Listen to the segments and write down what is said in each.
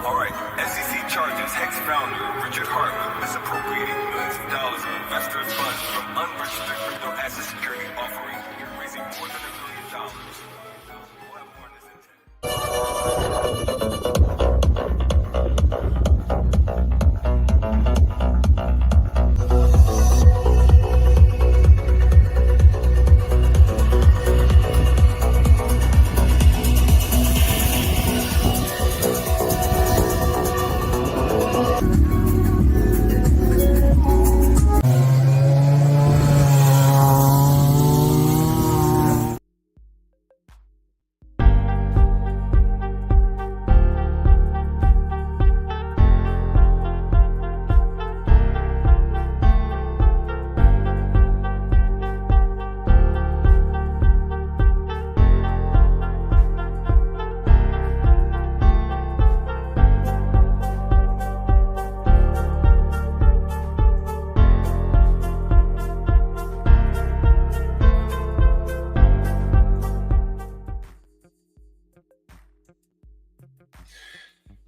All right, SEC charges Hex founder Richard Hart with misappropriating millions of dollars of investors' funds from unregistered crypto asset security offering, raising more than $1 million. We'll have more on this in 10.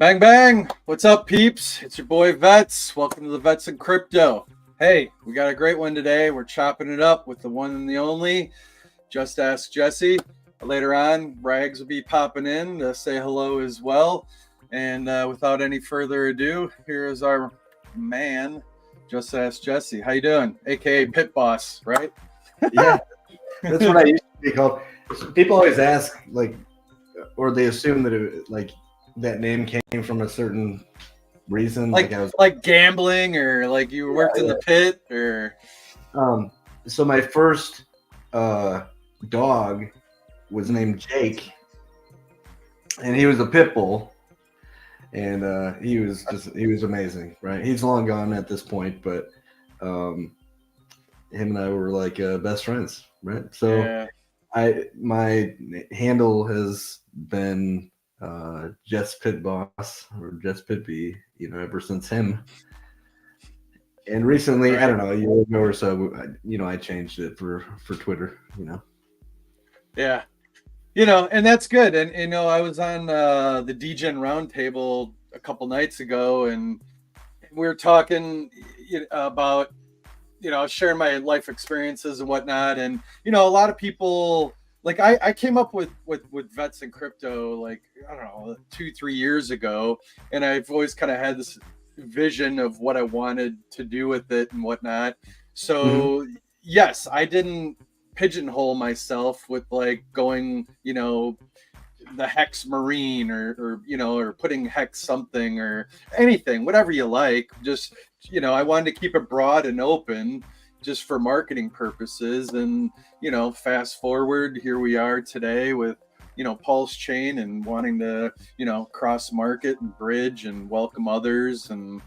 Bang, bang. What's up, peeps? It's your boy VETS. Welcome to the VETS in Crypto. Hey, we got a great one today. We're chopping it up with the one and the only Just Ask Jesse. Later on, RAGS will be popping in to say hello as well. And without any further ado, here is our man, Just Ask Jesse. How you doing? AKA Pit Boss, right? Yeah, that's what I used to be called. People always ask, like, or they assume that that name came from a certain reason, like gambling, or like you worked in the pit, or. So my first dog was named Jake, and he was a pit bull, and he was amazing, right? He's long gone at this point, but him and I were like best friends, right? So Yeah. my handle has been Jess Pit Boss or Jess Pit B, ever since him. And recently, Right. I don't know, a year ago or so, I changed it for Twitter, Yeah. And that's good. And, I was on the DGen Roundtable a couple nights ago, and we were talking about, sharing my life experiences and whatnot. And, a lot of people, like I came up with VETS in Crypto, like, I don't know, 2-3 years ago. And I've always kind of had this vision of what I wanted to do with it and whatnot. So yes, I didn't pigeonhole myself with like going, the Hex Marine or putting Hex something or anything, whatever you like. Just, I wanted to keep it broad and open just for marketing purposes. And, fast forward, here we are today with, Pulse Chain and wanting to, cross market and bridge and welcome others. And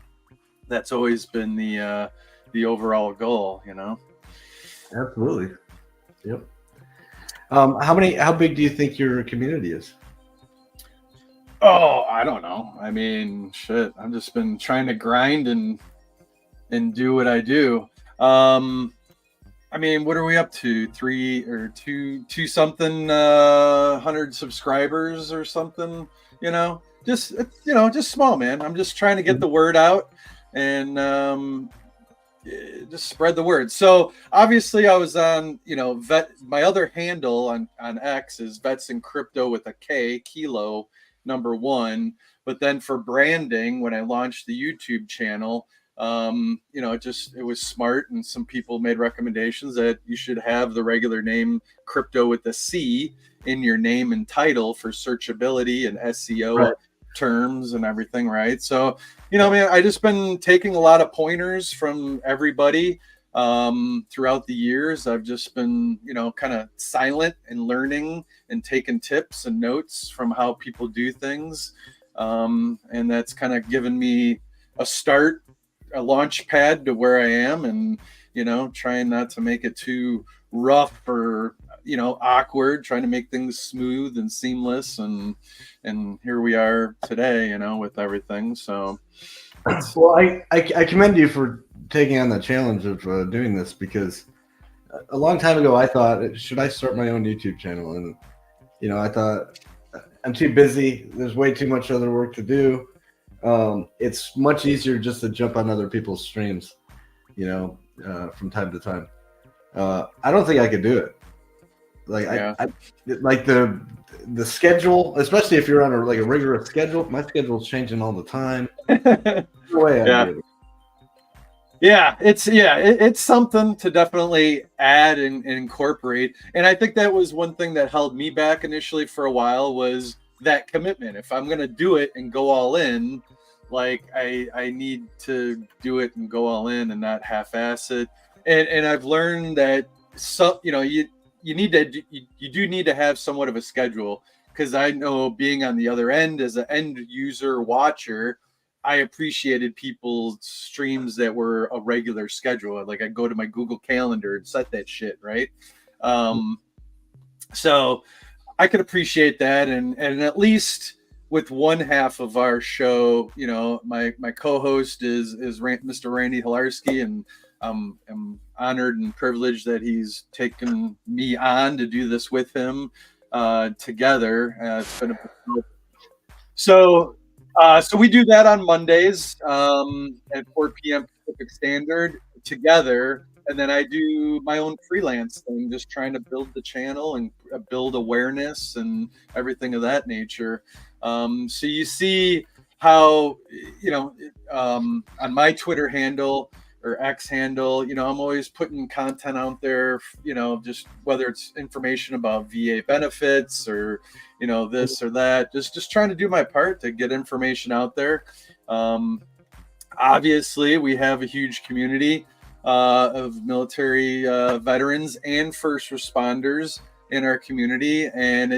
that's always been the overall goal, Absolutely. Yep. How big do you think your community is? Oh, I don't know. I mean, shit. I've just been trying to grind and do what I do. I mean, what are we up to? 3 or 2 something 100 subscribers or something, just small, man. I'm just trying to get the word out and just spread the word. So obviously I was on, my other handle on X is VETS in Crypto with a K, kilo number 1. But then for branding, when I launched the YouTube channel, it was smart, and some people made recommendations that you should have the regular name Crypto with a C in your name and title for searchability and SEO terms and everything, right? So, man, I just been taking a lot of pointers from everybody throughout the years. I've just been, kind of silent and learning and taking tips and notes from how people do things. And that's kind of given me a launch pad to where I am, and, trying not to make it too rough or, awkward, trying to make things smooth and seamless. And here we are today, with everything. So, well, I commend you for taking on the challenge of doing this, because a long time ago I thought, should I start my own YouTube channel? And I thought, I'm too busy. There's way too much other work to do. it's much easier just to jump on other people's streams, from time to time. I don't think I could do it. Like I like the schedule, especially if you're on a rigorous schedule. My schedule's changing all the time. No way I'd be able. It's something to definitely add and incorporate. And I think that was one thing that held me back initially for a while was that commitment. If I'm gonna do it and go all in, like I need to do it and go all in and not half-ass it. And I've learned that you do need to have somewhat of a schedule, because I know, being on the other end as an end user watcher, I appreciated people's streams that were a regular schedule. Like I go to my Google Calendar and set that shit, right? So I could appreciate that, and at least with one half of our show, my co-host is Mr. Randy Hilarski, and I'm honored and privileged that he's taken me on to do this with him together. It's been so we do that on Mondays at 4 p.m. Pacific Standard together. And then I do my own freelance thing, just trying to build the channel and build awareness and everything of that nature. So you see how, on my Twitter handle or X handle, I'm always putting content out there, just whether it's information about VA benefits or, this or that, just trying to do my part to get information out there. Obviously, we have a huge community of military veterans and first responders in our community, and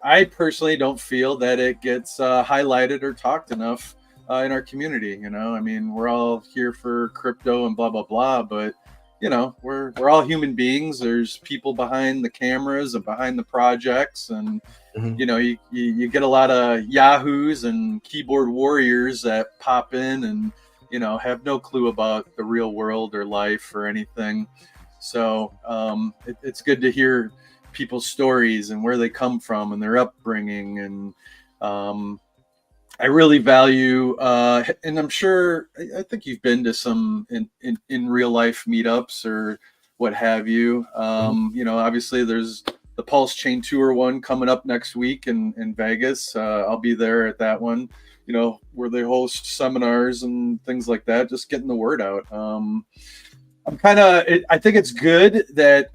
I personally don't feel that it gets highlighted or talked enough in our community. I mean, we're all here for crypto and blah blah blah, but we're all human beings. There's people behind the cameras and behind the projects, and you get a lot of yahoos and keyboard warriors that pop in and have no clue about the real world or life or anything. So it's good to hear people's stories and where they come from and their upbringing. And I really value, and I'm sure, I think you've been to some in real life meetups or what have you. Obviously there's the Pulse Chain Tour one coming up next week in Vegas. I'll be there at that one. Where they host seminars and things like that, just getting the word out. I think it's good that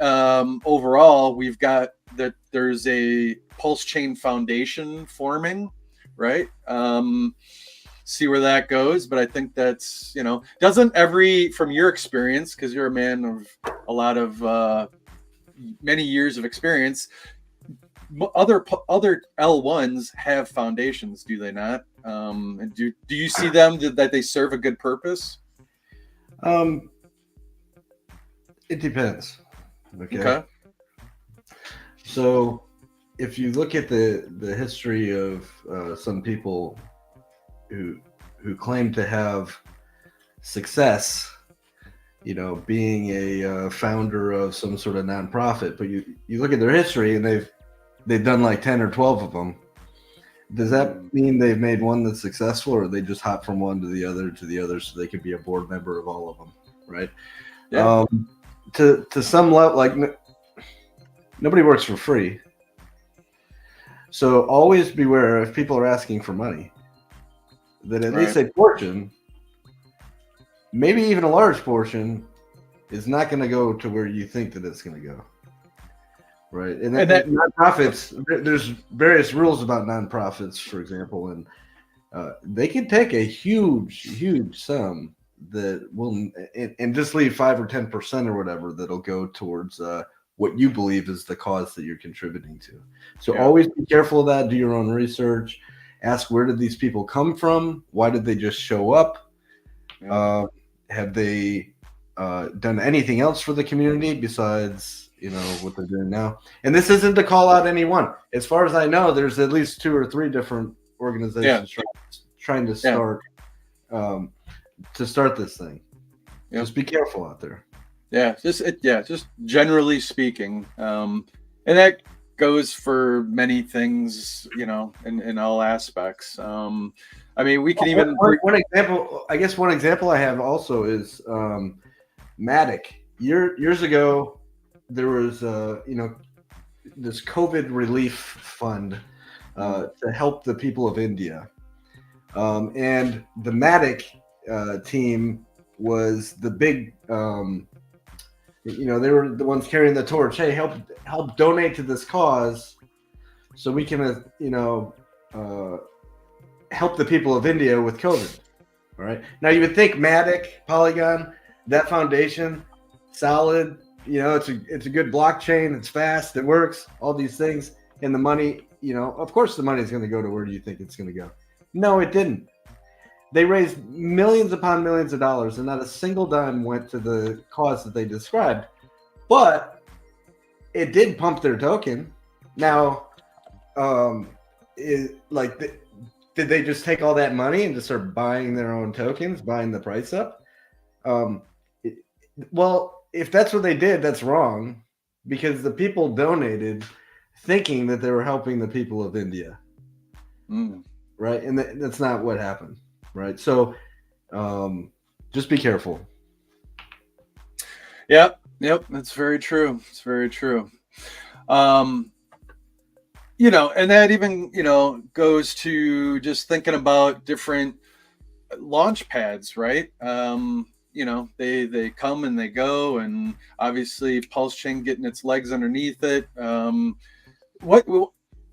overall we've got that there's a Pulse Chain Foundation forming, right? See where that goes. But I think that's, doesn't from your experience, because you're a man of a lot of many years of experience, other L1s have foundations, do they not? And do you see them that they serve a good purpose? It depends. Okay. So if you look at the history of some people who claim to have success, being a founder of some sort of nonprofit, but you look at their history and they've done like 10 or 12 of them. Does that mean they've made one that's successful, or they just hop from one to the other so they can be a board member of all of them, right? Yeah. To some level, like nobody works for free. So always beware if people are asking for money, that at least a portion, maybe even a large portion, is not going to go to where you think that it's going to go. Right. And that nonprofits, there's various rules about nonprofits, for example, and they can take a huge sum that will and just leave 5 or 10% or whatever that'll go towards what you believe is the cause that you're contributing to. So always be careful of that. Do your own research. Ask, where did these people come from? Why did they just show up? Have they done anything else for the community besides what they're doing now? And this isn't to call out anyone. As far as I know, there's at least 2 or 3 different organizations trying to start this thing. Just be careful out there. Just generally speaking, and that goes for many things, you know, in all aspects. I mean, we can even one example. I guess one example I have also is Matic. Years ago, there was this COVID relief fund to help the people of India, and the Matic team was the big. They were the ones carrying the torch. Hey, help donate to this cause, so we can help the people of India with COVID. All right. Now you would think Matic, Polygon, that foundation, solid. It's a good blockchain. It's fast. It works. All these things, and the money. Of course, the money is going to go to where do you think it's going to go? No, it didn't. They raised millions upon millions of dollars, and not a single dime went to the cause that they described. But it did pump their token. Now, did they just take all that money and just start buying their own tokens, buying the price up? Well, if that's what they did, that's wrong, because the people donated thinking that they were helping the people of India. Right? And that's not what happened. Right. So just be careful. Yep. That's very true. It's very true. And that even, goes to just thinking about different launch pads, right? They come and they go, and obviously Pulse Chain getting its legs underneath it. What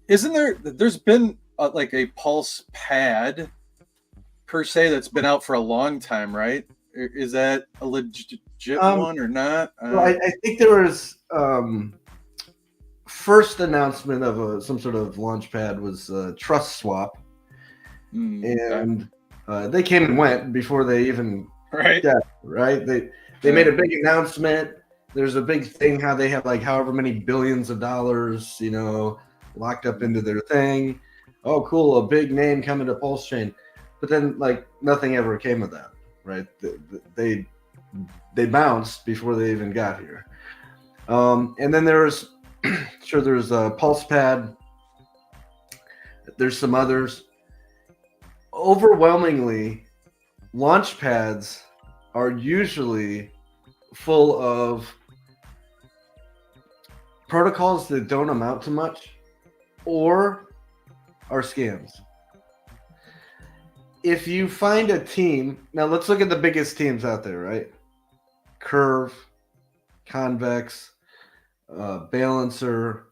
isn't there? There's been like a Pulse pad per se that's been out for a long time, right? Is that a legit one or not? Well, I think there was first announcement of some sort of launch pad was Trust Swap, and they came and went before they even right. They made a big announcement. There's a big thing how they have like however many billions of dollars, locked up into their thing. Oh, cool, a big name coming to Pulse Chain. But then, like, nothing ever came of that, right? They bounced before they even got here. And then there's a Pulse Pad. There's some others. Overwhelmingly, launch pads are usually full of protocols that don't amount to much or are scams. If you find a team, now let's look at the biggest teams out there, right? Curve, Convex, Balancer,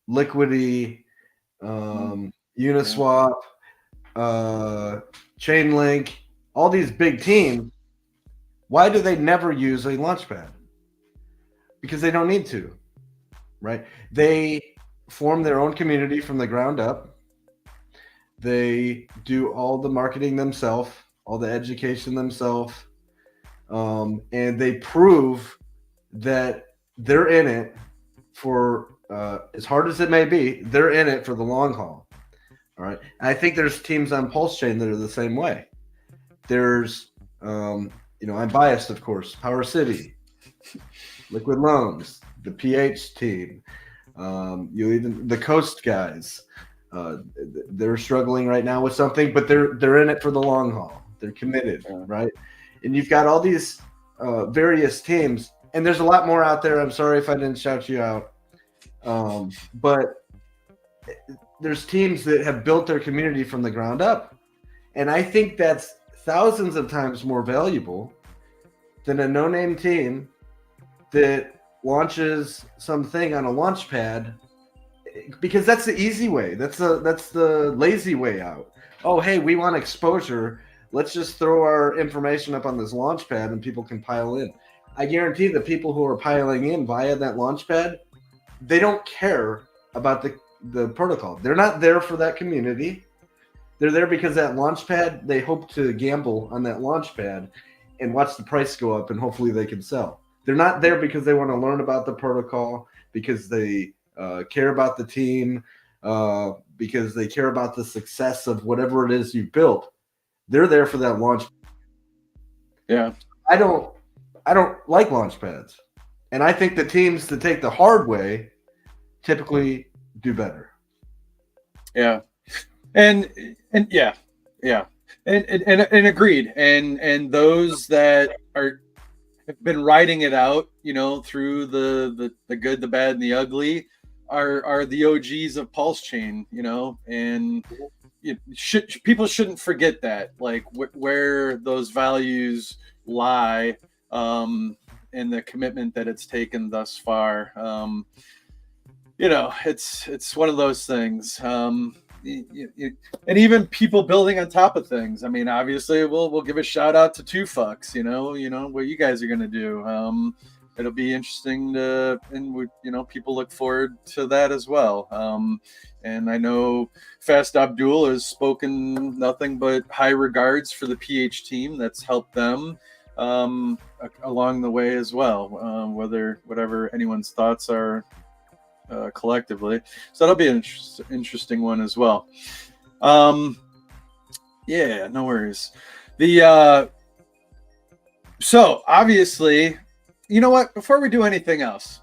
Liquidity, Uniswap, Chainlink, all these big teams. Why do they never use a launchpad? Because they don't need to, right? They form their own community from the ground up. They do all the marketing themselves, all the education themselves, and they prove that they're in it for, as hard as it may be, they're in it for the long haul. All right. And I think there's teams on Pulse Chain that are the same way. There's, I'm biased, of course, Power City, Liquid Loans, the PH team, even the Coast guys. They're struggling right now with something, but they're in it for the long haul. They're committed, right? And you've got all these various teams, and there's a lot more out there. I'm sorry if I didn't shout you out, but there's teams that have built their community from the ground up, and I think that's thousands of times more valuable than a no-name team that launches something on a launch pad. Because that's the easy way. That's the lazy way out. Oh, hey, we want exposure. Let's just throw our information up on this launch pad and people can pile in. I guarantee the people who are piling in via that launch pad, they don't care about the protocol. They're not there for that community. They're there because that launch pad, they hope to gamble on that launch pad and watch the price go up and hopefully they can sell. They're not there because they want to learn about the protocol, because they care about the team, because they care about the success of whatever it is you built. They're there for that launch. Yeah. I don't like launch pads. And I think the teams that take the hard way typically do better. Yeah. And yeah, yeah. And agreed. And those that have been riding it out, through the good, the bad, and the ugly are the OGs of Pulse Chain, and people shouldn't forget that, like where those values lie, and the commitment that it's taken thus far. It's one of those things. And even people building on top of things. I mean, obviously, we'll give a shout out to Two Fucks. What you guys are gonna do. It'll be interesting people look forward to that as well. And I know Fast Abdul has spoken nothing but high regards for the PH team that's helped them along the way as well. Whatever anyone's thoughts are. Collectively, so that'll be an interesting one as well. Yeah, no worries. So obviously, you know what, before we do anything else,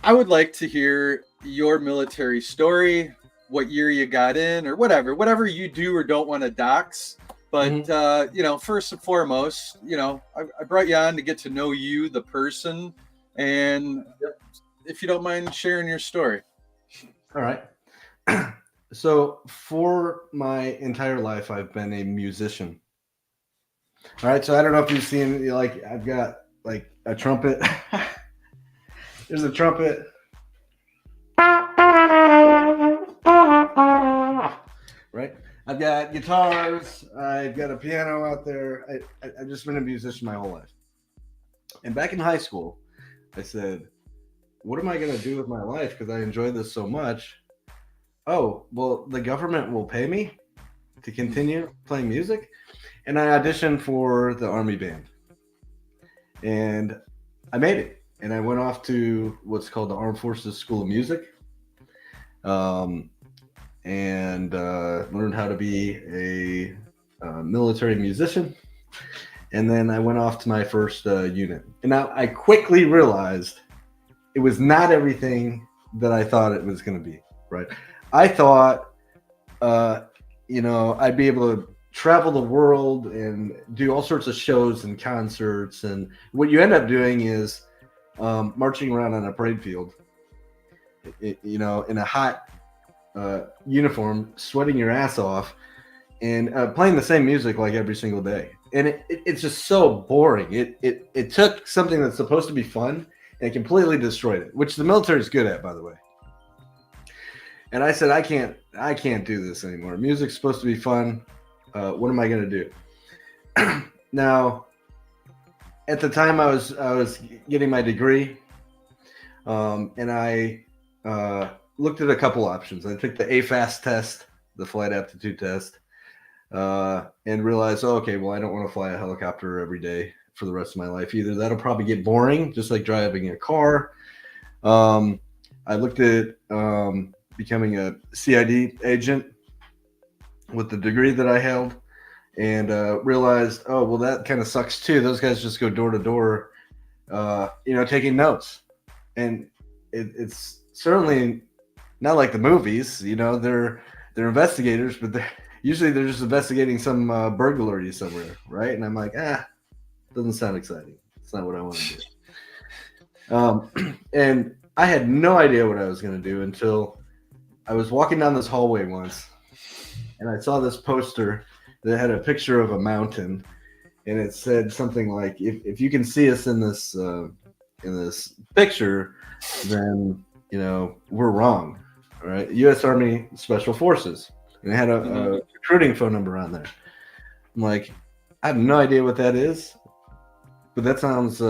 I would like to hear your military story, what year you got in, or whatever you do or don't want to dox. But first and foremost, I brought you on to get to know you, the person, and if you don't mind sharing your story. All right. So for my entire life, I've been a musician. All right. So I don't know if you've seen, like, I've got like a trumpet. There's a trumpet. Right. I've got guitars. I've got a piano out there. I've just been a musician my whole life. And back in high school, I said, what am I going to do with my life? Because I enjoy this so much. Oh, well, the government will pay me to continue playing music. And I auditioned for the Army band. And I made it. And I went off to what's called the Armed Forces School of Music. And learned how to be a military musician. And then I went off to my first unit. And now I quickly realized it was not everything that I thought it was going to be, right? I thought, I'd be able to travel the world and do all sorts of shows and concerts. And what you end up doing is marching around on a parade field, in a hot uniform, sweating your ass off, and playing the same music like every single day. And it's just so boring. It took something that's supposed to be fun and completely destroyed it, which the military is good at, by the way. And I said, I can't do this anymore. Music's supposed to be fun. What am I going to do? Now, at the time I was getting my degree, and I looked at a couple options. I took the AFAS test, the flight aptitude test, and realized, I don't want to fly a helicopter every day for the rest of my life either. That'll probably get boring, just like driving a car. I looked at becoming a CID agent with the degree that I held, and realized, that kind of sucks too. Those guys just go door to door, taking notes, and it's certainly not like the movies. They're investigators, but they're just investigating some burglary somewhere, right? And I'm like, doesn't sound exciting. It's not what I want to do. And I had no idea what I was going to do until I was walking down this hallway once, and I saw this poster that had a picture of a mountain, and it said something like, if you can see us in this picture, then we're wrong. All right, U.S. Army Special Forces, and it had a recruiting phone number on there. I'm like, I have no idea what that is, but that sounds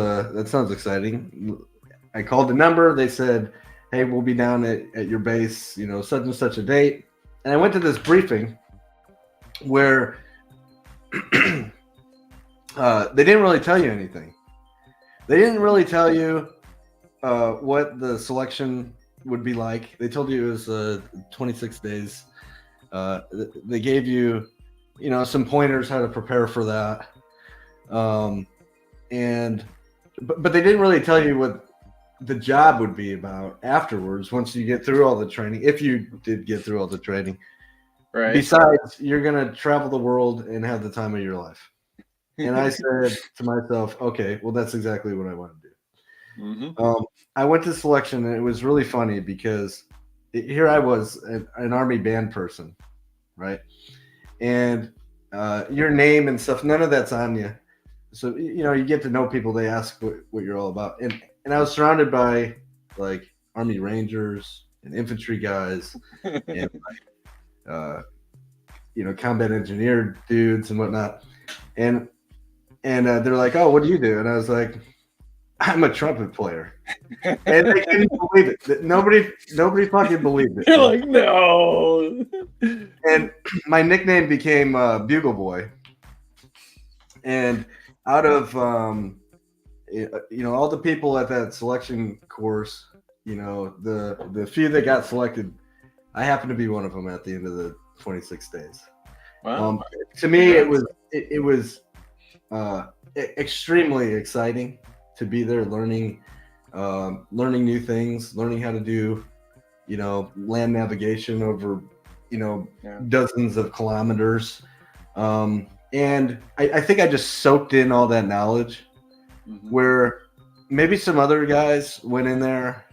exciting. I called the number. They said, hey, we'll be down at your base, such and such a date. And I went to this briefing where they didn't really tell you anything. They didn't really tell you what the selection would be like. They told you it was 26 days. They gave you, some pointers how to prepare for that. But they didn't really tell you the job would be about afterwards once you get through all the training, if you did get through all the training. Right. Besides, you're going to travel the world and have the time of your life. And I said to myself, okay, well, that's exactly what I want to do. Mm-hmm. I went to selection, and it was really funny because here I was, an Army band person, right? And your name and stuff, none of that's on you. So, you know, you get to know people. They ask what you're all about. And I was surrounded by, like, Army Rangers and infantry guys and, you know, combat engineer dudes and whatnot. And they're like, oh, what do you do? And I was like, I'm a trumpet player. And they couldn't believe it. Nobody fucking believed it. You're like, no. And my nickname became Bugle Boy. And out of, you know, all the people at that selection course, you know, the few that got selected, I happened to be one of them at the end of the 26 days. Wow. To me, it was extremely exciting to be there, learning new things, learning how to do, you know, land navigation over, you know, dozens of kilometers. And I think I just soaked in all that knowledge, where maybe some other guys went in there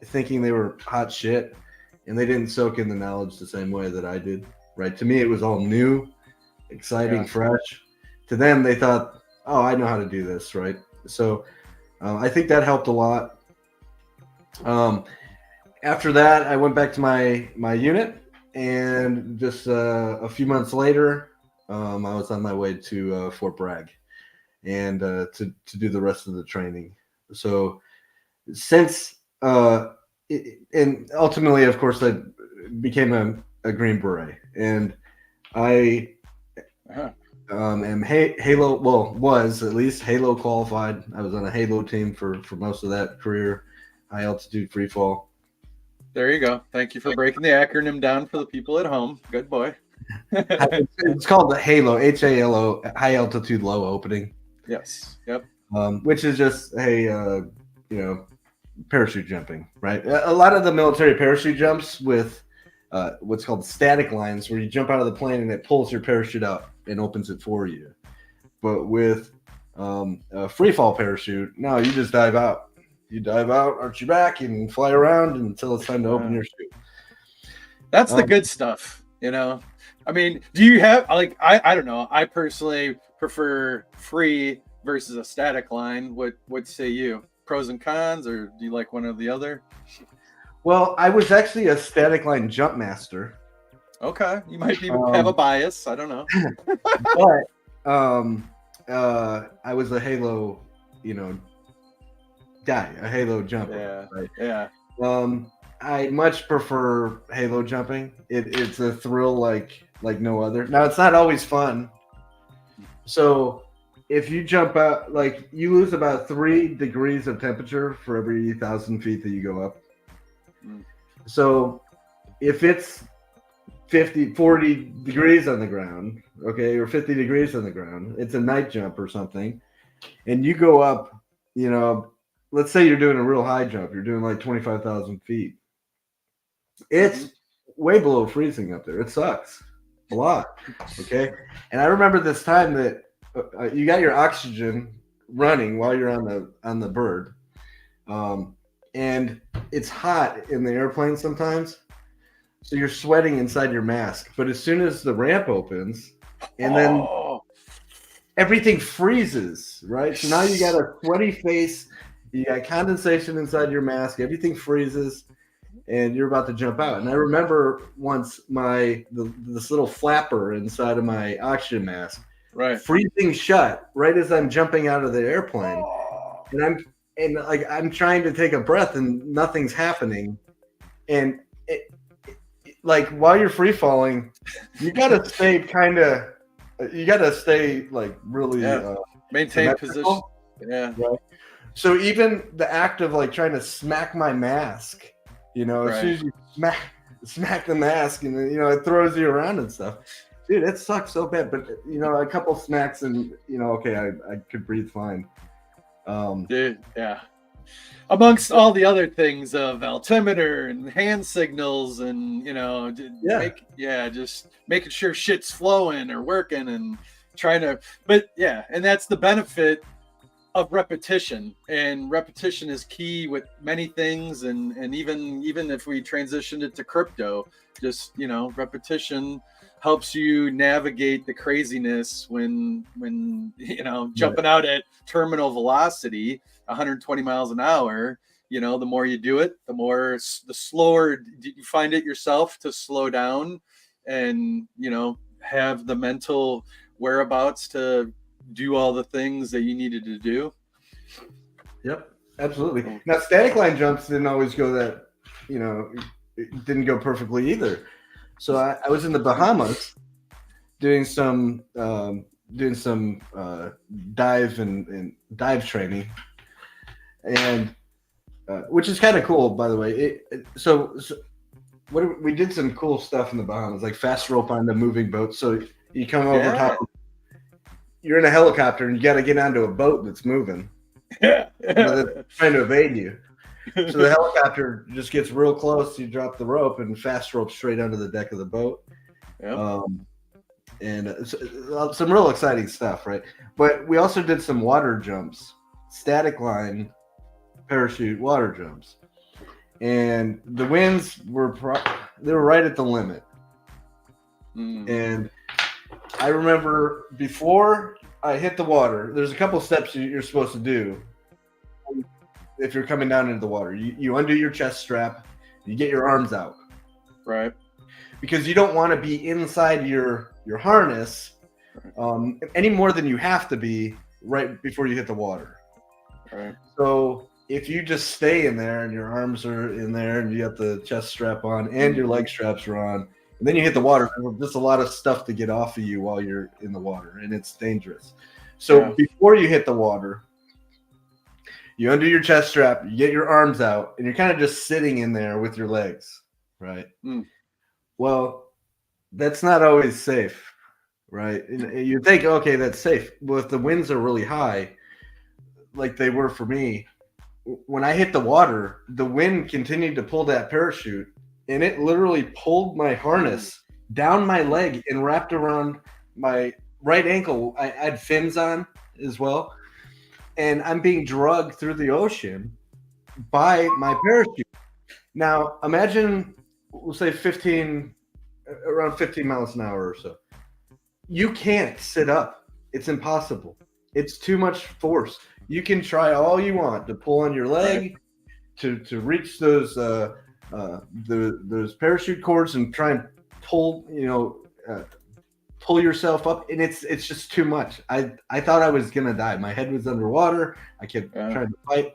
thinking they were hot shit, and they didn't soak in the knowledge the same way that I did. Right? To me, it was all new, exciting, fresh. To them, they thought, oh, I know how to do this, right? So I think that helped a lot. After that, I went back to my unit, and just a few months later, I was on my way to Fort Bragg, and to do the rest of the training. So since and ultimately, of course, I became a Green Beret, and I am Halo. Well, was at least Halo qualified. I was on a Halo team for most of that career, high altitude free fall. There you go. Thank you for breaking the acronym down for the people at home. Good boy. It's called the Halo, HALO, high altitude low opening. Yes. Yep. Which is just you know, parachute jumping, right? A lot of the military parachute jumps with what's called static lines, where you jump out of the plane and it pulls your parachute out and opens it for you. But with a free fall parachute, no, you just dive out. You dive out, arch your back, and fly around until it's time to open your chute. That's the good stuff, you know. I mean, do you have, like, I don't know. I personally prefer free versus a static line. What say you? Pros and cons, or do you like one or the other? Well, I was actually a static line jump master. Okay, you might have a bias. I don't know. But I was a Halo, you know, guy, a Halo jumper. Yeah. Right? Yeah. I much prefer Halo jumping. It's a thrill like no other. Now, it's not always fun. So if you jump out, like, you lose about 3 degrees of temperature for every 1,000 feet that you go up. So if it's 40 degrees on the ground, okay, or 50 degrees on the ground, it's a night jump or something, and you go up, you know, let's say you're doing a real high jump, you're doing like 25,000 feet. It's way below freezing up there. It sucks a lot, okay? And I remember this time that you got your oxygen running while you're on the bird, and it's hot in the airplane sometimes, so you're sweating inside your mask. But as soon as the ramp opens, and then everything freezes, right? So now you got a sweaty face, you got condensation inside your mask, everything freezes, and you're about to jump out. And I remember once this little flapper inside of my oxygen mask, freezing shut right as I'm jumping out of the airplane, and I'm trying to take a breath and nothing's happening. And like, while you're free falling, you gotta stay like really maintain position. Yeah. Right? So even the act of like trying to smack my mask, you know, as soon as you smack the mask, and you know, it throws you around and stuff. Dude, it sucks so bad. But you know, a couple smacks and, you know, okay, I could breathe fine. Dude, yeah. amongst all the other things of altimeter and hand signals and just making sure shit's flowing or working and trying to, but yeah, and that's the benefit of repetition, and repetition is key with many things, and even if we transitioned it to crypto, just repetition helps you navigate the craziness when jumping out at terminal velocity 120 miles an hour. The more you do it, the slower you find it yourself to slow down and have the mental whereabouts to do all the things that you needed to do. Yep, absolutely. Now, static line jumps didn't always go that, it didn't go perfectly either. So I was in the Bahamas doing some dive and dive training, and which is kind of cool, by the way. So we did some cool stuff in the Bahamas, like fast rope on the moving boat. So you come over top. You're in a helicopter and you got to get onto a boat that's moving. That's trying to evade you. So the helicopter just gets real close. You drop the rope and fast rope straight onto the deck of the boat. Yep. And some real exciting stuff, right? But we also did some water jumps, static line, parachute water jumps, and the winds were right at the limit. And I remember before I hit the water, there's a couple steps you're supposed to do if you're coming down into the water. You undo your chest strap, you get your arms out. Right. Because you don't want to be inside your harness any more than you have to be right before you hit the water. Right. So if you just stay in there and your arms are in there and you got the chest strap on and your leg straps are on, and then you hit the water, there's just a lot of stuff to get off of you while you're in the water, and it's dangerous. So before you hit the water, you undo your chest strap, you get your arms out, and you're kind of just sitting in there with your legs, right? Well, that's not always safe, right? And you think, okay, that's safe. Well, if the winds are really high, like they were for me, when I hit the water, the wind continued to pull that parachute, and it literally pulled my harness down my leg and wrapped around my right ankle. I had fins on as well, and I'm being dragged through the ocean by my parachute. Now, imagine, we'll say around 15 miles an hour or so. You can't sit up. It's impossible. It's too much force. You can try all you want to pull on your leg, to reach those parachute cords and try and pull yourself up, and it's just too much. I thought I was gonna die. My head was underwater. I kept trying to fight.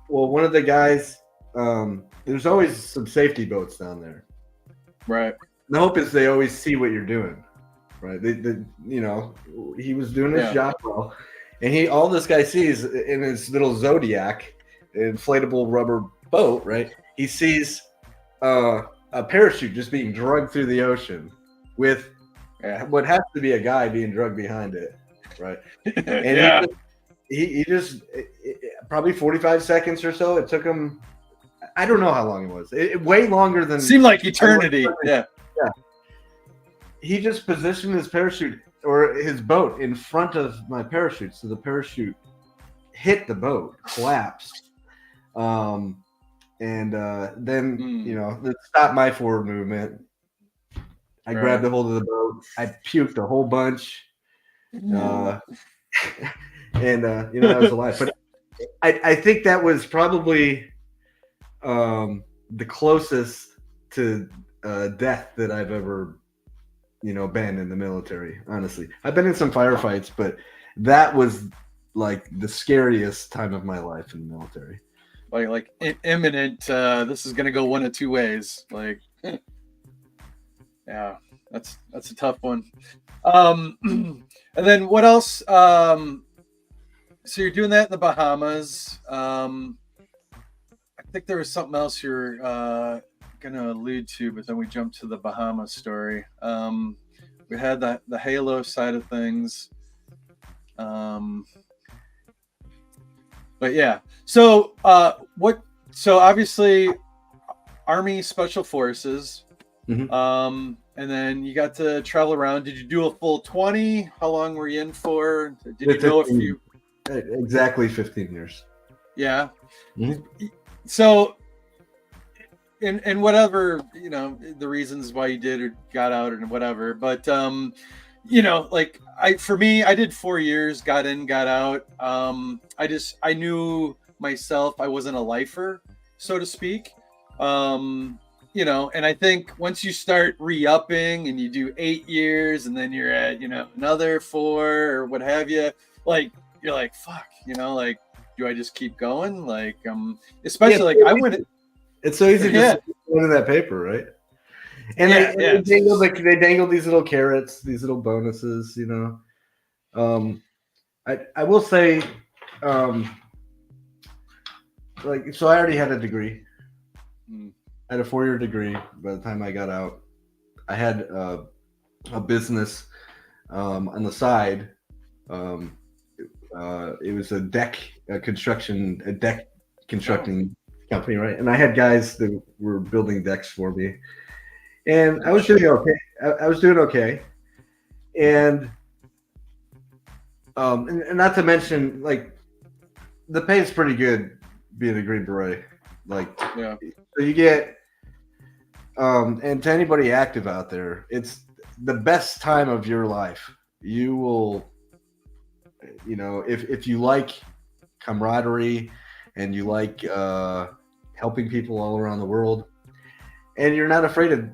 Well, one of the guys, there's always some safety boats down there, right? The hope is they always see what you're doing, right? He was doing his job well, and all this guy sees in his little Zodiac inflatable rubber boat, right? He sees a parachute just being dragged through the ocean with what has to be a guy being dragged behind it, right? And he just probably 45 seconds or so. It took him, I don't know how long it was. Way longer than seemed like eternity. Yeah. He just positioned his parachute or his boat in front of my parachute, so the parachute hit the boat, collapsed, and then it stopped my forward movement. I grabbed a hold of the boat. I puked a whole bunch, and I was alive. But I think that was probably the closest to death that I've ever been in the military. Honestly, I've been in some firefights, but that was like the scariest time of my life in the military. Like imminent. This is gonna go one of two ways. Like, yeah, that's a tough one. And then what else? So you're doing that in the Bahamas. I think there was something else you're gonna allude to, but then we jumped to the Bahamas story. We had the Halo side of things. But yeah. So so obviously Army Special Forces. Mhm. And then you got to travel around. Did you do a full 20? How long were you in for? Did you know if 15 you exactly 15 years. yeah. Mhm. So and whatever, the reasons why you did or got out and whatever, but like for me, I did 4 years, got in, got out. I knew myself, I wasn't a lifer, so to speak. And I think once you start re-upping and you do 8 years and then you're at, another 4 or what have you, like you're like, fuck, like, do I just keep going? Like, Yeah, especially like I went, it's so easy just yeah, to put in that paper, right? And yeah, yeah. they dangle these little carrots, these little bonuses, I will say, um, like, so I already had a degree. Mm. I had a 4-year degree by the time I got out. I had a business on the side. Um, it was a deck constructing company, right? And I had guys that were building decks for me, and I was doing okay. I was doing okay, and and not to mention, like, the pay is pretty good being a Green Beret. Like, Yeah. so you get, and to anybody active out there, it's the best time of your life. You will, if you like camaraderie and you like helping people all around the world, and you're not afraid of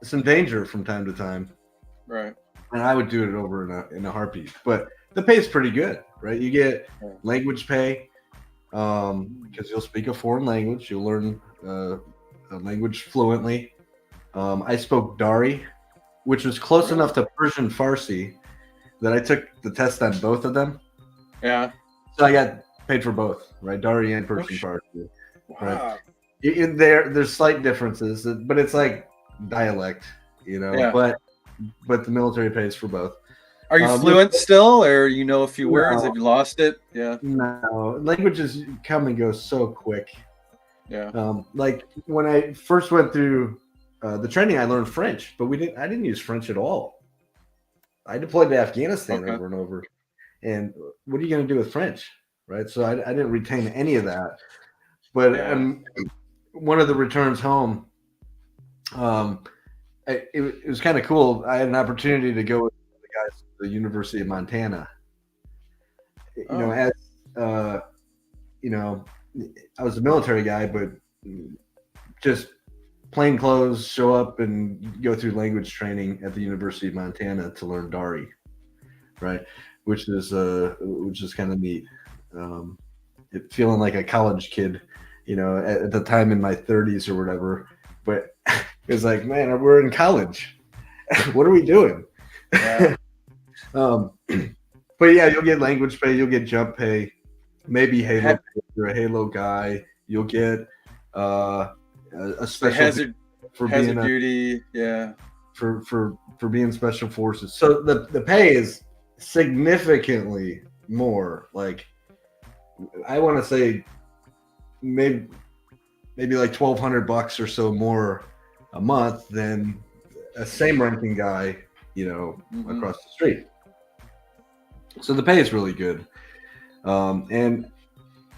some danger from time to time. Right. And I would do it over in a heartbeat. But the pay is pretty good, right? You get language pay because you'll speak a foreign language. You'll learn a language fluently. I spoke Dari, which was close enough to Persian Farsi that I took the test on both of them. Yeah. So I got paid for both, right? Dari and Persian Farsi. Right. Wow. There's slight differences, but it's like dialect, Yeah. but the military pays for both. Are you fluent still, or a few words? Have you lost it? Yeah. No, languages come and go so quick. Yeah. Like when I first went through the training, I learned French, but I didn't use French at all. I deployed to Afghanistan over and over, and what are you going to do with French, right? So I didn't retain any of that. But one of the returns home, it was kind of cool. I had an opportunity to go with the guys at the University of Montana. I was a military guy, but just plain clothes, show up and go through language training at the University of Montana to learn Dari, right? Which is kind of neat. Feeling like a college kid, at the time in my 30s or whatever. But it was like, man, we're in college. What are we doing? Yeah. But yeah, you'll get language pay, you'll get jump pay, maybe Halo pay if you're a Halo guy. You'll get a special hazard duty, yeah, for being special forces. So the pay is significantly more. Like, I want to say maybe like $1,200 or so more a month than a same ranking guy, across the street. So the pay is really good. And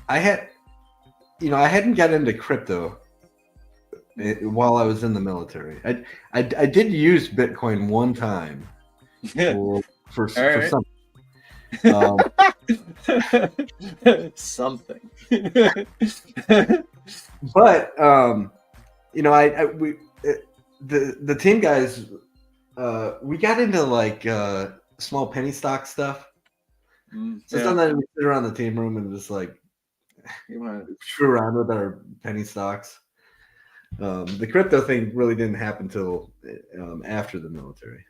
I hadn't got into crypto while I was in the military. I did use Bitcoin one time for something. Something. But the team guys, we got into like small penny stock stuff. So sometimes we sit around the team room and just like screw around with our penny stocks. The crypto thing really didn't happen till after the military.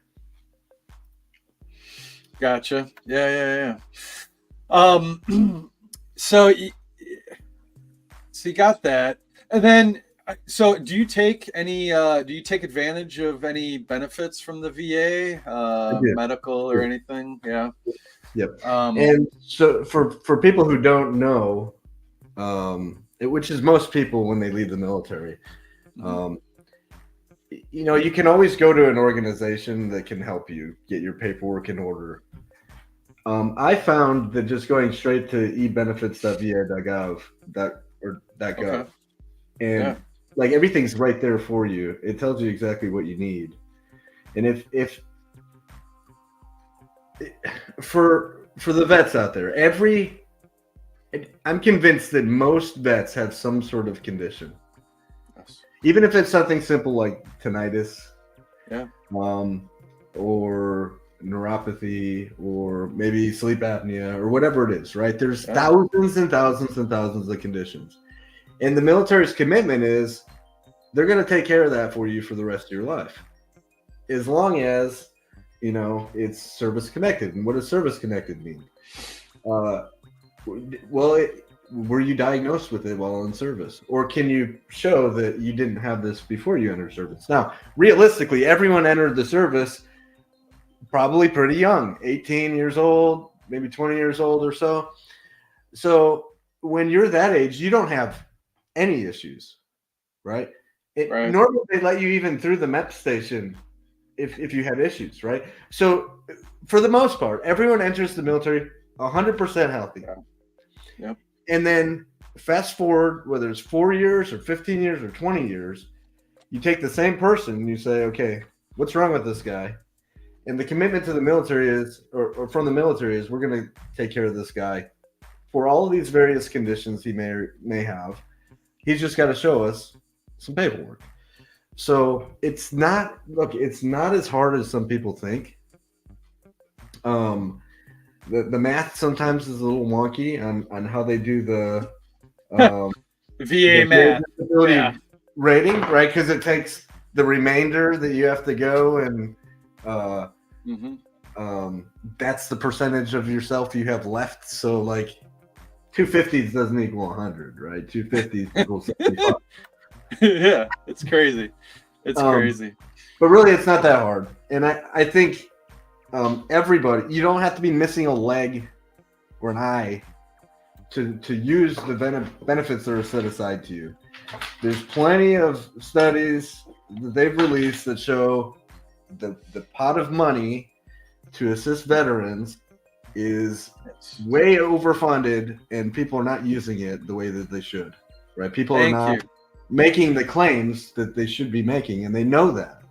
Gotcha. Yeah. So you got that, and then so do you take advantage of any benefits from the VA, medical or anything? Yeah. Yep. And so for people who don't know, which is most people when they leave the military. Mhm. You can always go to an organization that can help you get your paperwork in order. I found that just going straight to ebenefits.va.gov Okay. and Yeah. like everything's right there for you. It tells you exactly what you need. And if for the vets out there, I'm convinced that most vets have some sort of condition, Yes. even if it's something simple like tinnitus, Yeah. or neuropathy, or maybe sleep apnea, or whatever it is. Right? There's Yeah. thousands and thousands and thousands of conditions, and the military's commitment is they're going to take care of that for you for the rest of your life, as long as it's service connected. And what does service connected mean? Were you diagnosed with it while in service, or can you show that you didn't have this before you entered service? Now, realistically, everyone entered the service probably pretty young, 18 years old, maybe 20 years old or so. So when you're that age, you don't have any issues, right? Right. Normally they let you even through the MEP station if you had issues, right? So for the most part, everyone enters the military 100% healthy. Yeah. Yep. And then fast forward, whether it's 4 years or 15 years or 20 years, you take the same person and you say, okay, what's wrong with this guy? And the commitment to the military is, or from the military is, we're going to take care of this guy for all of these various conditions he may have. He's just got to show us some paperwork. So it's not as hard as some people think. The math sometimes is a little wonky on how they do the VA math. disability Yeah. rating, right? Because it takes the remainder that you have to go and that's the percentage of yourself you have left. So like 250s doesn't equal 100, right? 250s equals 75. Yeah, it's crazy. It's crazy. But really, it's not that hard. And I think everybody, you don't have to be missing a leg or an eye to use the benefits that are set aside to you. There's plenty of studies that they've released that show the pot of money to assist veterans is way overfunded, and people are not using it the way that they should, right? People are not making the claims that they should be making, and they know that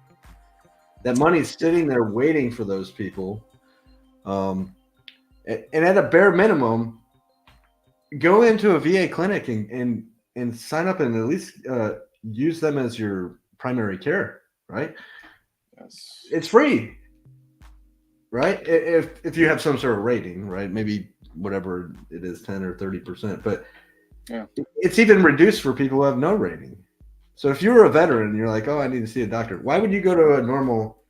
money's sitting there waiting for those people. And at a bare minimum, go into a VA clinic and sign up and at least use them as your primary care, right? Yes. It's free, right? If you have some sort of rating, right? Maybe whatever it is, 10 or 30%, but yeah, it's even reduced for people who have no rating. So if you're a veteran and you're like, oh, I need to see a doctor, why would you go to a normal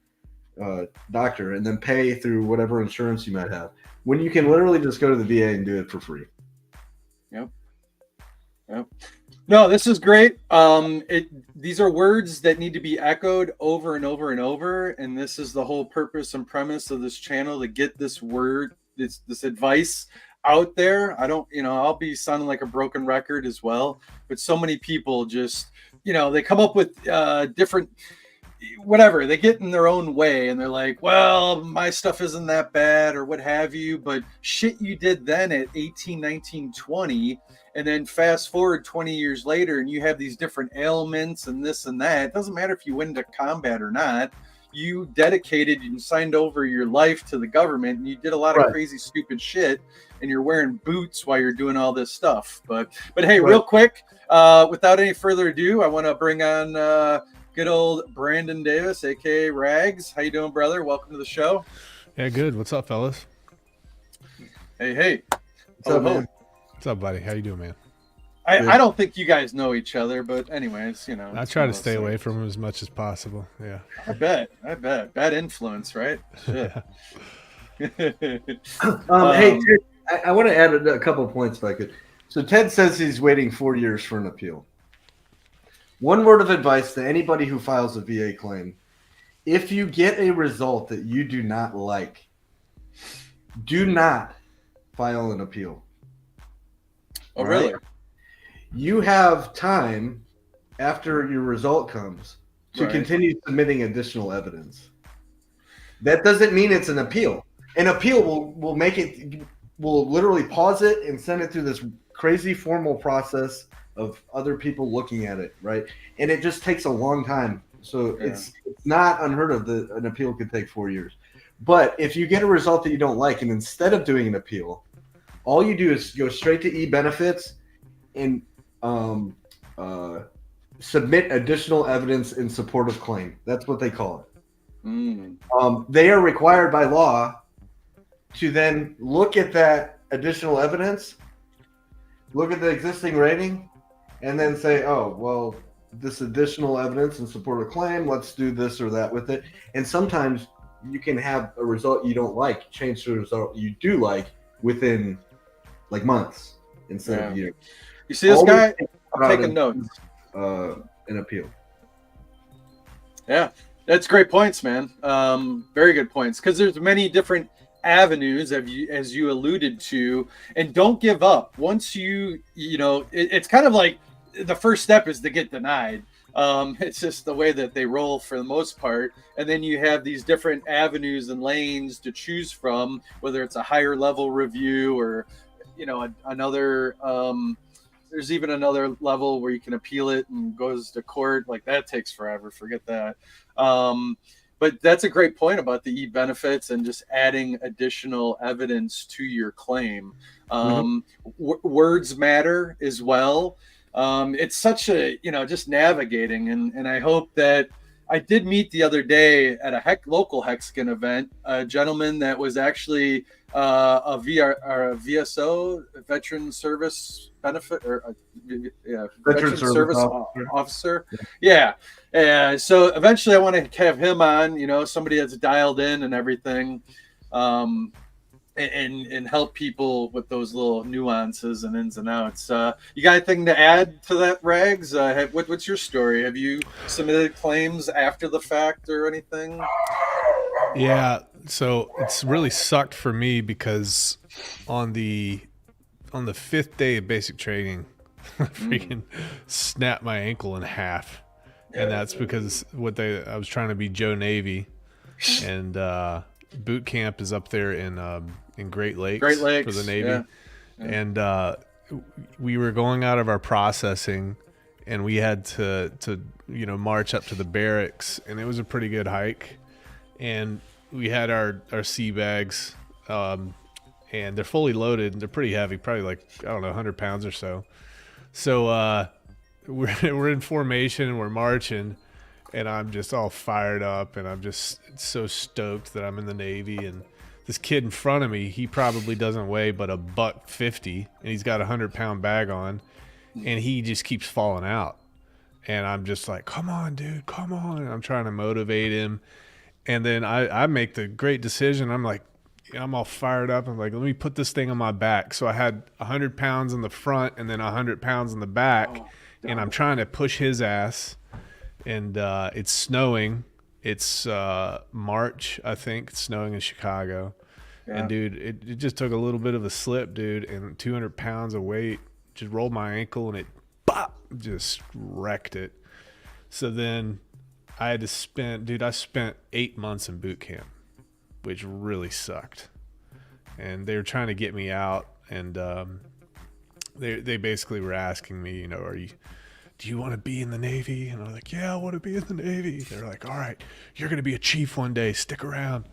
doctor and then pay through whatever insurance you might have when you can literally just go to the VA and do it for free? Yep. No, this is great. These are words that need to be echoed over and over and over, and this is the whole purpose and premise of this channel, to get this word, this advice out there. I'll be sounding like a broken record as well, but so many people just, they come up with different whatever, they get in their own way and they're like, well, my stuff isn't that bad or what have you, but shit you did then at 18, 19, 20, and then fast forward 20 years later and you have these different ailments and this and that. It doesn't matter if you went into combat or not. You dedicated and signed over your life to the government, and you did a lot of crazy, stupid shit, and you're wearing boots while you're doing all this stuff. But hey, real quick, without any further ado, I want to bring on good old Brandon Davis, aka Rags. How you doing, brother? Welcome to the show. Yeah, good. What's up, fellas? Hey. What's up, man? What's up, buddy? How you doing, man? I don't think you guys know each other, but anyways, I try to stay away from him as much as possible. Yeah. I bet. Bad influence, right? Shit. Hey, Ted, I want to add a couple of points if I could. So Ted says he's waiting 4 years for an appeal. One word of advice to anybody who files a VA claim: if you get a result that you do not like, do not file an appeal. Oh, really? you have time after your result comes to Right. continue submitting additional evidence. That doesn't mean it's an appeal. An appeal will make it, will literally pause it and send it through this crazy formal process of other people looking at it, right? And it just takes a long time. So Yeah. it's not unheard of that an appeal could take 4 years. But if you get a result that you don't like, and instead of doing an appeal, all you do is go straight to e-benefits and submit additional evidence in support of claim. That's what they call it. They are required by law to then look at that additional evidence, look at the existing rating, and then say, oh, well, this additional evidence in support of claim, let's do this or that with it. And sometimes you can have a result you don't like change to a result you do like within like months instead of years. You see this Always guy? think I'm about taking notes. An appeal. Yeah, that's great points, man. Very good points, because there's many different avenues as you alluded to, and don't give up. Once it's kind of like the first step is to get denied. It's just the way that they roll for the most part, and then you have these different avenues and lanes to choose from, whether it's a higher level review or another there's even another level where you can appeal it and goes to court. Like that takes forever. Forget that. But that's a great point about the e-benefits and just adding additional evidence to your claim. Words matter as well. It's such a, just navigating. And I hope that I did meet the other day at a local Hexagon event, a gentleman that was actually a VSO, Veteran Service Benefit, or Veteran Service Officer. Yeah. So eventually I want to have him on, somebody that's dialed in and everything, and help people with those little nuances and ins and outs. You got anything to add to that, Rags? What's your story? Have you submitted claims after the fact or anything? Yeah, so it's really sucked for me because on the 5th day of basic training, I freaking snapped my ankle in half. And that's because I was trying to be Joe Navy, and boot camp is up there in Great Lakes for the Navy. Yeah. And we were going out of our processing, and we had to march up to the barracks, and it was a pretty good hike. And we had our sea bags, and they're fully loaded. They're pretty heavy, probably like, 100 pounds or so. So we're in formation and we're marching, and I'm just all fired up, and I'm just so stoked that I'm in the Navy. And this kid in front of me, he probably doesn't weigh but $150, and he's got a 100-pound bag on, and he just keeps falling out. And I'm just like, come on, dude, come on. And I'm trying to motivate him. And then I make the great decision. I'm like, I'm all fired up. I'm like, let me put this thing on my back. So I had 100 pounds in the front and then 100 pounds in the back. And I'm trying to push his ass. And it's snowing. It's March, I think. It's snowing in Chicago. Yeah. And, dude, it just took a little bit of a slip, dude. And 200 pounds of weight just rolled my ankle, and it just wrecked it. So then I spent 8 months in boot camp, which really sucked. And they were trying to get me out, and they basically were asking me, do you want to be in the Navy? And I was like, yeah, I want to be in the Navy. They're like, all right, you're going to be a chief one day. Stick around.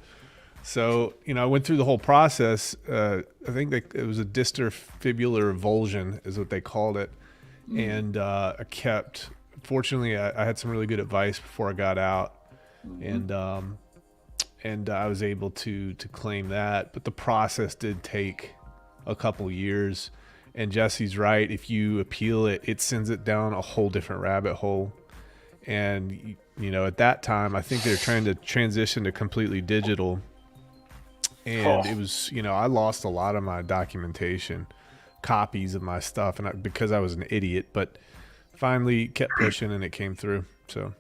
So, I went through the whole process. I think it was a distal fibular avulsion is what they called it. And fortunately, I had some really good advice before I got out. And I was able to claim that. But the process did take a couple years. And Jesse's right. If you appeal it, it sends it down a whole different rabbit hole. And, at that time, I think they're trying to transition to completely digital. And it was, I lost a lot of my documentation, copies of my stuff, and because I was an idiot, but finally kept pushing and it came through. So.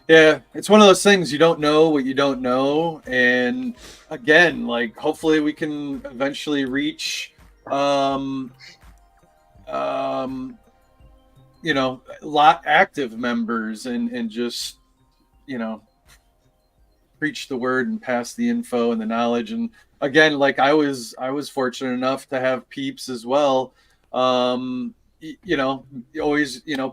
Yeah, it's one of those things, you don't know what you don't know. And again, hopefully we can eventually reach lot active members and just, you know, preach the word and pass the info and the knowledge. And again, like I was fortunate enough to have peeps as well. Always,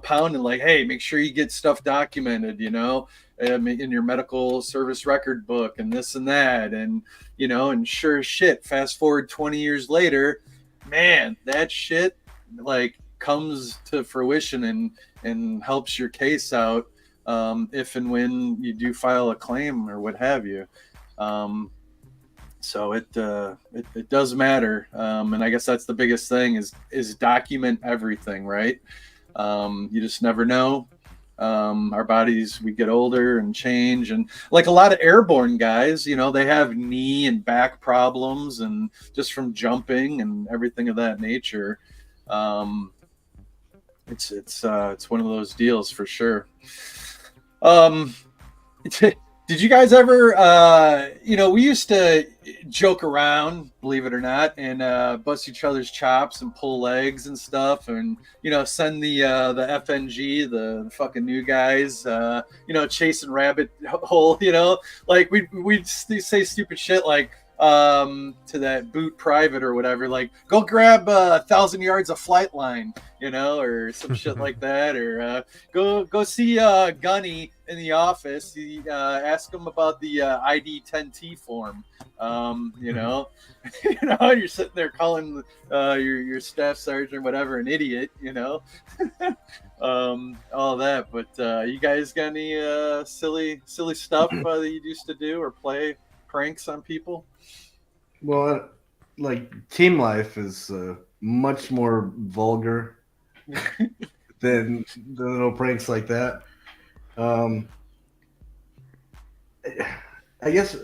pounding like, hey, make sure you get stuff documented, in your medical service record book and this and that. And, and sure as shit, fast forward 20 years later, man, that shit like comes to fruition and helps your case out, if and when you do file a claim or what have you. So it does matter, and I guess that's the biggest thing is document everything, right? You just never know. Our bodies, we get older and change, and like a lot of airborne guys, they have knee and back problems, and just from jumping and everything of that nature. It's one of those deals for sure. Did you guys ever, we used to joke around, believe it or not, and bust each other's chops and pull legs and stuff, and send the FNG, the fucking new guys, chasing rabbit hole, like we'd say stupid shit like, to that boot private or whatever, like go grab 1,000 yards of flight line, or some shit like that, or go see Gunny in the office. Ask him about the ID 10T form. You're sitting there calling your staff sergeant or whatever an idiot, all that. But you guys got any silly stuff that you used to do or play pranks on people? Well, like team life is much more vulgar than the little pranks like that. I guess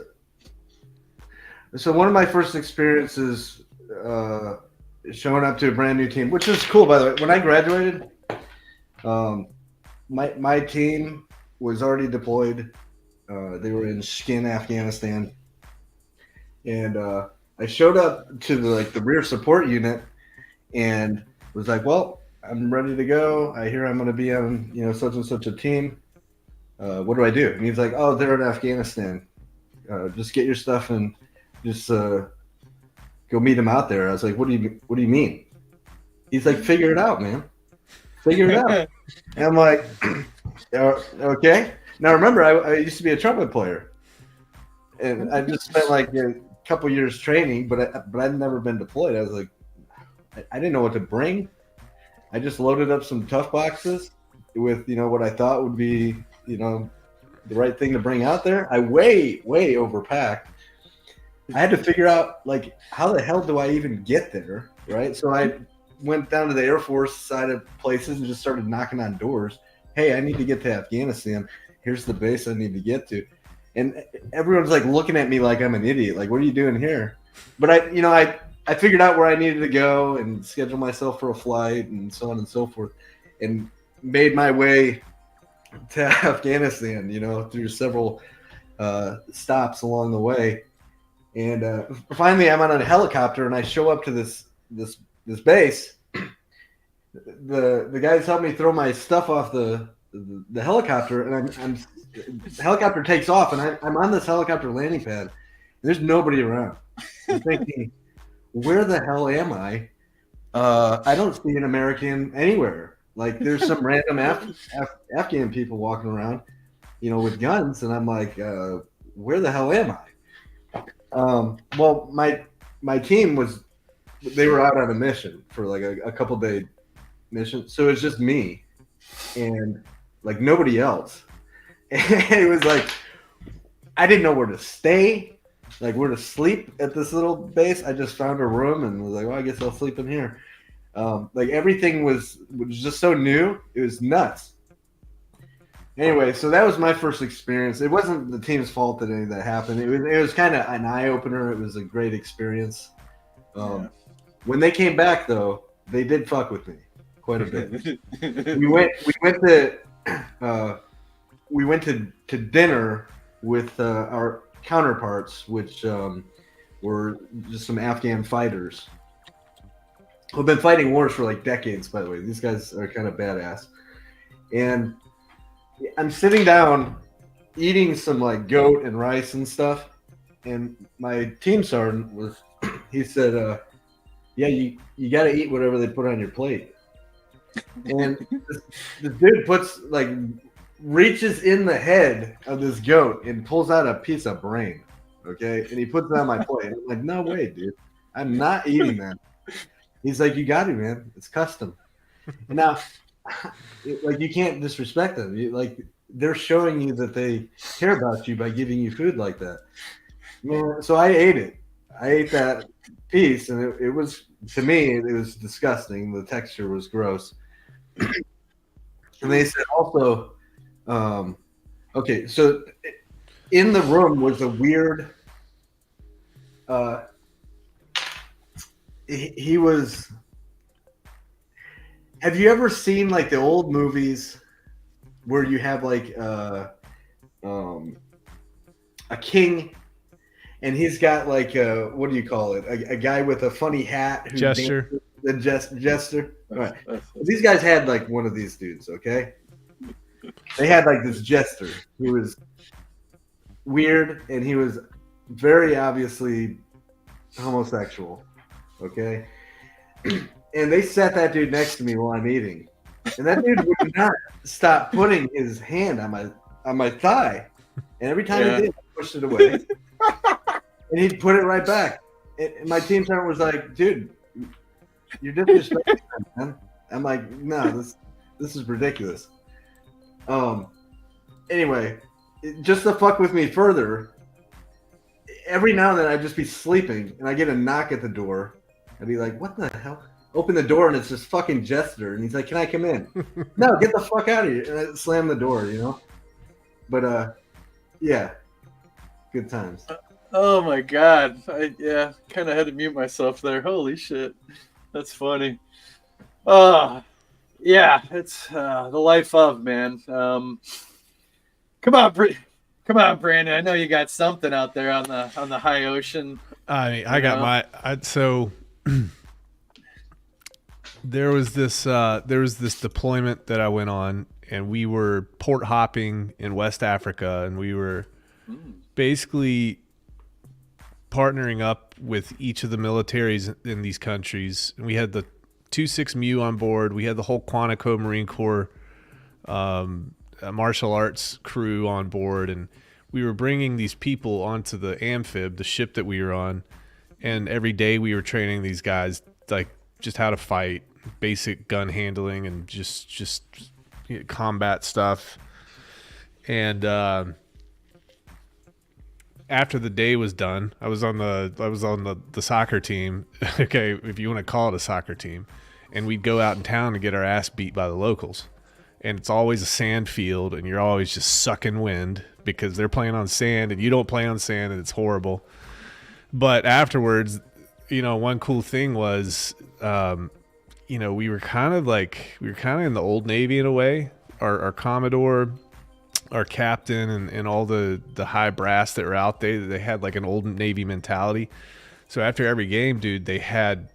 so. One of my first experiences showing up to a brand new team, which is cool, by the way. When I graduated, my team was already deployed. They were in Skin, Afghanistan. And I showed up to the rear support unit and was like, well, I'm ready to go. I hear I'm going to be on, such and such a team. What do I do? And he's like, oh, they're in Afghanistan. Just get your stuff and just go meet them out there. I was like, what do you mean? He's like, figure it out, man. Figure it out. And I'm like, okay. Now remember, I used to be a trumpet player. And I just spent like a couple years training, but I'd never been deployed. I was like, I didn't know what to bring. I just loaded up some tough boxes with, what I thought would be, the right thing to bring out there. I way overpacked. I had to figure out like, how the hell do I even get there? Right. So I went down to the Air Force side of places and just started knocking on doors. Hey, I need to get to Afghanistan. Here's the base I need to get to. And everyone's like looking at me like I'm an idiot. Like, what are you doing here? But I figured out where I needed to go and schedule myself for a flight and so on and so forth, and made my way to Afghanistan, through several stops along the way. And finally I'm on a helicopter and I show up to this base. The guys helped me throw my stuff off the helicopter, and the helicopter takes off, and I'm on this helicopter landing pad. And there's nobody around. I'm thinking, where the hell am I? I don't see an American anywhere. Like, there's some random Afghan people walking around, with guns, and I'm like, where the hell am I? Well, my team they were out on a mission for like a couple day mission, so it's just me and like nobody else. And it was like, I didn't know where to stay, like where to sleep at this little base. I just found a room and was like, well, I guess I'll sleep in here. Like everything was just so new. It was nuts. Anyway, so that was my first experience. It wasn't the team's fault that any of that happened. It was kind of an eye opener. It was a great experience. When they came back, though, they did fuck with me quite a bit. We went to dinner with our counterparts, which were just some Afghan fighters. who've been fighting wars for like decades, by the way. These guys are kind of badass. And I'm sitting down eating some like goat and rice and stuff. And my team sergeant he said, yeah, you got to eat whatever they put on your plate. And this dude reaches in the head of this goat and pulls out a piece of brain. Okay. And he puts it on my plate. I'm like, no way, dude. I'm not eating that. He's like, you got to, man. It's custom. And now, like, you can't disrespect them. They're showing you that they care about you by giving you food like that. Yeah, so I ate it. I ate that piece, and it was, to me, it was disgusting. The texture was gross. And they said also, okay, so in the room was a weird. He was. Have you ever seen like the old movies where you have like a king, and he's got like what do you call it? A guy with a funny hat, Jester. The jester. All right. These guys had like one of these dudes. Okay, they had like this jester who was weird, and he was very obviously homosexual. Okay. And they set that dude next to me while I'm eating, and that dude would not stop putting his hand on my thigh, and every time he did, I pushed it away, and he'd put it right back. And my team sergeant was like, "Dude, you're disrespecting him, man." I'm like, "No, this is ridiculous." Anyway, just to fuck with me further, every now and then I'd just be sleeping, and I get a knock at the door. I'd be like, "What the hell?" Open the door, and it's this fucking jester, and he's like, "Can I come in?" "No, get the fuck out of here!" And I slam the door, you know. But yeah, good times. Oh my god! Kind of had to mute myself there. Holy shit, that's funny. Yeah, it's the life of, man. Come on, Brandon. I know you got something out there on the high ocean. I mean, I got so. There was this deployment that I went on, and we were port hopping in West Africa, and we were basically partnering up with each of the militaries in these countries. And we had the 26 MU on board. We had the whole Quantico Marine Corps martial arts crew on board, and we were bringing these people onto the amphib, the ship that we were on, and every day we were training these guys like just how to fight, basic gun handling, and just combat stuff. And after the day was done, I was on the soccer team. Okay, if you want to call it a soccer team, and we'd go out in town and get our ass beat by the locals. And it's always a sand field, and you're always just sucking wind because they're playing on sand and you don't play on sand, and it's horrible. But afterwards, one cool thing was, we were kind of in the old Navy in a way. Our Commodore, our captain, and all the high brass that were out there, they had like an old Navy mentality. So after every game, dude, they had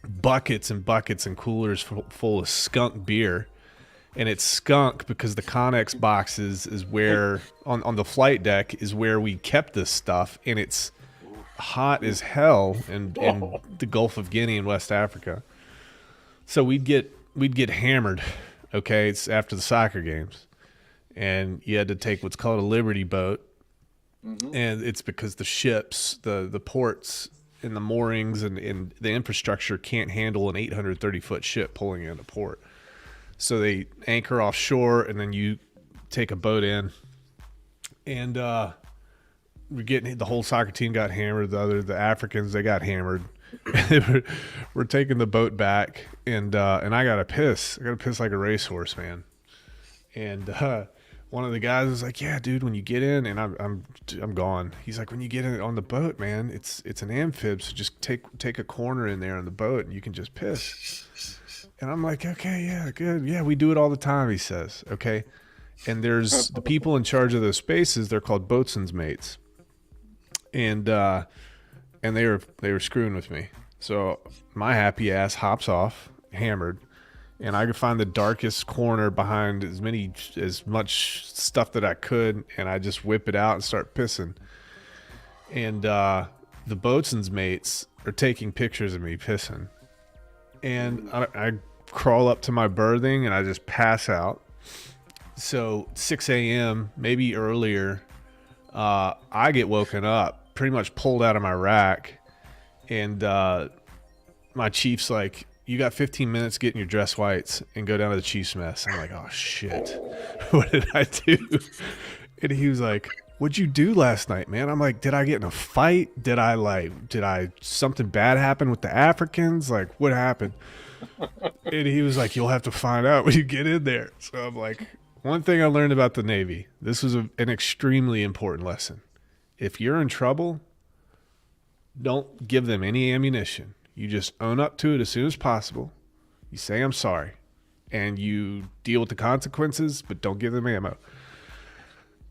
buckets and buckets and coolers full of skunk beer. And it's skunk because the Connex boxes is where, on the flight deck, is where we kept this stuff. And it's hot as hell in the Gulf of Guinea in West Africa. So we'd get hammered, okay? It's after the soccer games. And you had to take what's called a Liberty boat. Mm-hmm. And it's because the ships, the ports and the moorings and the infrastructure can't handle an 830-foot ship pulling into port. So they anchor offshore, and then you take a boat in. And the whole soccer team got hammered. The Africans, they got hammered. We're taking the boat back, and I got to piss. I got to piss like a racehorse, man. And one of the guys was like, "Yeah, dude, when you get in," and I'm gone. He's like, "When you get in on the boat, man, it's an amphib, so just take a corner in there on the boat, and you can just piss." And I'm like, "Okay, yeah, good. Yeah, we do it all the time," he says. Okay. And there's the people in charge of those spaces, they're called boatswain's mates. And they were screwing with me. So my happy ass hops off, hammered, and I could find the darkest corner behind as much stuff that I could, and I just whip it out and start pissing. And the boatswain's mates are taking pictures of me pissing, and I crawl up to my berthing and I just pass out. So 6 a.m., maybe earlier, I get woken up, pretty much pulled out of my rack, and my chief's like, "You got 15 minutes, get in your dress whites and go down to the chief's mess." I'm like, "Oh shit, what did I do?" And he was like, "What'd you do last night, man?" I'm like, "Did I get in a fight? Did I something bad happen with the Africans? Like, what happened?" And he was like, "You'll have to find out when you get in there." So I'm like, one thing I learned about the Navy, this was an extremely important lesson. If you're in trouble, don't give them any ammunition. You just own up to it as soon as possible. You say, "I'm sorry," and you deal with the consequences, but don't give them ammo.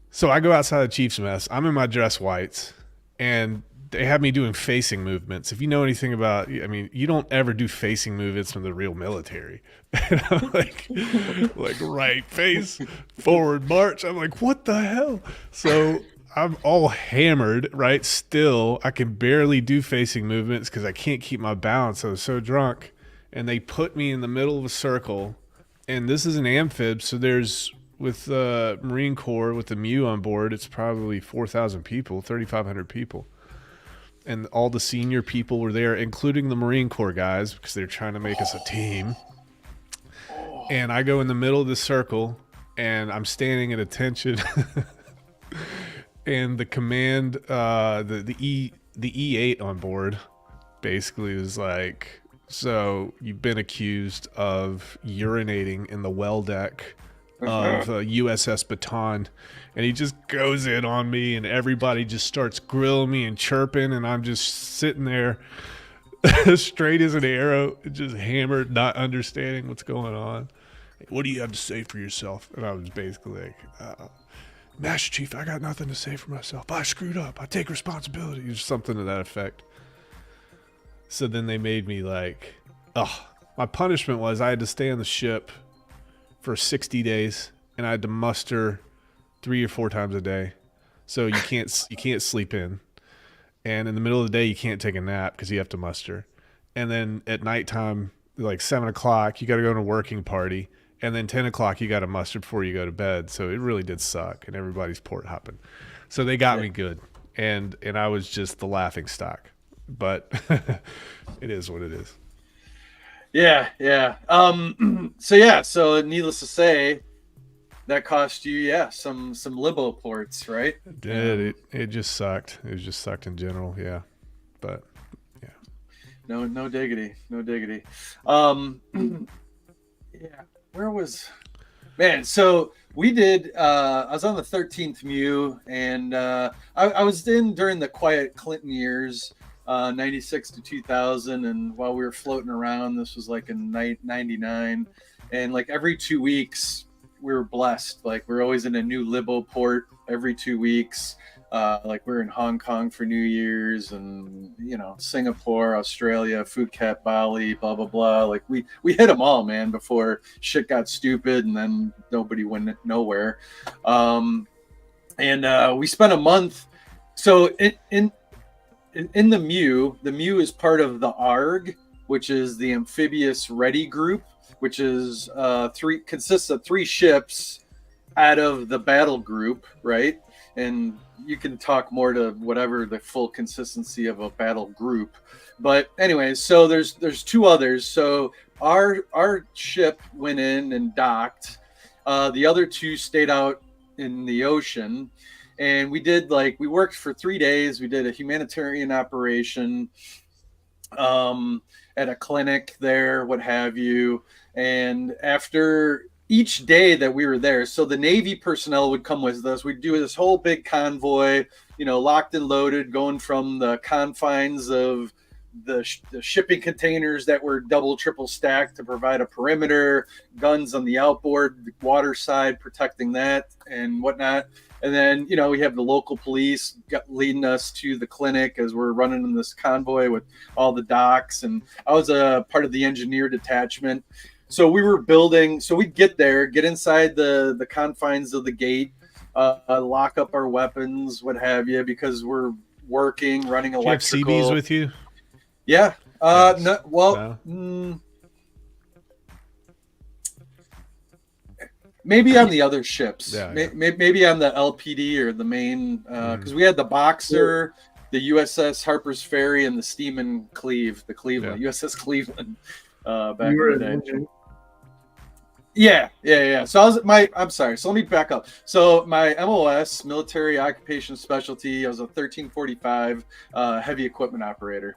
So I go outside the chief's mess. I'm in my dress whites, and they have me doing facing movements. If you know anything about, I mean, you don't ever do facing movements from the real military. And I'm like right face, forward march. I'm like, what the hell? So I'm all hammered, right? Still, I can barely do facing movements because I can't keep my balance. I was so drunk. And they put me in the middle of a circle. And this is an amphib, so there's, with the Marine Corps, with the MEU on board, it's probably 4,000 people, 3,500 people. And all the senior people were there, including the Marine Corps guys, because they're trying to make us a team. And I go in the middle of the circle, and I'm standing at attention. And the command, the E8 on board, basically was like, "So you've been accused of urinating in the well deck of USS Baton," and he just goes in on me, and everybody just starts grilling me and chirping, and I'm just sitting there straight as an arrow, just hammered, not understanding what's going on. "What do you have to say for yourself?" And I was basically like, "Master Chief, I got nothing to say for myself. I screwed up. I take responsibility," or something to that effect. So then they made me like, my punishment was I had to stay on the ship for 60 days, and I had to muster 3 or 4 times a day. So you can't sleep in. And in the middle of the day, you can't take a nap because you have to muster. And then at nighttime, like 7 o'clock, you got to go to a working party. And then 10 o'clock, you got to muster before you go to bed. So it really did suck, and everybody's port hopping. So they got me good. And I was just the laughing stock. But it is what it is. Yeah. So needless to say, that cost you, some libo ports, right? It did. It just sucked. It just sucked in general, yeah. But yeah. No diggity. Yeah. Where was, man? So we did. I was on the 13th MEU, and I was in during the quiet Clinton years, 96 to 2000, and while we were floating around, this was like in 99, and like every 2 weeks we were blessed. Like we're always in a new libo port every 2 weeks. Like we're in Hong Kong for New Year's, and Singapore, Australia, Phuket, Bali, blah blah blah. Like we hit them all, man, before shit got stupid, and then nobody went nowhere. And we spent a month. So in the MEU is part of the ARG, which is the Amphibious Ready Group, which is consists of 3 ships out of the battle group, right? And you can talk more to whatever the full consistency of a battle group. But anyways, so there's 2 others. So our ship went in and docked. The other 2 stayed out in the ocean. And we worked for 3 days. We did a humanitarian operation at a clinic there, what have you. And after each day that we were there, so the Navy personnel would come with us. We'd do this whole big convoy, locked and loaded, going from the confines of the shipping containers that were double, triple stacked to provide a perimeter, guns on the outboard, the water side, protecting that and whatnot. And then, we have the local police leading us to the clinic as we're running in this convoy with all the docs. And I was a part of the engineer detachment. So we were building, so we'd get there, get inside the confines of the gate, lock up our weapons, what have you, because we're running Do you have electrical. CBs with you? Yeah. Yes. No, well, No? Maybe on the other ships. Yeah, Maybe on the LPD or the main, because we had the Boxer, the USS Harper's Ferry, and the Steeman Cleveland, USS Cleveland, back in the day. Yeah. So I'm sorry. So let me back up. So my MOS, military occupation specialty, I was a 1345 heavy equipment operator.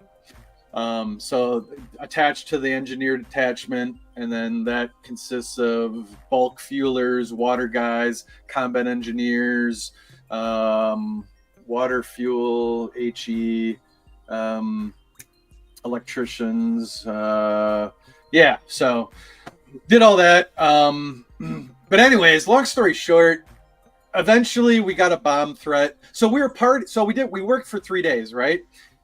So attached to the engineer detachment, and then that consists of bulk fuelers, water guys, combat engineers, water fuel, HE, electricians. So did all that. But anyways, long story short, eventually we got a bomb threat. So we worked for 3 days, right?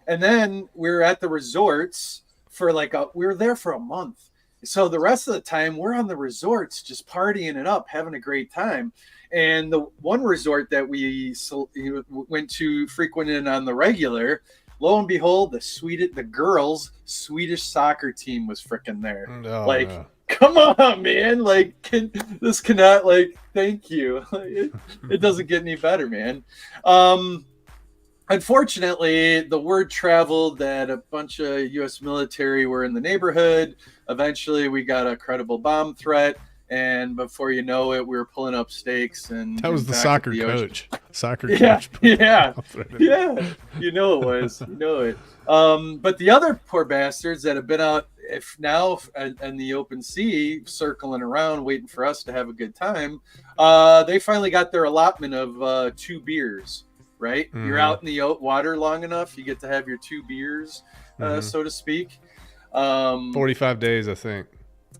And then we were at the resorts for we were there for a month. So the rest of the time we're on the resorts, just partying it up, having a great time. And the one resort that we went to frequented on the regular, lo and behold, the girls' Swedish soccer team was freaking there. No. Come on, man. Thank you. It doesn't get any better, man. Unfortunately, the word traveled that a bunch of U.S. military were in the neighborhood. Eventually, we got a credible bomb threat, and before you know it, we were pulling up stakes. And that was the soccer coach. Yeah. You know it was. But the other poor bastards that have been out in the open sea, circling around, waiting for us to have a good time, they finally got their allotment of 2 beers. Right? Mm-hmm. You're out in the water long enough, you get to have your 2 beers, so to speak. 45 days, I think.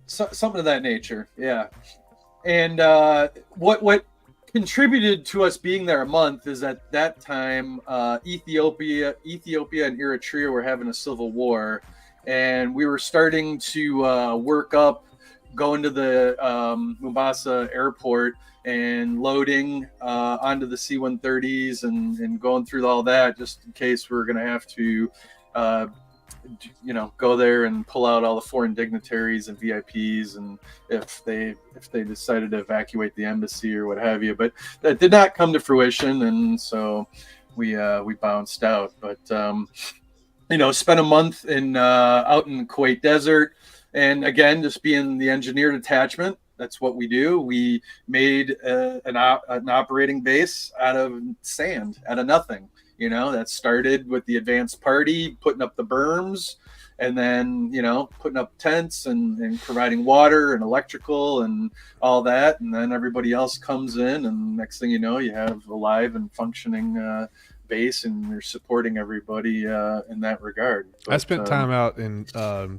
Something of that nature, yeah. And what contributed to us being there a month is at that time, Ethiopia and Eritrea were having a civil war, and we were starting to work up, going to the Mombasa airport and loading onto the C-130s and going through all that, just in case we were going to have to, go there and pull out all the foreign dignitaries and VIPs, and if they decided to evacuate the embassy or what have you. But that did not come to fruition, and so we bounced out. But spent a month out in Kuwait Desert, and again, just being the engineer detachment. That's what we do. We made an operating base out of sand, out of nothing. That started with the advanced party, putting up the berms, and then, putting up tents and providing water and electrical and all that. And then everybody else comes in, and next thing you know, you have a live and functioning base, and you're supporting everybody in that regard. But, I spent time out in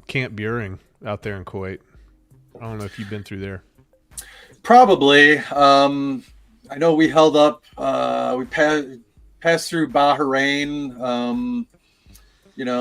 Camp Buring out there in Kuwait. I don't know if you've been through there. Probably. I know we held up. We passed through Bahrain,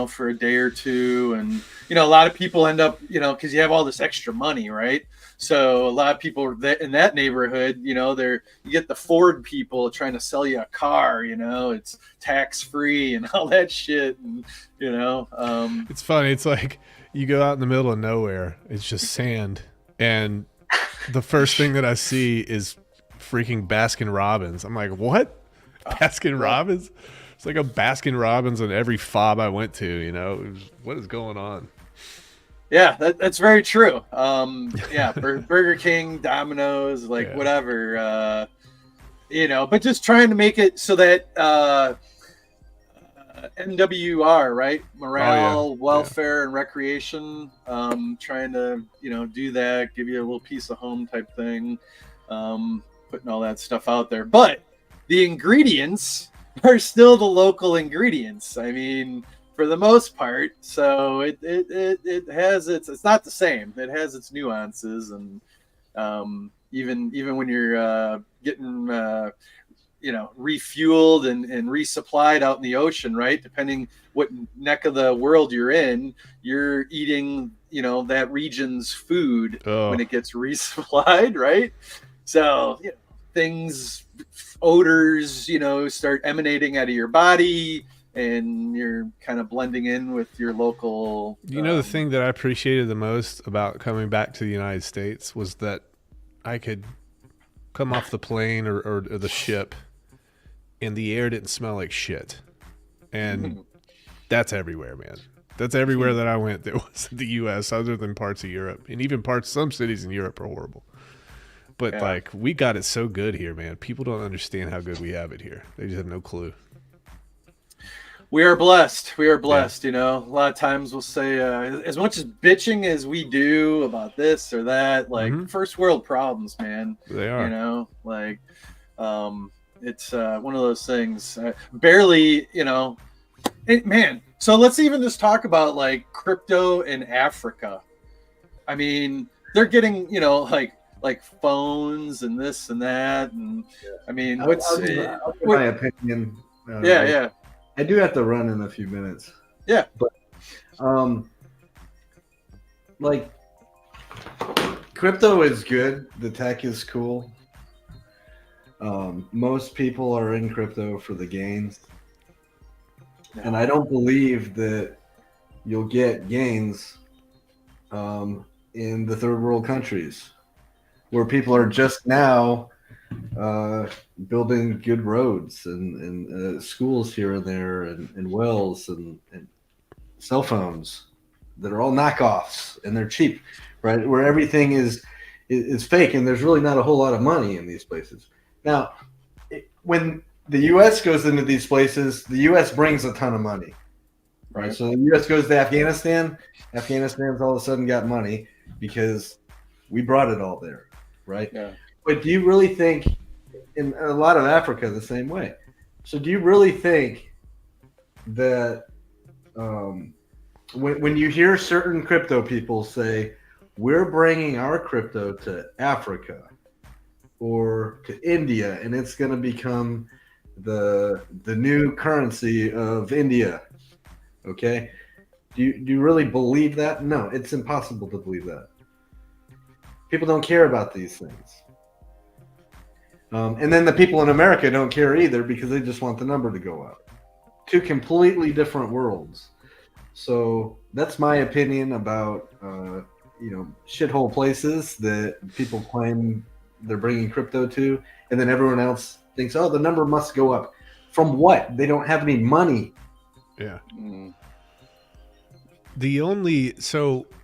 for a day or two, and a lot of people end up, because you have all this extra money, right? So a lot of people in that neighborhood, you get the Ford people trying to sell you a car, it's tax free and all that shit, and it's funny. It's like you go out in the middle of nowhere. It's just sand, and the first thing that I see is freaking Baskin Robbins. I'm like, what? Baskin Robbins? It's like a Baskin Robbins in every fob I went to, what is going on? Yeah, that's very true. Burger King, Domino's, whatever, but just trying to make it so that MWR, right? Morale, welfare, and recreation, trying to, do that, give you a little piece of home type thing, putting all that stuff out there. But the ingredients are still the local ingredients. I mean, for the most part. So it has it's not the same. It has its nuances, and even when you're getting refueled and resupplied out in the ocean, right? Depending what neck of the world you're in, you're eating, that region's food when it gets resupplied, right? So things, odors, start emanating out of your body, and you're kind of blending in with your local. The thing that I appreciated the most about coming back to the United States was that I could come off the plane or the ship, and the air didn't smell like shit. And that's everywhere, man. That's everywhere that I went that was the U.S. other than parts of Europe. And even some cities in Europe are horrible. But we got it so good here, man. People don't understand how good we have it here. They just have no clue. We are blessed. A lot of times we'll say, as much as bitching as we do about this or that, first world problems, man. They are. It's one of those things. Barely, man. So let's even just talk about crypto in Africa. I mean, they're getting, like phones and this and that, and I mean, I'll give my opinion. Yeah. I do have to run in a few minutes. Yeah. But crypto is good. The tech is cool. Most people are in crypto for the gains. No. And I don't believe that you'll get gains in the third world countries where people are just now building good roads and schools here and there and wells and cell phones that are all knockoffs and they're cheap, right? Where everything is fake and there's really not a whole lot of money in these places. Now, when the U.S. goes into these places, the U.S. brings a ton of money, right? So the U.S. goes to Afghanistan. Afghanistan's all of a sudden got money because we brought it all there, right? Yeah. But do you really think, in a lot of Africa the same way, so do you really think that when you hear certain crypto people say, we're bringing our crypto to Africa or to India and it's going to become the new currency of India, okay? Do you really believe that? No, it's impossible to believe that. People don't care about these things. And then the people in America don't care either because they just want the number to go up. Two completely different worlds. So that's my opinion about shithole places that people claim they're bringing crypto to, and then everyone else thinks, oh, the number must go up. From what? They don't have any money. Yeah.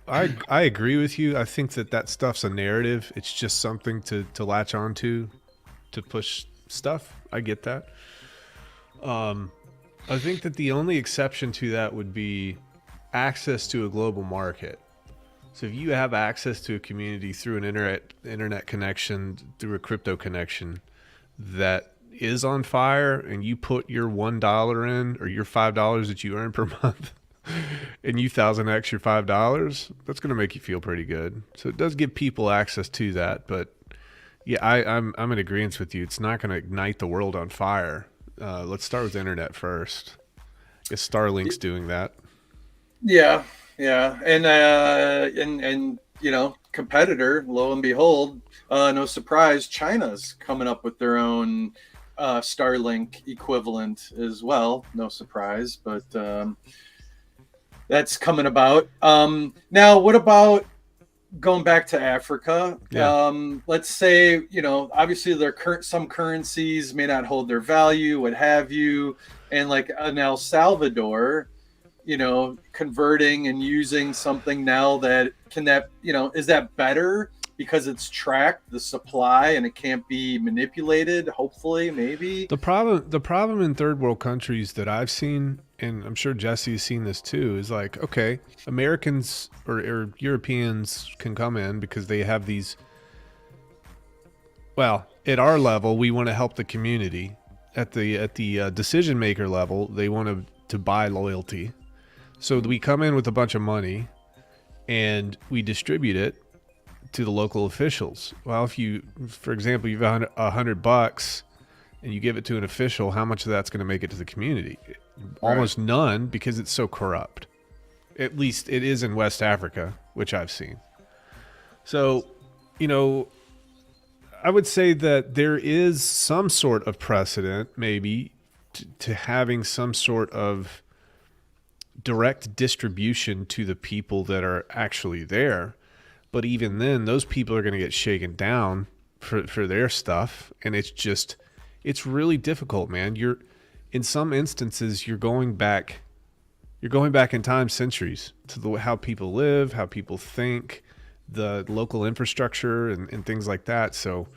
I agree with you. I think that stuff's a narrative. It's just something to latch onto to push stuff. I get that. I think that the only exception to that would be access to a global market. So if you have access to a community through an internet connection, through a crypto connection that is on fire, and you put your $1 in or your $5 that you earn per month and you 1000x your $5, that's going to make you feel pretty good. So it does give people access to that. But yeah, I'm in agreement with you. It's not going to ignite the world on fire. Let's start with the internet first. I guess Starlink's doing that. Yeah. And competitor, lo and behold, no surprise, China's coming up with their own Starlink equivalent as well. No surprise, but that's coming about. Now, what about going back to Africa? Yeah. Let's say, obviously some currencies may not hold their value, what have you. And like in El Salvador, converting and using something now is that better because it's tracked, the supply, and it can't be manipulated, hopefully, maybe? The problem in third world countries that I've seen, and I'm sure Jesse's seen this too, is like, okay, Americans or Europeans can come in because they have these, well, at our level, we want to help the community. At the decision maker level, they want to buy loyalty. So we come in with a bunch of money and we distribute it to the local officials. Well, if you, for example, you've $100 and you give it to an official, how much of that's going to make it to the community? Almost none, because it's so corrupt. At least it is in West Africa, which I've seen. So, you know, I would say that there is some sort of precedent, maybe, to having some sort of direct distribution to the people that are actually there. But even then, those people are going to get shaken down for their stuff. And it's really difficult, man. In some instances, you're going back in time centuries to how people live, how people think, the local infrastructure and things like that. So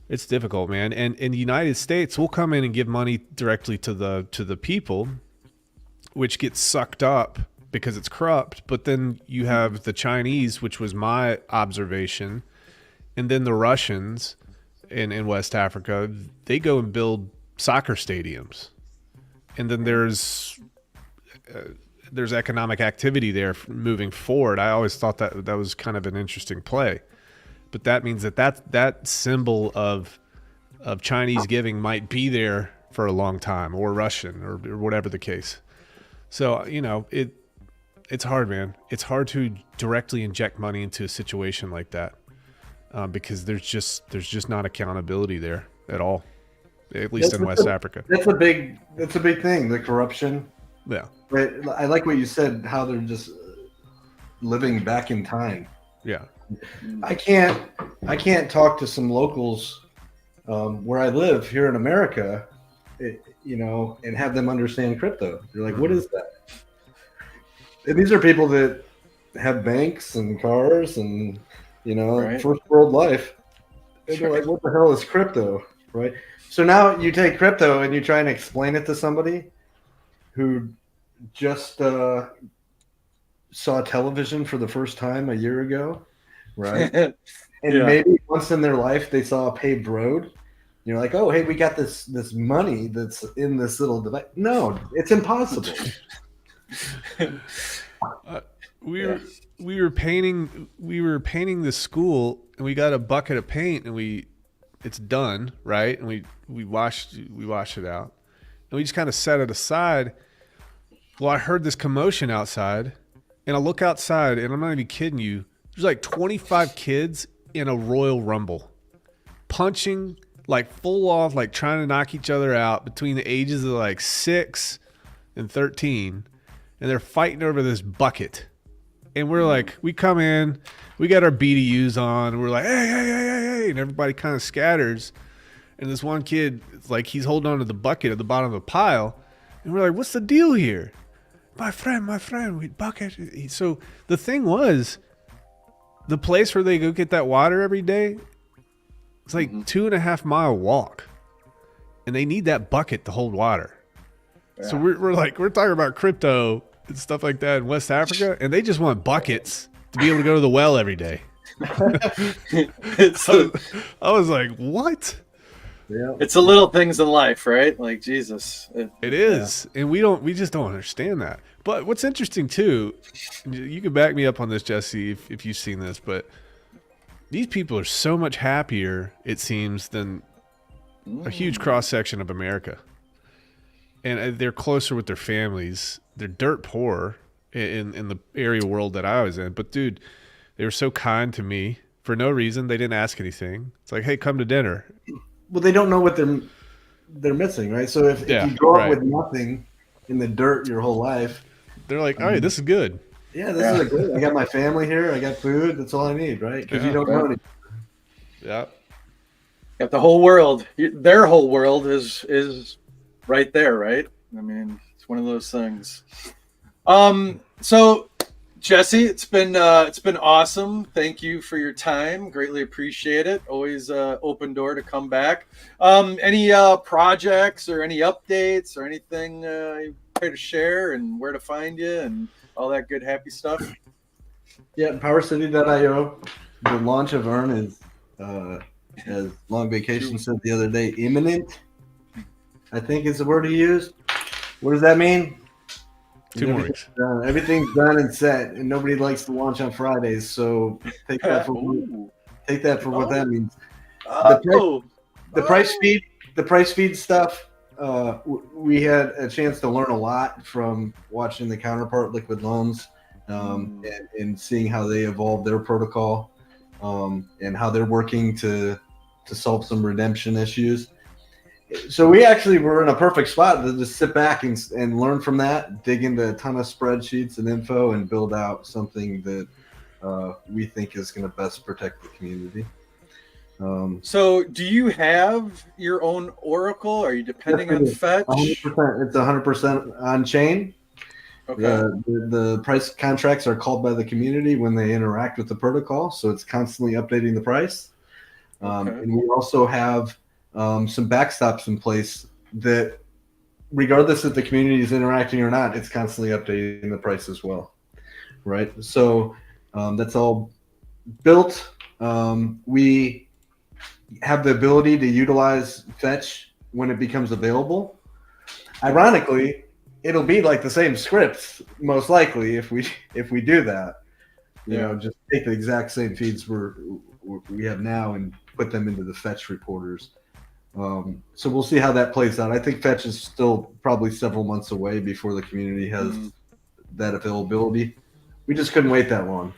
it's difficult, man. And in the United States, we'll come in and give money directly to the people, which gets sucked up because it's corrupt. But then you have the Chinese, which was my observation, and then the Russians in West Africa. They go and build soccer stadiums, and then there's economic activity there moving forward. I always thought that was kind of an interesting play, but that means that symbol of Chinese giving might be there for a long time, or Russian, or whatever the case. So, you know, it's hard, man. It's hard to directly inject money into a situation like that, because there's just not accountability there at all, at least in West Africa. That's a big thing, the corruption. Yeah. But I like what you said, how they're just living back in time. Yeah. I can't talk to some locals where I live here in America, and have them understand crypto. They're like, what is that? And these are people that have banks and cars and, first world life. And they're like, what the hell is crypto? Right. So now you take crypto and you try and explain it to somebody who just saw television for the first time a year ago, right? And maybe once in their life they saw a paved road. You're like, oh, hey, we got this money that's in this little device. No, it's impossible. We were painting the school, and we got a bucket of paint, and it's done, right? And we washed it out, and we just kind of set it aside. Well, I heard this commotion outside, and I look outside, and I'm not even kidding you. There's like 25 kids in a Royal Rumble, punching, like full off, like trying to knock each other out between the ages of like 6 and 13. And they're fighting over this bucket. And we're like, we come in, we got our BDUs on, and we're like, hey. And everybody kind of scatters. And this one kid, like, he's holding on to the bucket at the bottom of the pile. And we're like, what's the deal here? My friend, we bucket. So the thing was, the place where they go get that water every day, it's like 2.5 mile walk. And they need that bucket to hold water. Yeah. So we're talking about crypto and stuff like that in West Africa, and they just want buckets to be able to go to the well every day. I was like, what? Yeah. It's the little things in life, right? Like, Jesus. It is. Yeah. And we just don't understand that. But what's interesting too, you can back me up on this, Jesse, if you've seen this, but these people are so much happier, it seems, than a huge cross section of America. And they're closer with their families. They're dirt poor in the area world that I was in. But dude, they were so kind to me for no reason. They didn't ask anything. It's like, hey, come to dinner. Well, they don't know what they're missing, right? So if you grow up with nothing in the dirt your whole life, they're like, all right, this is good. Yeah, this is good. I got my family here. I got food. That's all I need, right? Because you don't know anything. Yeah. Got the whole world. Their whole world is right there, right? I mean, it's one of those things. So Jesse, it's been awesome. Thank you for your time. Greatly appreciate it. Always open door to come back. Any projects or any updates or anything you care to share, and where to find you and all that good happy stuff? Yeah, PowerCity.io. The launch of Earn is, as Long Vacation said the other day, imminent. I think is the word he used. What does that mean? 2 more weeks. Everything's done and set, and nobody likes to launch on Fridays. So take that for what that means. The price feed the price feed stuff, we had a chance to learn a lot from watching the counterpart Liquid Loans and seeing how they evolved their protocol and how they're working to solve some redemption issues. So we actually were in a perfect spot to just sit back and learn from that, dig into a ton of spreadsheets and info, and build out something that we think is going to best protect the community. So do you have your own Oracle? Are you depending on Fetch? 100%, it's 100% on chain. Okay. The price contracts are called by the community when they interact with the protocol, so it's constantly updating the price. And we also have some backstops in place that, regardless if the community is interacting or not, it's constantly updating the price as well, right? So that's all built. We have the ability to utilize Fetch when it becomes available. Ironically, it'll be like the same scripts most likely if we do that. You know, just take the exact same feeds we have now and put them into the Fetch reporters. So we'll see how that plays out. I think Fetch is still probably several months away before the community has that availability. We just couldn't wait that long.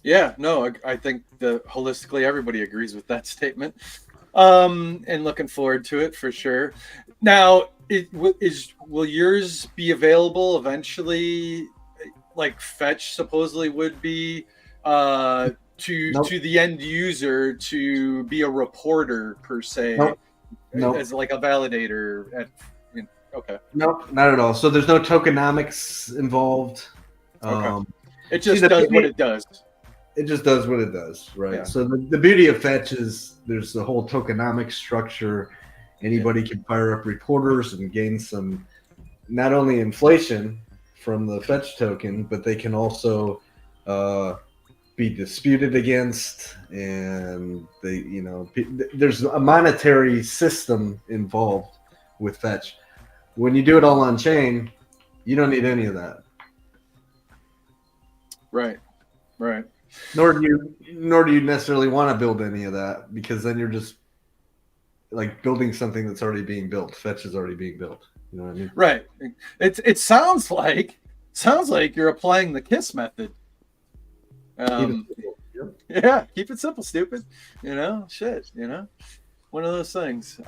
Yeah, no, I think holistically everybody agrees with that statement. And looking forward to it for sure. Now, will yours be available eventually, like Fetch supposedly would be, to the end user to be a reporter per se, as like a validator? Okay. Nope, not at all. So there's no tokenomics involved. Okay. It just does what it does. It just does what it does, right? Yeah. So the beauty of Fetch is there's the whole tokenomic structure. Anybody can fire up reporters and gain some, not only inflation from the Fetch token, but they can also be disputed against, and there's a monetary system involved with Fetch. When you do it all on chain, you don't need any of that. Right. Nor do you necessarily want to build any of that, because then you're just like building something that's already being built. Fetch is already being built. You know what I mean? Right. It sounds like you're applying the KISS method. Yeah, keep it simple, stupid. Shit. One of those things.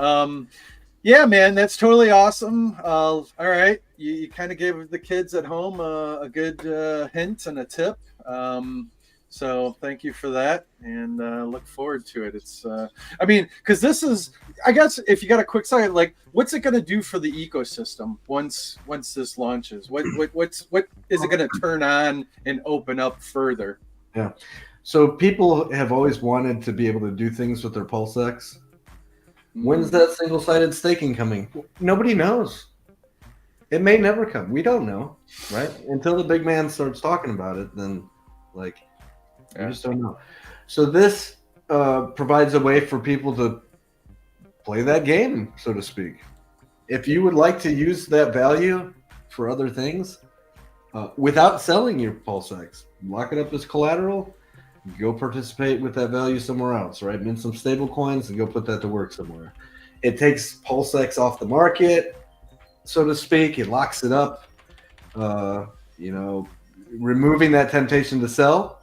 Yeah, man, that's totally awesome. All right, you kind of gave the kids at home a good hint and a tip. So thank you for that, and look forward to it. It's, because this is, I guess, if you got a quick side, like, what's it going to do for the ecosystem once this launches? What is it going to turn on and open up further? Yeah. So people have always wanted to be able to do things with their PulseX. When's that single-sided staking coming? Nobody knows. It may never come. We don't know, right? Until the big man starts talking about it, then, we just don't know. So this provides a way for people to play that game, so to speak. If you would like to use that value for other things without selling your PulseX, lock it up as collateral, go participate with that value somewhere else, right? Mint some stable coins and go put that to work somewhere. It takes PulseX off the market, so to speak. It locks it up, removing that temptation to sell.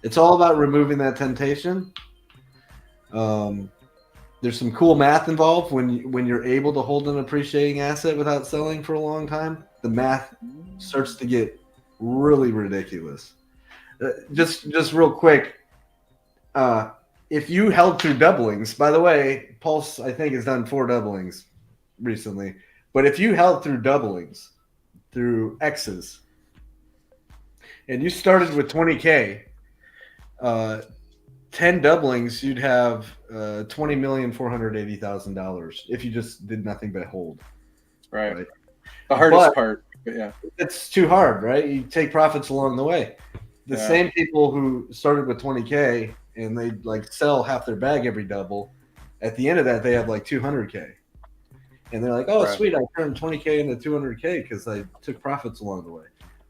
It's all about removing that temptation. There's some cool math involved when you're able to hold an appreciating asset without selling for a long time. The math starts to get really ridiculous. Just real quick, if you held through doublings, by the way, Pulse, I think, has done 4 doublings recently. But if you held through doublings, through X's, and you started with 20K, 10 doublings, you'd have $20,480,000 if you just did nothing but hold. Right. The hardest part. But yeah. It's too hard, right? You take profits along the way. The same people who started with 20K and they sell half their bag every double, at the end of that they have 200K, and they're like, "Oh, right. Sweet! I turned 20K into 200K because I took profits along the way."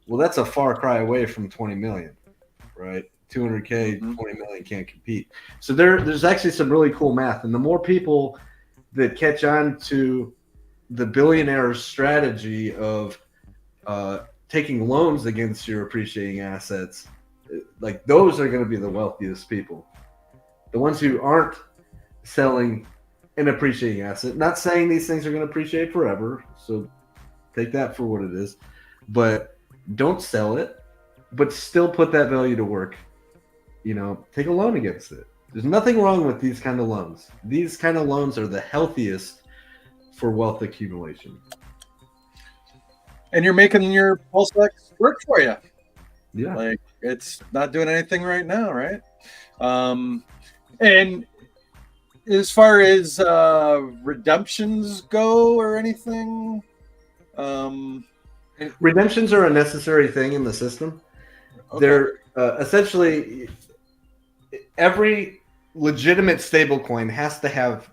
Well, that's a far cry away from 20 million, right? 200K, 20 million can't compete. So there's actually some really cool math, and the more people that catch on to the billionaire's strategy of taking loans against your appreciating assets, like those are going to be the wealthiest people. The ones who aren't selling an appreciating asset. Not saying these things are going to appreciate forever, so take that for what it is. But don't sell it, but still put that value to work. You know, take a loan against it. There's nothing wrong with these kind of loans. These kind of loans are the healthiest for wealth accumulation. And you're making your PulseX work for you. Yeah. Like it's not doing anything right now, right? And as far as redemptions go or anything, redemptions are a necessary thing in the system. okay. They're essentially every legitimate stablecoin has to have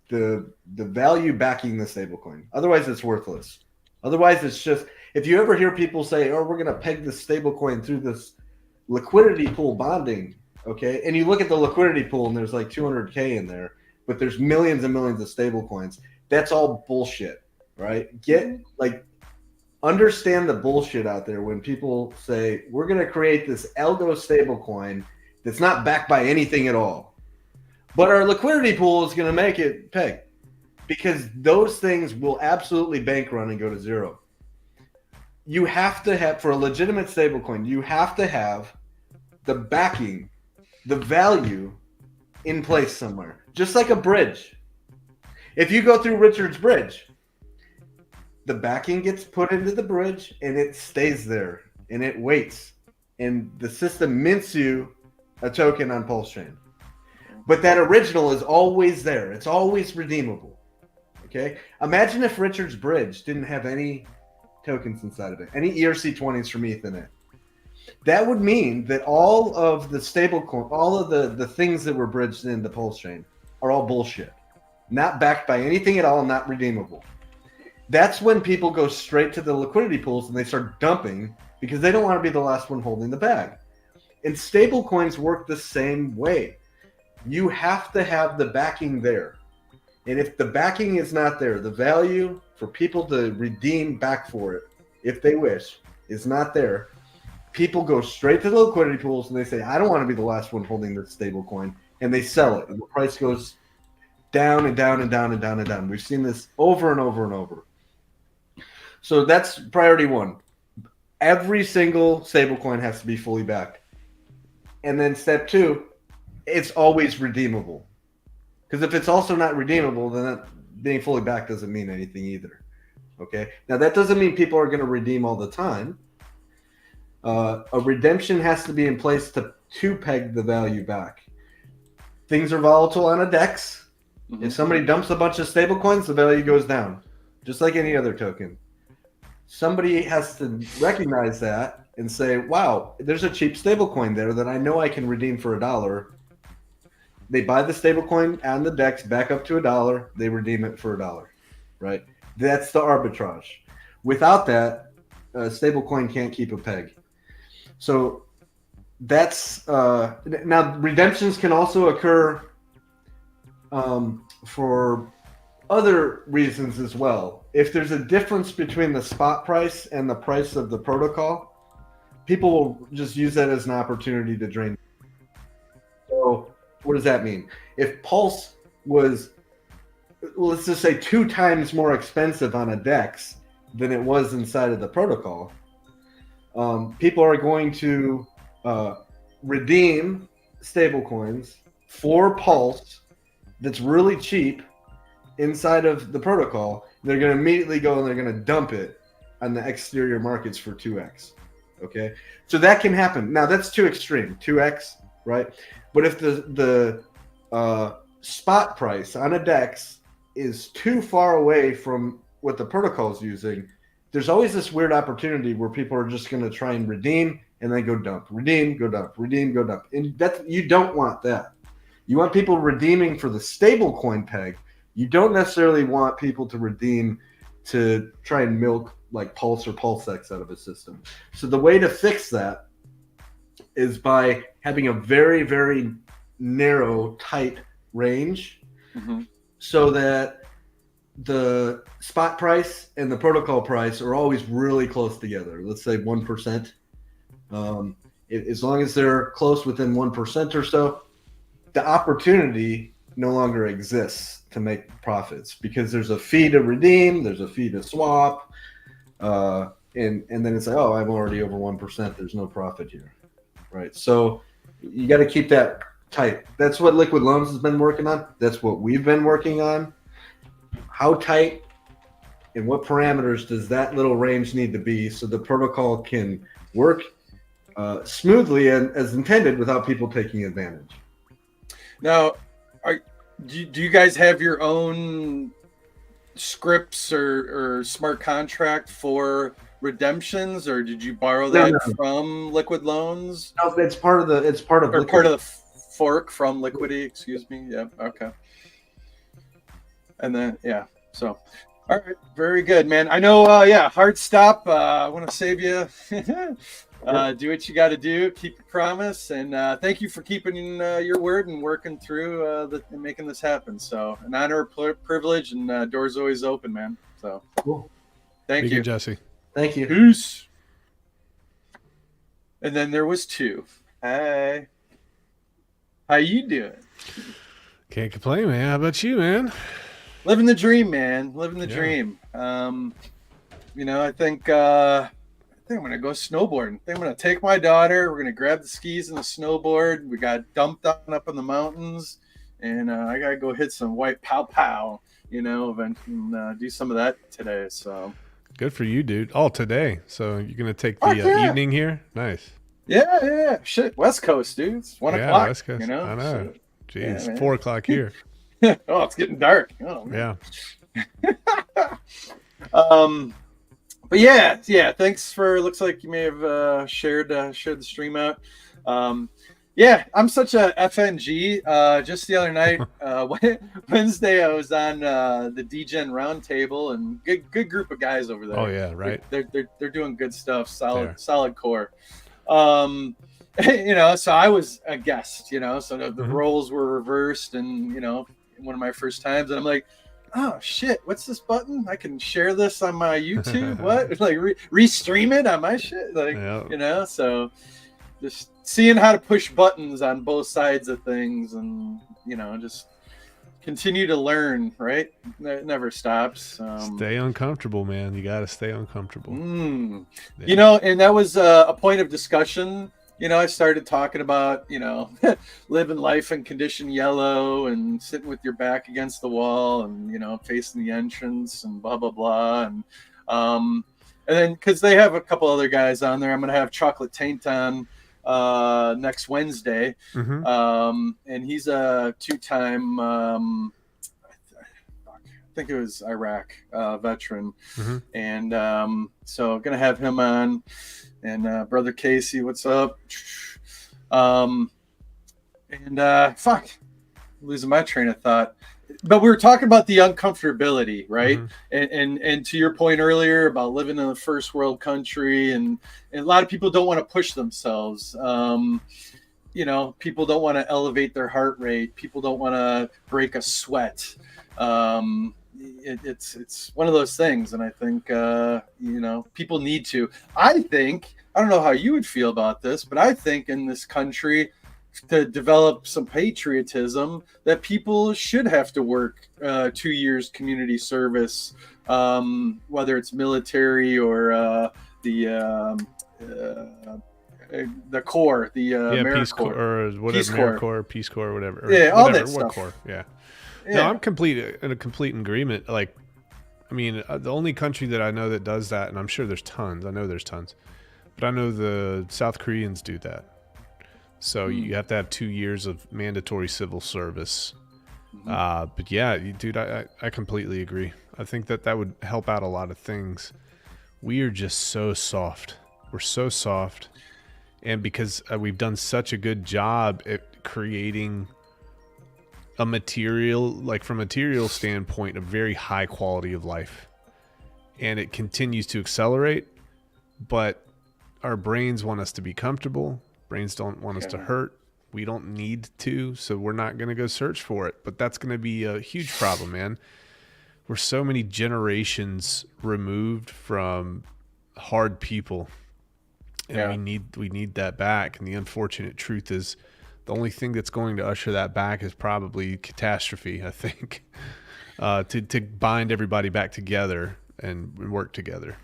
the value backing the stablecoin. Otherwise, it's worthless. Otherwise, it's just, if you ever hear people say, "Oh, we're going to peg the stablecoin through this liquidity pool bonding," okay, and you look at the liquidity pool and there's like 200K in there, but there's millions and millions of stablecoins. That's all bullshit, right? Understand the bullshit out there when people say we're going to create this algo stablecoin that's not backed by anything at all, but our liquidity pool is going to make it peg, because those things will absolutely bank run and go to zero. You have to have, for a legitimate stablecoin, you have to have the backing, the value in place somewhere, just like a bridge. If you go through Richard's bridge, the backing gets put into the bridge and it stays there and it waits, and the system mints you a token on Pulse Chain. But that original is always there. It's always redeemable. Okay? Imagine if Richard's bridge didn't have any tokens inside of it, any ERC20s from ETH in it. That would mean that all of the stablecoin, all of the things that were bridged into Pulse Chain are all bullshit. Not backed by anything at all, not redeemable. That's when people go straight to the liquidity pools and they start dumping because they don't want to be the last one holding the bag. And stable coins work the same way. You have to have the backing there. And if the backing is not there, the value for people to redeem back for it, if they wish, is not there, people go straight to the liquidity pools and they say, I don't want to be the last one holding this stable coin, and they sell it. And the price goes down and down and down and down and down. We've seen this over and over and over. So that's priority one. Every single stablecoin has to be fully backed. And then step two, it's always redeemable. Because if it's also not redeemable, then that being fully backed doesn't mean anything either. Okay. Now that doesn't mean people are going to redeem all the time. A redemption has to be in place to peg the value back. Things are volatile on a DEX. Mm-hmm. If somebody dumps a bunch of stable coins, the value goes down, just like any other token. Somebody has to recognize that and say, wow, there's a cheap stable coin there that I know I can redeem for $1. They buy the stable coin on the DEX back up to $1. They redeem it for $1, right? That's the arbitrage. Without that, a stable coin can't keep a peg. So that's now redemptions can also occur for other reasons as well. If there's a difference between the spot price and the price of the protocol, people will just use that as an opportunity to drain. So what does that mean? If Pulse was, let's just say, 2 times more expensive on a DEX than it was inside of the protocol, people are going to redeem stablecoins for Pulse that's really cheap inside of the protocol. They're going to immediately go and they're going to dump it on the exterior markets for 2x. Okay, so that can happen. Now that's too extreme, 2x, right? But if the spot price on a DEX is too far away from what the protocol is using, there's always this weird opportunity where people are just going to try and redeem and then go dump, redeem, go dump, redeem, go dump. And that's, you don't want that. You want people redeeming for the stable coin peg. You don't necessarily want people to redeem to try and milk like Pulse or PulseX out of a system. So the way to fix that is by having a very, very narrow, tight range. Mm-hmm. so that the spot price and the protocol price are always really close together. Let's say 1%. As long as they're close within 1% or so, the opportunity no longer exists to make profits because there's a fee to redeem, there's a fee to swap, and then it's like, oh, I'm already over 1%. There's no profit here, right? So you got to keep that tight. That's what Liquid Loans has been working on. That's what we've been working on. How tight and what parameters does that little range need to be so the protocol can work smoothly and as intended without people taking advantage? Now, do you guys have your own scripts or smart contract for redemptions, or did you borrow that from Liquid Loans? No, it's part of the part of the fork from Liquidity. Excuse me. Yeah. Okay. And then so. All right, very good, man. I know, hard stop. I want to save you. Do what you got to do. Keep your promise, and thank you for keeping your word and working through and making this happen. So, an honor, a privilege, and doors always open, man. So, cool. Thank you, Jesse. Thank you. Peace. And then there was 2. Hey, how you doing? Can't complain, man. How about you, man? Living the dream, man. Living the dream. I think I'm gonna go snowboarding. I think I'm gonna take my daughter. We're gonna grab the skis and the snowboard. We got dumped on up in the mountains, and I gotta go hit some white pow, event and do some of that today. So good for you, dude. All today. So you're gonna take the evening here? Nice. Yeah. Shit, West Coast, dude. It's 1 o'clock. West Coast. I know. So, jeez, 4 o'clock here. Oh, it's getting dark. Oh, man. But yeah. Thanks for. Looks like you may have shared the stream out. I'm such a FNG. Just the other night, Wednesday, I was on the DGen roundtable, and good group of guys over there. Oh yeah, right. They're doing good stuff. Solid core. So I was a guest. So the roles were reversed, and one of my first times, and I'm like, oh shit, what's this button? I can share this on my YouTube. What? Like restream it on my shit. Like, so just seeing how to push buttons on both sides of things, and just continue to learn, right? It never stops. Stay uncomfortable, man. You got to stay uncomfortable. And that was a point of discussion. I started talking about, living life in condition yellow and sitting with your back against the wall and, facing the entrance and blah, blah, blah. And then because they have a couple other guys on there, I'm going to have Chocolate Taint on next Wednesday. And he's a 2-time, I think it was Iraq veteran. And so going to have him on. And Brother Casey, what's up? Losing my train of thought. But we were talking about the uncomfortability, right? And to your point earlier about living in a first world country, and a lot of people don't want to push themselves. People don't want to elevate their heart rate. People don't want to break a sweat. It's one of those things, and I think people need to. I don't know how you would feel about this, but I think in this country, to develop some patriotism, that people should have to work 2 years community service, whether it's military or the Corps, Peace Corps or whatever, Peace Corps, whatever. All that stuff. Corps, No, I'm in a complete agreement. Like, I mean, the only country that I know that does that, and I'm sure there's tons. I know there's tons, but I know the South Koreans do that. So you have to have 2 years of mandatory civil service. But yeah, dude, I completely agree. I think that would help out a lot of things. We are just so soft. We're so soft, and because we've done such a good job at creating a material, like from a material standpoint, a very high quality of life, and it continues to accelerate, but our brains want us to be comfortable. Brains don't want us to hurt. We don't need to, so we're not going to go search for it. But that's going to be a huge problem, man. We're so many generations removed from hard people, and we need that back. And the unfortunate truth is, the only thing that's going to usher that back is probably catastrophe, I think, to bind everybody back together and work together.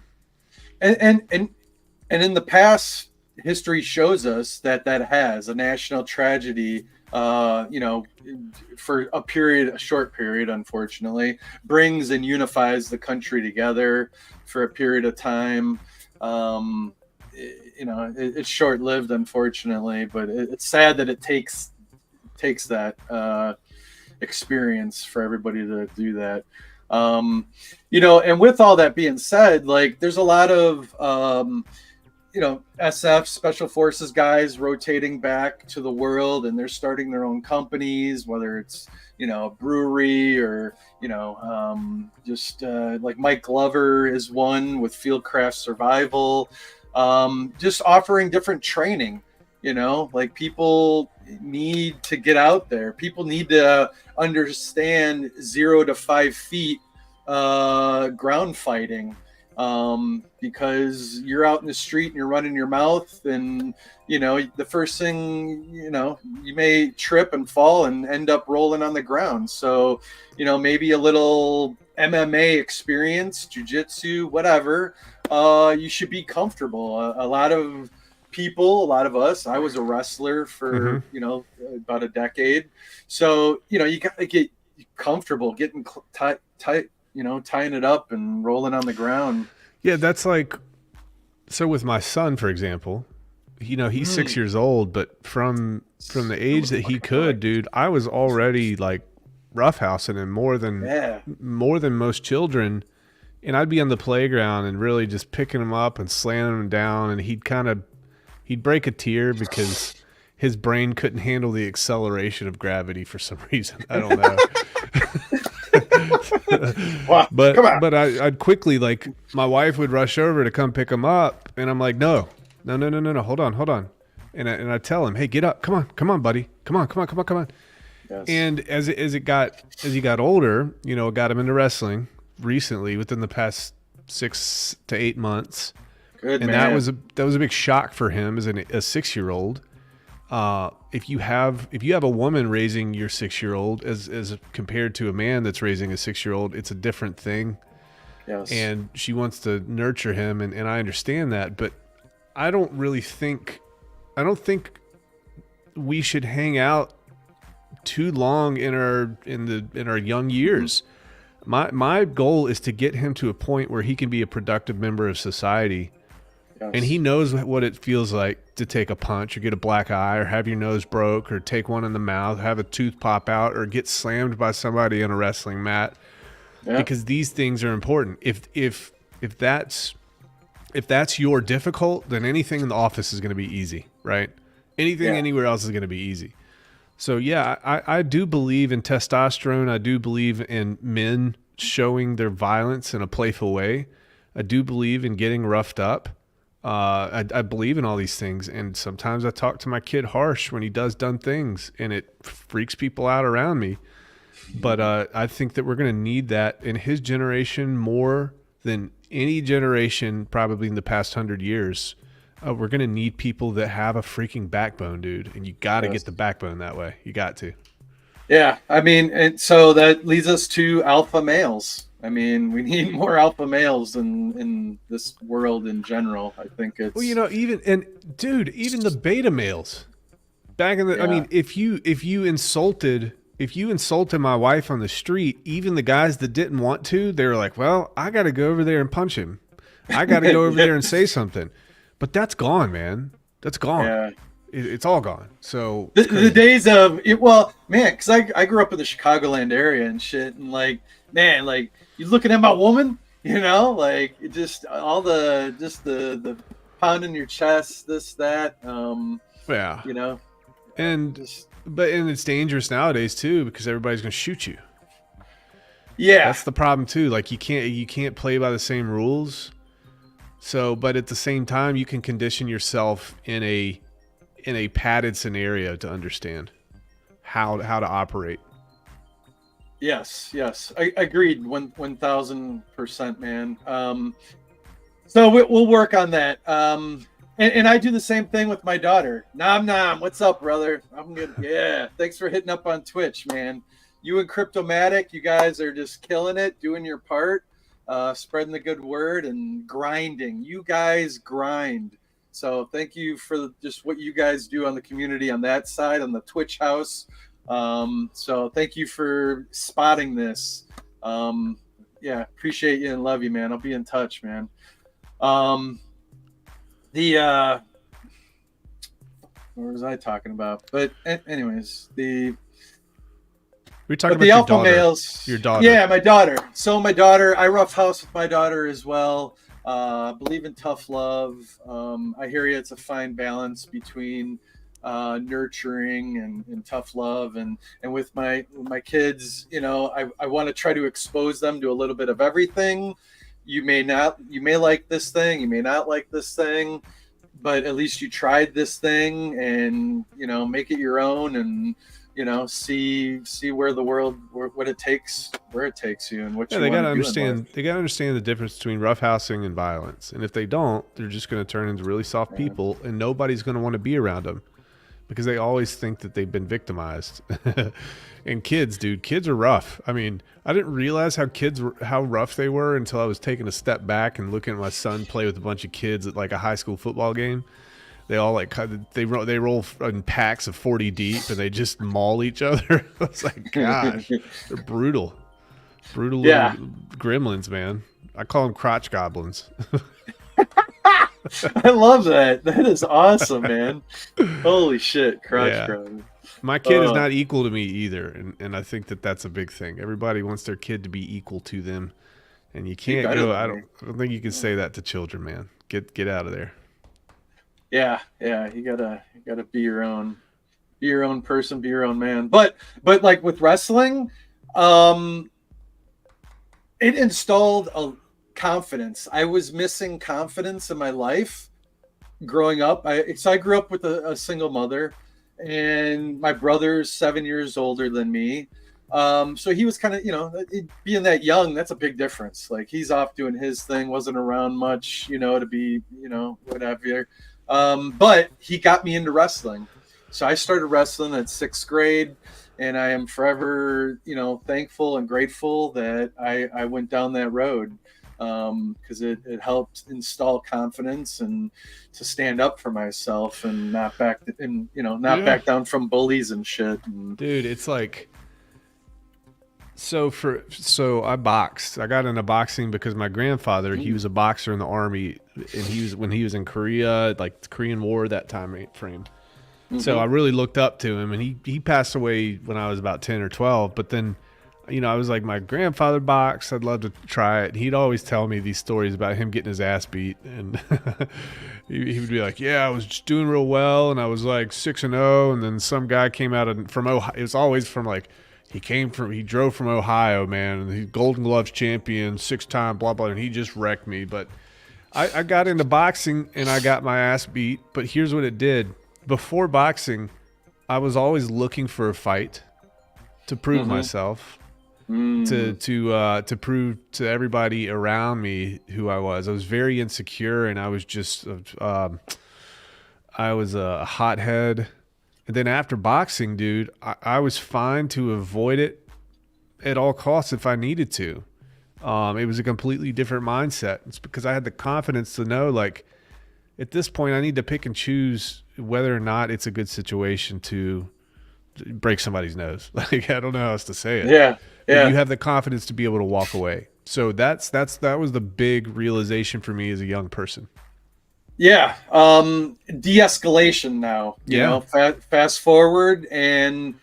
And in the past, history shows us that has a national tragedy, for a short period, unfortunately, brings and unifies the country together for a period of time. It's short-lived, unfortunately, but it's sad that it takes that experience for everybody to do that. And with all that being said, like, there's a lot of SF special forces guys rotating back to the world, and they're starting their own companies, whether it's a brewery or like Mike Glover is one with Fieldcraft Survival, just offering different training. Like, people need to get out there. People need to understand 0 to 5 feet ground fighting, because you're out in the street and you're running your mouth, and the first thing you may trip and fall and end up rolling on the ground. So maybe a little MMA experience, jiu-jitsu, whatever, you should be comfortable. A lot of us, I was a wrestler for about a decade, so you got to get comfortable getting tight, tying it up and rolling on the ground. Yeah, that's like, so with my son, for example, he's 6 years old, but from the age that he could, dude, I was already like roughhousing him more than most children. And I'd be on the playground and really just picking him up and slamming him down, and he'd break a tear because his brain couldn't handle the acceleration of gravity for some reason. I don't know. Wow, but I'd quickly, like, my wife would rush over to come pick him up, and I'm like, no, hold on. And I tell him, hey, get up, come on, buddy, come on. Yes. And as he got older, got him into wrestling recently within the past 6 to 8 months. Good, and man. that was a big shock for him as a 6-year-old. If you have a woman raising your 6-year-old as compared to a man that's raising a 6-year-old, it's a different thing. Yes. And she wants to nurture him, and I understand that, but I don't think we should hang out too long in our young years. My goal is to get him to a point where he can be a productive member of society. Yes. And he knows what it feels like to take a punch or get a black eye or have your nose broke or take one in the mouth, have a tooth pop out, or get slammed by somebody on a wrestling mat. Yeah. Because these things are important. If that's your difficult, then anything in the office is going to be easy, right? Anything anywhere else is going to be easy. So yeah, I do believe in testosterone. I do believe in men showing their violence in a playful way. I do believe in getting roughed up. I believe in all these things, and sometimes I talk to my kid harsh when he does dumb things, and it freaks people out around me. But I think that we're going to need that in his generation more than any generation probably in the past 100 years. We're going to need people that have a freaking backbone, dude, and you got to get the backbone that way. You got to. Yeah, I mean, and so that leads us to alpha males. I mean, we need more alpha males in this world in general. I think it's even the beta males back in the. Yeah. I mean, if you insulted my wife on the street, even the guys that didn't want to, they were like, "Well, I got to go over there and punch him. I got to go over there and say something." But that's gone, man. That's gone. Yeah. It's all gone. So the days of it, well, man, because I grew up in the Chicagoland area and shit, and like, man, like, you looking at my woman, like, it just all the pounding your chest, this, that, yeah, and just, and it's dangerous nowadays too, because everybody's gonna shoot you. Yeah, that's the problem too. Like, you can't play by the same rules. So, but at the same time, you can condition yourself in a in a padded scenario to understand how to operate. Yes, I agreed 1000%, man. So we'll work on that. And I do the same thing with my daughter. Nom, what's up, brother? I'm good. Yeah, thanks for hitting up on Twitch, man. You and Cryptomatic, you guys are just killing it, doing your part, spreading the good word and grinding. You guys grind. So thank you for just what you guys do on the community on that side, on the Twitch house. So thank you for spotting this. Yeah, appreciate you and love you, man. I'll be in touch, man. What was I talking about? But anyways, we're talking about the your alpha daughter. males. Your daughter. Yeah, my daughter. So my daughter, I roughhouse with my daughter as well. Believe in tough love. I hear you. It's a fine balance between nurturing and tough love, and with my kids, you know, I want to try to expose them to a little bit of everything. You may like this thing, you may not like this thing, but at least you tried this thing, and you know, make it your own, and you know, see where the world, what it takes, where it takes you, and what you they want gotta to do in understand. life. They gotta understand the difference between roughhousing and violence. And if they don't, they're just gonna turn into really soft people, and nobody's gonna want to be around them because they always think that they've been victimized. And kids, dude, kids are rough. I mean, I didn't realize how rough they were until I was taking a step back and looking at my son play with a bunch of kids at like a high school football game. They all like they roll in packs of 40 deep and they just maul each other. I was like, gosh, they're brutal little gremlins, man. I call them crotch goblins. I love that. That is awesome, man. Holy shit, crotch grub. My kid is not equal to me either, and I think that's a big thing. Everybody wants their kid to be equal to them, and you can't go. I don't think you can say that to children, man. Get out of there. Yeah, you gotta be your own person, be your own man. But like with wrestling, it installed a confidence. I was missing confidence in my life growing up. I grew up with a single mother, and my brother's 7 years older than me. So he was kind of, you know, being that young, that's a big difference. Like he's off doing his thing, wasn't around much, you know, to be, you know, whatever. But he got me into wrestling. So I started wrestling at 6th grade, and I am forever, you know, thankful and grateful that I went down that road. Because it helped install confidence and to stand up for myself and not back down from bullies and shit. Dude, it's like so I boxed. I got into boxing because my grandfather, he was a boxer in the army, and when he was in Korea, like the Korean War, that time frame. So I really looked up to him, and he passed away when I was about 10 or 12, but then, you know, I was like, my grandfather boxed. I'd love to try it. He'd always tell me these stories about him getting his ass beat. And he would be like, yeah, I was just doing real well. And I was like 6-0. And then some guy came out from Ohio. It was always from like, he drove from Ohio, man. And he's Golden Gloves champion, 6-time, blah, blah. And he just wrecked me. But I got into boxing and I got my ass beat. But here's what it did. Before boxing, I was always looking for a fight to prove myself. To prove to everybody around me who I was. I was very insecure, and I was just I was a hothead. And then after boxing, dude, I was fine to avoid it at all costs if I needed to. It was a completely different mindset. It's because I had the confidence to know, like, at this point, I need to pick and choose whether or not it's a good situation to break somebody's nose. Like, I don't know how else to say it. Yeah. You have the confidence to be able to walk away. So that was the big realization for me as a young person. Yeah. De-escalation now. You know, fast forward, and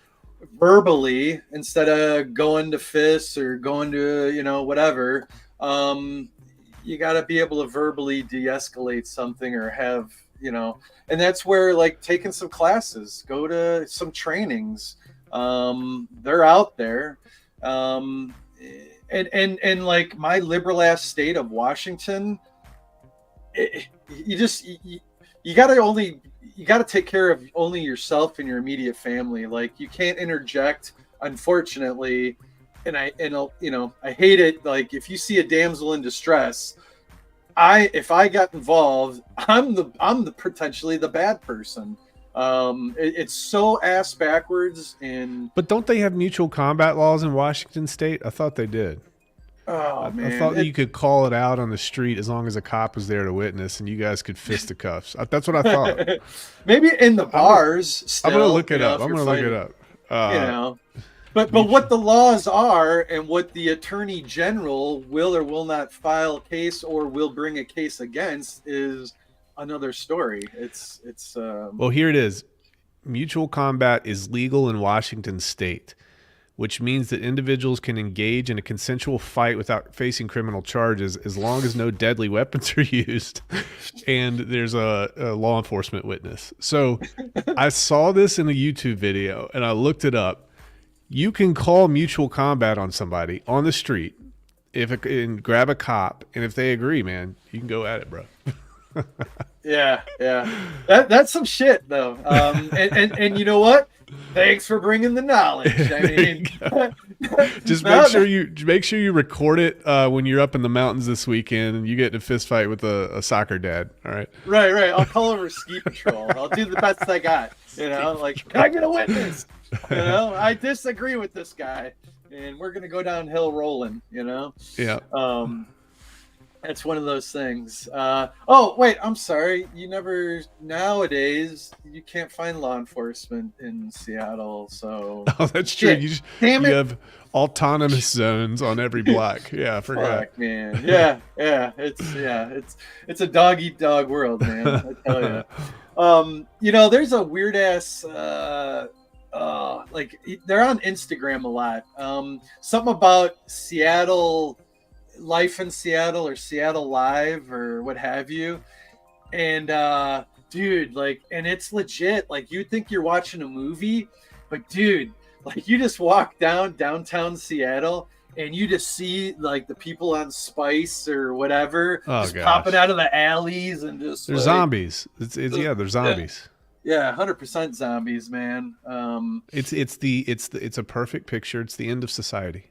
verbally, instead of going to fists or going to, you know, whatever, you got to be able to verbally de-escalate something, or have, you know, and that's where, like, taking some classes, go to some trainings. They're out there. And like my liberal ass state of Washington, you got to only, you got to take care of only yourself and your immediate family. Like, you can't interject, unfortunately. And I hate it. Like, if you see a damsel in distress, if I got involved, I'm the potentially the bad person. It's so ass backwards. But don't they have mutual combat laws in Washington State? I thought they did. Oh man, I thought that you could call it out on the street as long as a cop was there to witness, and you guys could fisticuffs. That's what I thought. Maybe in the bars. I'm gonna look it up. I'm gonna look it up. But what the laws are and what the attorney general will or will not file a case or will bring a case against is another story. It's well, here it is. Mutual combat is legal in Washington State, which means that individuals can engage in a consensual fight without facing criminal charges as long as no deadly weapons are used and there's a law enforcement witness. So I saw this in a YouTube video and I looked it up. You can call mutual combat on somebody on the street and grab a cop, and if they agree, man, you can go at it, bro. Yeah. That's some shit, though. And you know what? Thanks for bringing the knowledge. I mean, just make sure you record it when you're up in the mountains this weekend and you get in a fist fight with a soccer dad. All right. Right. I'll call over ski patrol. I'll do the best I got. Like, can I get a witness? I disagree with this guy, and we're gonna go downhill rolling. Yeah. It's one of those things. Oh wait, I'm sorry. Nowadays you can't find law enforcement in Seattle. So that's true. You Damn it. have autonomous zones on every block. Yeah, I forgot. Fuck, man. Yeah. It's a dog eat dog world, man. I tell you. There's a weird ass. Like, they're on Instagram a lot. Something about Seattle. Life in Seattle or Seattle Live or what have you, and dude, like, and it's legit. Like, you think you're watching a movie, but dude, like, you just walk downtown Seattle and you just see like the people on Spice or whatever popping out of the alleys and just they're zombies. They're zombies. Yeah, 100% zombies, man. It's a perfect picture. It's the end of society.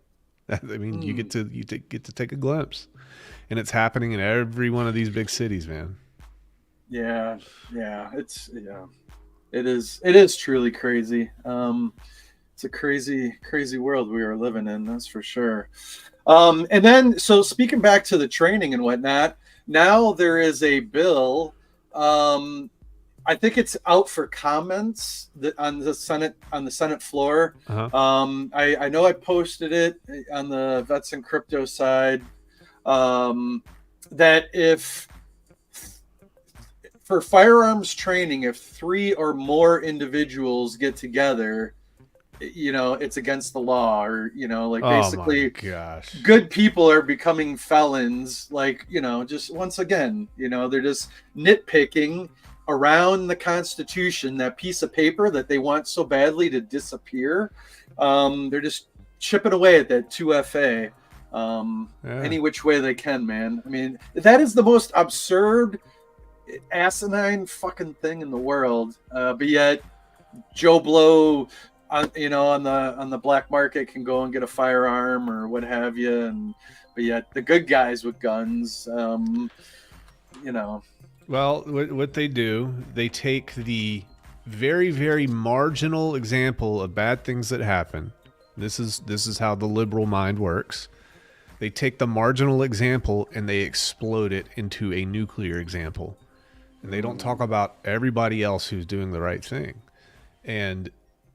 I mean, you get to take a glimpse, and it's happening in every one of these big cities, man. Yeah, it is truly crazy. It's a crazy world we are living in, that's for sure. And then, so speaking back to the training and whatnot, now there is a bill. I think it's out for comments on the Senate floor. Uh-huh. I know I posted it on the Vets and Crypto side, that if for firearms training, if 3 or more individuals get together, it's against the law, or basically, good people are becoming felons. Like, just once again, they're just nitpicking around the Constitution, that piece of paper that they want so badly to disappear. They're just chipping away at that 2FA any which way they can, man. I mean, that is the most absurd, asinine fucking thing in the world. But yet Joe Blow on the black market can go and get a firearm or what have you, but yet the good guys with guns, Well, what they do, they take the very, very marginal example of bad things that happen. This is how the liberal mind works. They take the marginal example and they explode it into a nuclear example. And they don't talk about everybody else who's doing the right thing. And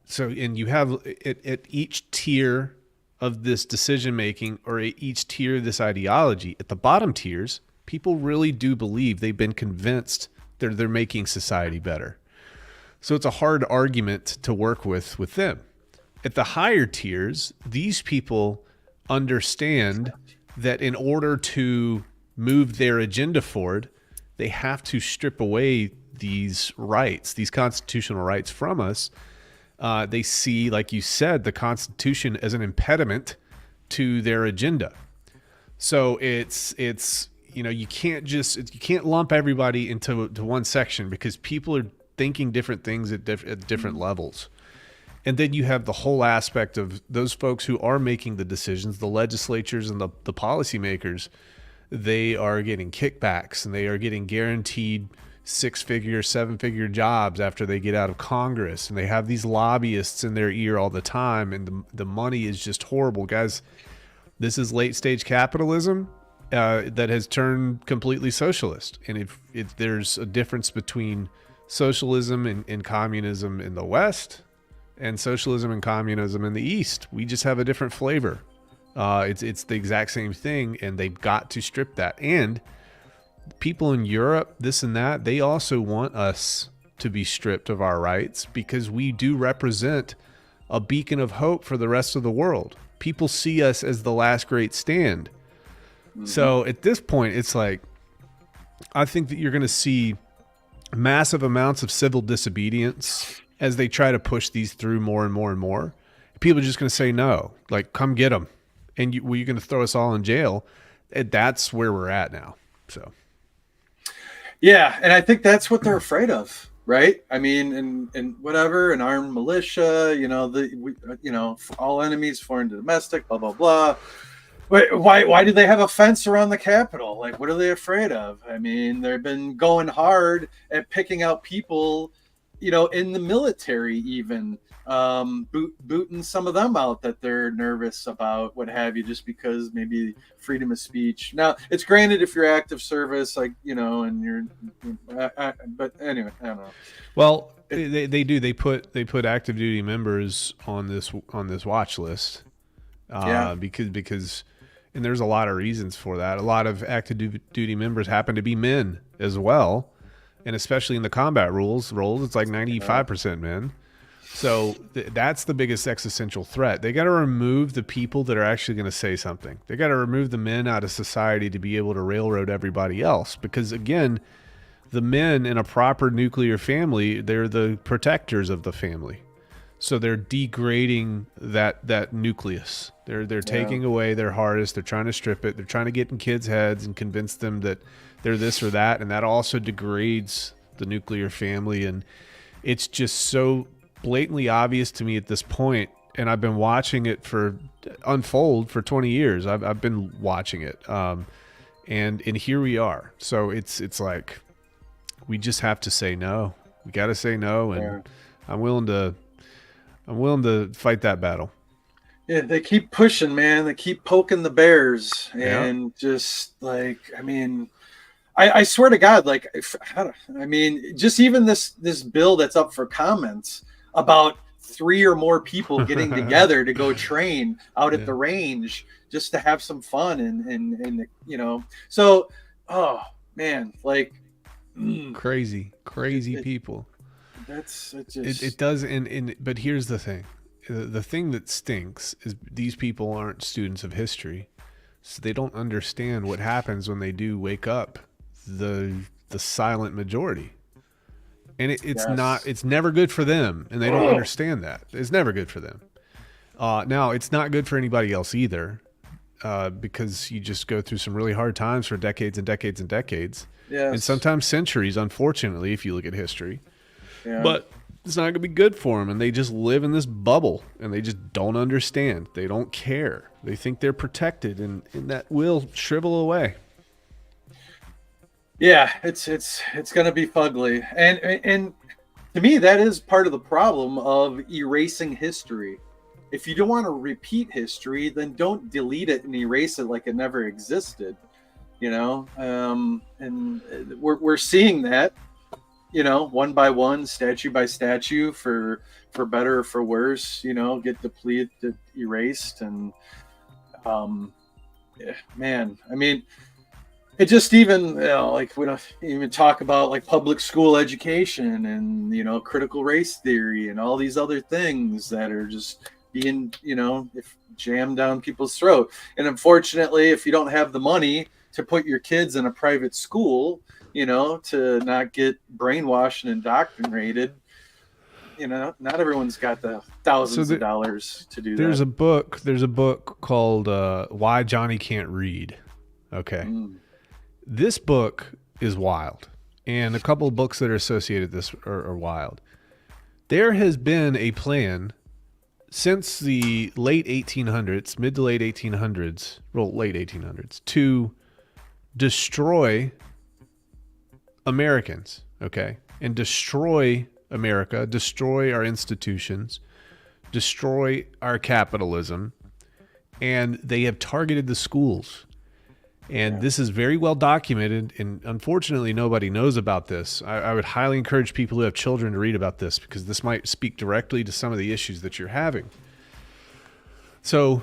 you have at each tier of this decision making, or at each tier of this ideology, at the bottom tiers, people really do believe, they've been convinced they're making society better. So it's a hard argument to work with them. At the higher tiers, these people understand that in order to move their agenda forward, they have to strip away these rights, these constitutional rights from us. They see, like you said, the Constitution as an impediment to their agenda. So it's you can't lump everybody into one section, because people thinking different things at different levels. And then you have the whole aspect of those folks who are making the decisions, the legislatures and the policymakers. They are getting kickbacks and they are getting guaranteed 6-figure, 7-figure jobs after they get out of Congress. And they have these lobbyists in their ear all the time. And the money is just horrible. Guys, this is late stage capitalism that has turned completely socialist. And if there's a difference between socialism and communism in the West and socialism and communism in the East, we just have a different flavor. It's the exact same thing, and they've got to strip that. And people in Europe, this and that, they also want us to be stripped of our rights because we do represent a beacon of hope for the rest of the world. People see us as the last great stand. Mm-hmm. So at this point, it's like, I think that you're going to see massive amounts of civil disobedience as they try to push these through more and more and more. People are just going to say no, like, come get them. And you're going to throw us all in jail. And that's where we're at now. So, yeah, and I think that's what they're afraid of, right? I mean, and whatever, an armed militia, all enemies, foreign to domestic, blah blah blah. Why do they have a fence around the Capitol? Like, what are they afraid of? I mean, they've been going hard at picking out people, in the military, even booting some of them out that they're nervous about, what have you, just because maybe freedom of speech. Now, it's granted if you're active service, like, and you're, but anyway, I don't know. Well, they do. They put active duty members on this watch list. Because and there's a lot of reasons for that. A lot of active duty members happen to be men as well. And especially in the combat roles, it's like 95% men. So that's the biggest existential threat. They got to remove the people that are actually going to say something. They got to remove the men out of society to be able to railroad everybody else. Because again, the men in a proper nuclear family, they're the protectors of the family. So they're degrading that nucleus. They're taking away their hardest. They're trying to strip it. They're trying to get in kids' heads and convince them that they're this or that. And that also degrades the nuclear family. And it's just so blatantly obvious to me at this point. And I've been watching it unfold for 20 years. I've been watching it. And here we are. So it's like, we just have to say no. We got to say no. And I'm willing to fight that battle. Yeah, they keep pushing, man. They keep poking the bears, and just like, I mean, I swear to God, like, just even this bill that's up for comments about 3 or more people getting together to go train out at the range just to have some fun and so, oh man, like crazy people. That's just... It does, but here's the thing. The thing that stinks is these people aren't students of history, so they don't understand what happens when they do wake up the silent majority. And it's never good for them, and they don't understand that. It's never good for them. Now, it's not good for anybody else either, because you just go through some really hard times for decades and decades and decades, and sometimes centuries, unfortunately, if you look at history. Yeah. But it's not going to be good for them, and they just live in this bubble, and they just don't understand. They don't care. They think they're protected, and that will shrivel away. Yeah, it's going to be fugly, and to me, that is part of the problem of erasing history. If you don't want to repeat history, then don't delete it and erase it like it never existed. And we're seeing that. One by one, statue by statue, for better or for worse, get depleted, erased. And man, I mean, it just even, like, we don't even talk about like public school education and, critical race theory and all these other things that are just being, jammed down people's throat. And unfortunately, if you don't have the money to put your kids in a private school, to not get brainwashed and indoctrinated, not everyone's got the thousands of dollars to do that. There's a book called Why Johnny Can't Read. Okay. This book is wild. and a couple of books that are associated with this are wild. There has been a plan since the late 1800s, mid to late 1800s, well, late 1800s, to destroy Americans, okay? And destroy America, destroy our institutions, destroy our capitalism, and they have targeted the schools. And this is very well documented, and unfortunately nobody knows about this. I would highly encourage people who have children to read about this, because this might speak directly to some of the issues that you're having. So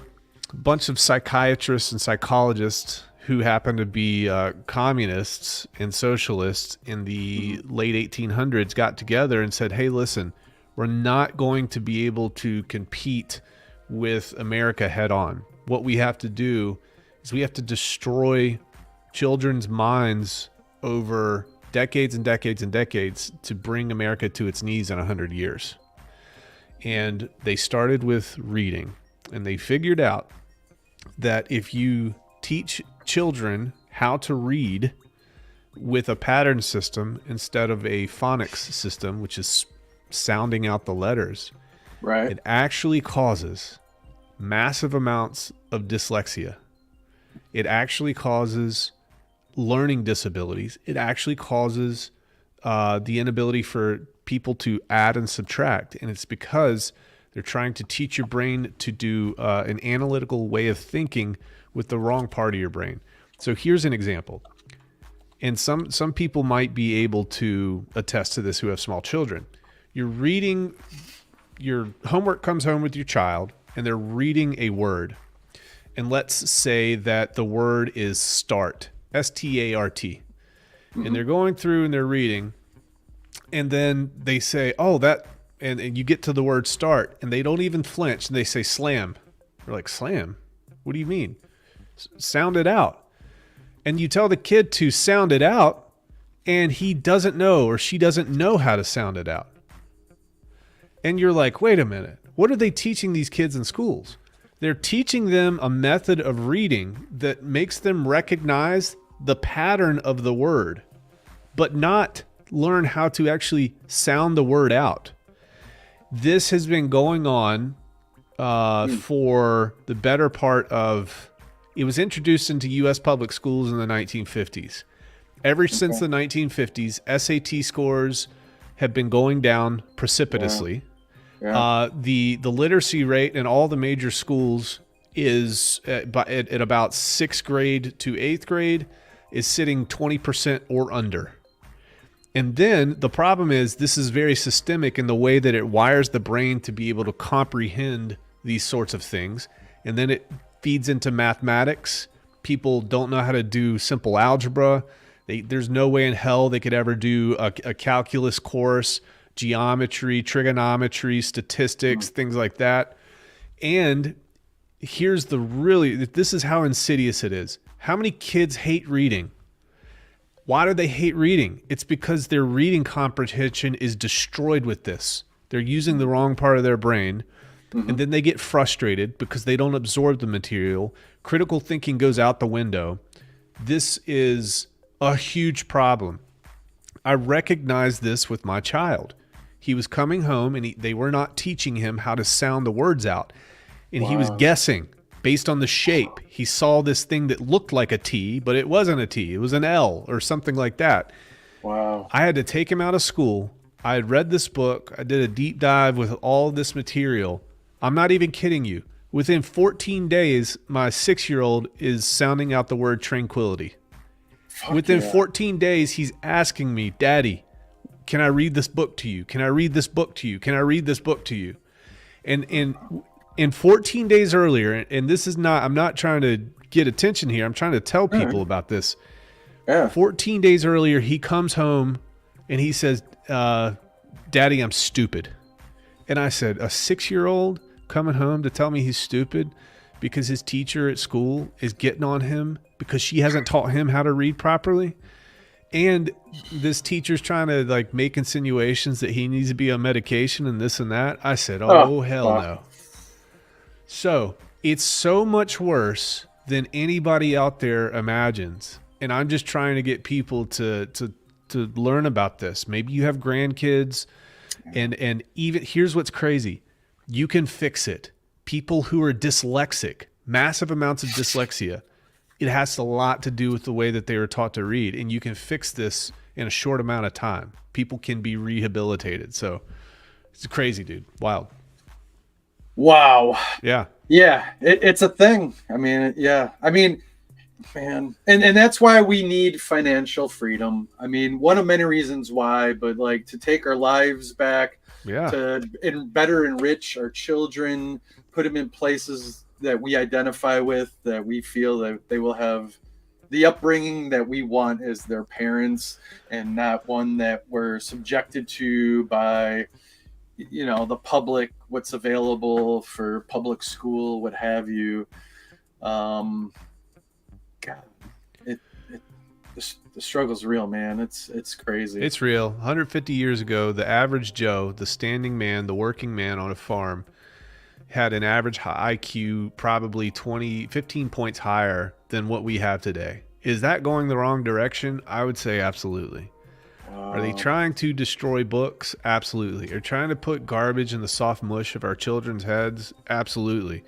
a bunch of psychiatrists and psychologists who happen to be communists and socialists in the late 1800s got together and said, hey, listen, we're not going to be able to compete with America head on. What we have to do is we have to destroy children's minds over decades and decades and decades to bring America to its knees in 100 years. And they started with reading, and they figured out that if you teach children how to read with a pattern system instead of a phonics system, which is sounding out the letters, Right. it actually causes massive amounts of dyslexia. It actually causes learning disabilities. It actually causes the inability for people to add and subtract. And it's because they're trying to teach your brain to do an analytical way of thinking with the wrong part of your brain. So here's an example. And some people might be able to attest to this who have small children. You're reading, your homework comes home with your child, and they're reading a word. And let's say that the word is start, S-T-A-R-T. And they're going through and they're reading, and then they say, oh, that, and you get to the word start, and they don't even flinch, and they say slam. They're like, slam? What do you mean? Sound it out. And you tell the kid to sound it out, and he doesn't know, or she doesn't know how to sound it out. And you're like, wait a minute, what are they teaching these kids in schools? They're teaching them a method of reading that makes them recognize the pattern of the word, but not learn how to actually sound the word out. This has been going on for the better part of, it was introduced into U.S. public schools in the 1950s. Ever since the 1950s, SAT scores have been going down precipitously. Yeah. The literacy rate in all the major schools is at about 6th grade to 8th grade is sitting 20% or under. And then the problem is this is very systemic in the way that it wires the brain to be able to comprehend these sorts of things. And then it feeds into mathematics. People don't know how to do simple algebra. There's no way in hell they could ever do a calculus course, geometry, trigonometry, statistics, things like that. And here's this is how insidious it is. How many kids hate reading? Why do they hate reading? It's because their reading comprehension is destroyed with this. They're using the wrong part of their brain, and then they get frustrated because they don't absorb the material. Critical thinking goes out the window. This is a huge problem. I recognize this with my child. He was coming home, and they were not teaching him how to sound the words out. And he was guessing based on the shape. He saw this thing that looked like a T, but it wasn't a T. It was an L or something like that. Wow. I had to take him out of school. I had read this book. I did a deep dive with all this material. I'm not even kidding you. Within 14 days, my 6-year-old is sounding out the word tranquility. Within 14 days, he's asking me, Daddy, can I read this book to you? Can I read this book to you? Can I read this book to you? And 14 days earlier, and this is not, I'm not trying to get attention here. I'm trying to tell people about this. Yeah. 14 days earlier, he comes home and he says, Daddy, I'm stupid. And I said, a 6-year-old coming home to tell me he's stupid because his teacher at school is getting on him because she hasn't taught him how to read properly? And this teacher's trying to like make insinuations that he needs to be on medication and this and that. I said, oh hell no. So it's so much worse than anybody out there imagines. And I'm just trying to get people to to learn about this. Maybe you have grandkids, and even here's what's crazy. You can fix it. People who are dyslexic, massive amounts of dyslexia, it has a lot to do with the way that they were taught to read, and you can fix this in a short amount of time. People can be rehabilitated. So it's crazy, dude. Wild. Wow. Yeah. Yeah, it's a thing. I mean, yeah. I mean, man, and that's why we need financial freedom. I mean, one of many reasons why, but like to take our lives back, Yeah. to better enrich our children, put them in places that we identify with, that we feel that they will have the upbringing that we want as their parents, and not one that we're subjected to by, you know, the public, what's available for public school, what have you. God, the struggle's real, man. It's crazy. It's real. 150 years ago, the average Joe, the standing man, the working man on a farm, had an average IQ probably 15 points higher than what we have today. Is that going the wrong direction? I would say absolutely. Are they trying to destroy books? Absolutely. Are trying to put garbage in the soft mush of our children's heads? Absolutely.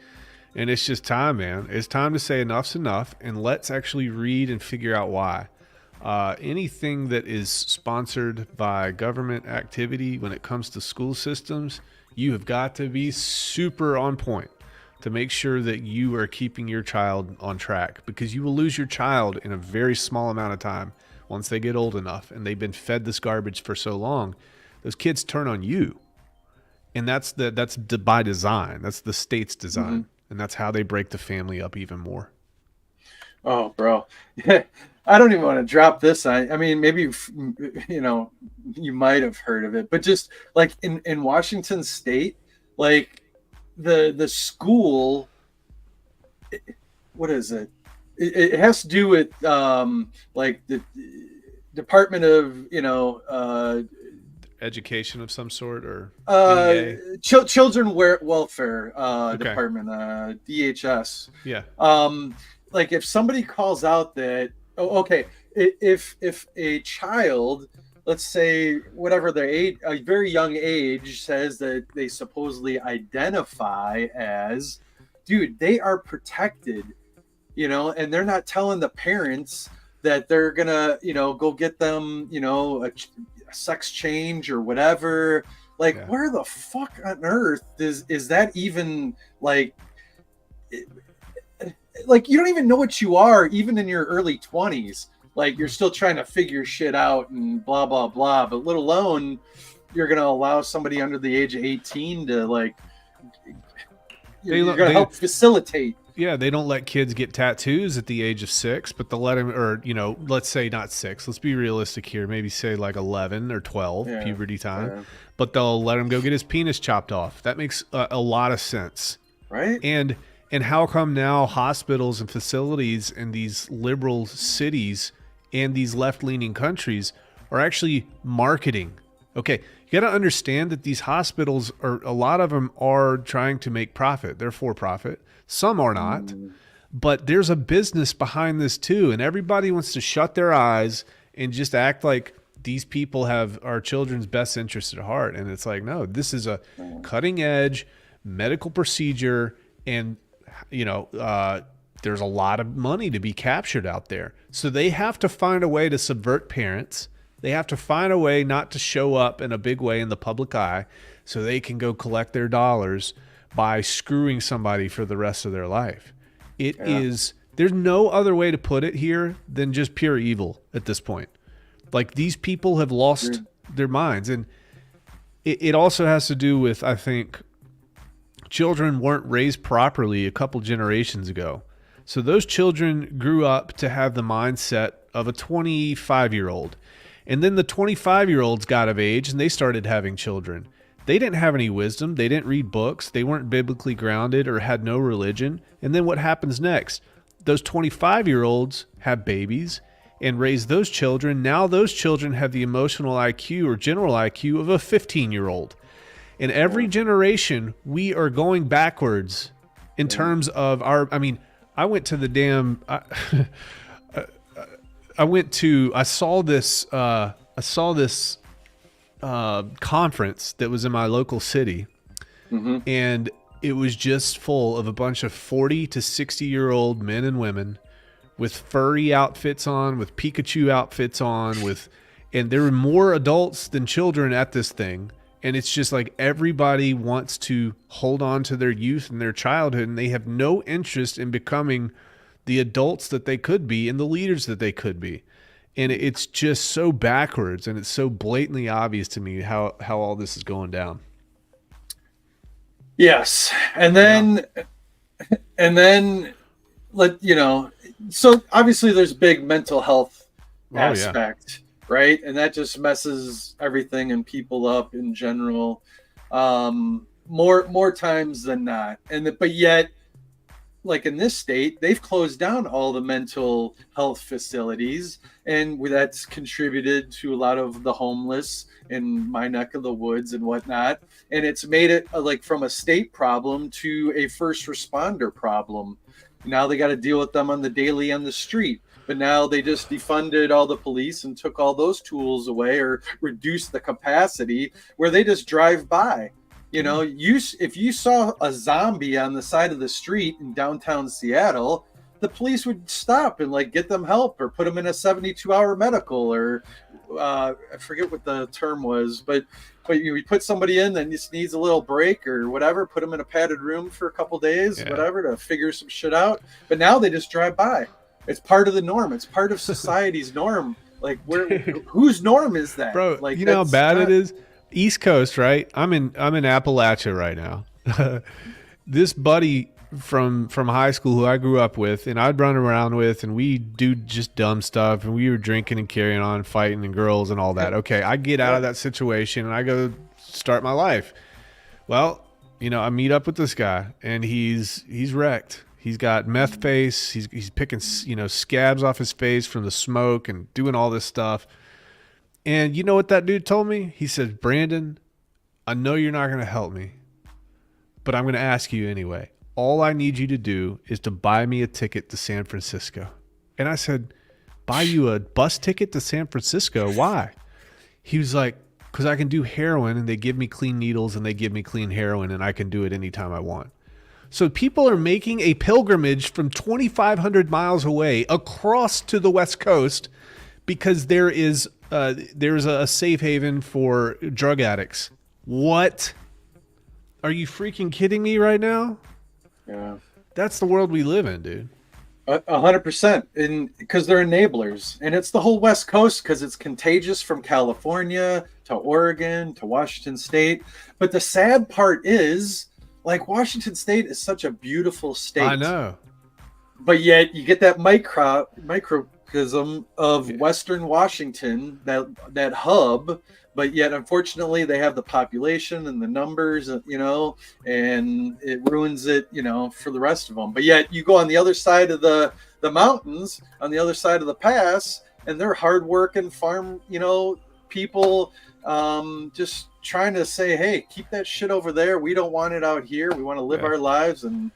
And it's just time, man. It's time to say enough's enough, and let's actually read and figure out why. Anything that is sponsored by government activity when it comes to school systems, you have got to be super on point to make sure that you are keeping your child on track, because you will lose your child in a very small amount of time. Once they get old enough and they've been fed this garbage for so long, those kids turn on you. And that's by design. That's the state's design. And that's how they break the family up even more. Oh, bro. I don't even want to drop this. I mean, maybe, you know, you might have heard of it, but just like in Washington State, like the school, what is it? It has to do with like the Department of, you know, education of some sort, or children welfare Okay. department, DHS. Yeah. Like if somebody calls out that, okay, if a child, let's say whatever their age, a very young age, says that they supposedly identify as, dude, they are protected, you know, and they're not telling the parents that they're gonna, you know, go get them, you know, a sex change or whatever. Like, Yeah. where the fuck on earth is that even like? Like, you don't even know what you are, even in your early 20s. Like, you're still trying to figure shit out and blah blah blah. But let alone you're gonna allow somebody under the age of 18 to like. You're gonna help facilitate. Yeah, they don't let kids get tattoos at the age of 6, but they'll let them, or, you know, let's say not 6. Let's be realistic here. Maybe say like 11 or 12, Yeah, puberty time. yeah. But they'll let him go get his penis chopped off. That makes a lot of sense. Right? And how come now hospitals and facilities in these liberal cities and these left-leaning countries are actually marketing? Okay, you got to understand that these hospitals are, a lot of them are trying to make profit. They're for profit. Some are not. But there's a business behind this too, and everybody wants to shut their eyes and just act like these people have our children's best interest at heart. And it's like, no, this is a cutting edge medical procedure, and you know, there's a lot of money to be captured out there. So they have to find a way to subvert parents. They have to find a way not to show up in a big way in the public eye so they can go collect their dollars by screwing somebody for the rest of their life. It is, there's no other way to put it here than just pure evil at this point. Like, these people have lost their minds. And it also has to do with, I think, children weren't raised properly a couple generations ago. So those children grew up to have the mindset of a 25-year-old. And then the 25-year-olds got of age and they started having children. They didn't have any wisdom. They didn't read books. They weren't biblically grounded or had no religion. And then what happens next? Those 25-year-olds have babies and raise those children. Now those children have the emotional IQ or general IQ of a 15-year-old. In every generation, we are going backwards in terms of our, I mean, I went to the damn, I saw this, a I saw this conference that was in my local city, and it was just full of a bunch of 40 to 60-year-old men and women with furry outfits on, with Pikachu outfits on, and there were more adults than children at this thing. And it's just like everybody wants to hold on to their youth and their childhood, and they have no interest in becoming the adults that they could be and the leaders that they could be. And it's just so backwards, and it's so blatantly obvious to me how all this is going down. Yes. And then so obviously there's big mental health aspect, right? And that just messes everything and people up in general, more times than not. But yet, like in this state, they've closed down all the mental health facilities, and that's contributed to a lot of the homeless in my neck of the woods and whatnot. And it's made it like from a state problem to a first responder problem. Now they got to deal with them on the daily on the street. But now they just defunded all the police and took all those tools away, or reduced the capacity where they just drive by. You know, if you saw a zombie on the side of the street in downtown Seattle, the police would stop and like get them help, or put them in a 72-hour medical, or I forget what the term was, but you put somebody in that just needs a little break or whatever, put them in a padded room for a couple days, whatever, to figure some shit out. But now they just drive by. It's part of the norm. It's part of society's norm. Like, whose norm is that, bro? Like, you know how bad it is. East Coast, right? I'm in Appalachia right now. This buddy from high school who I grew up with and I'd run around with, and we do just dumb stuff, and we were drinking and carrying on, fighting and girls and all that. Okay, I get out of that situation and I go start my life. Well, you know, I meet up with this guy and he's wrecked. He's got meth face. He's picking, you know, scabs off his face from the smoke and doing all this stuff. And you know what that dude told me? He said, Brandon, I know you're not going to help me, but I'm going to ask you anyway. All I need you to do is to buy me a ticket to San Francisco. And I said, buy you a bus ticket to San Francisco? Why? He was like, because I can do heroin, and they give me clean needles and they give me clean heroin, and I can do it anytime I want. So people are making a pilgrimage from 2,500 miles away across to the West Coast because there's a safe haven for drug addicts. What? Are you freaking kidding me right now? Yeah. That's the world we live in, dude. 100%. And because they're enablers. And it's the whole West Coast, because it's contagious from California to Oregon to Washington State. But the sad part is, like, Washington State is such a beautiful state. I know. But yet you get that microcosm of Western Washington, that hub. But yet, unfortunately, they have the population and the numbers, you know, and it ruins it, you know, for the rest of them. But yet you go on the other side of the mountains, on the other side of the pass, and they're hardworking farm, you know, people, just trying to say, hey, keep that shit over there. We don't want it out here. We want to live our lives and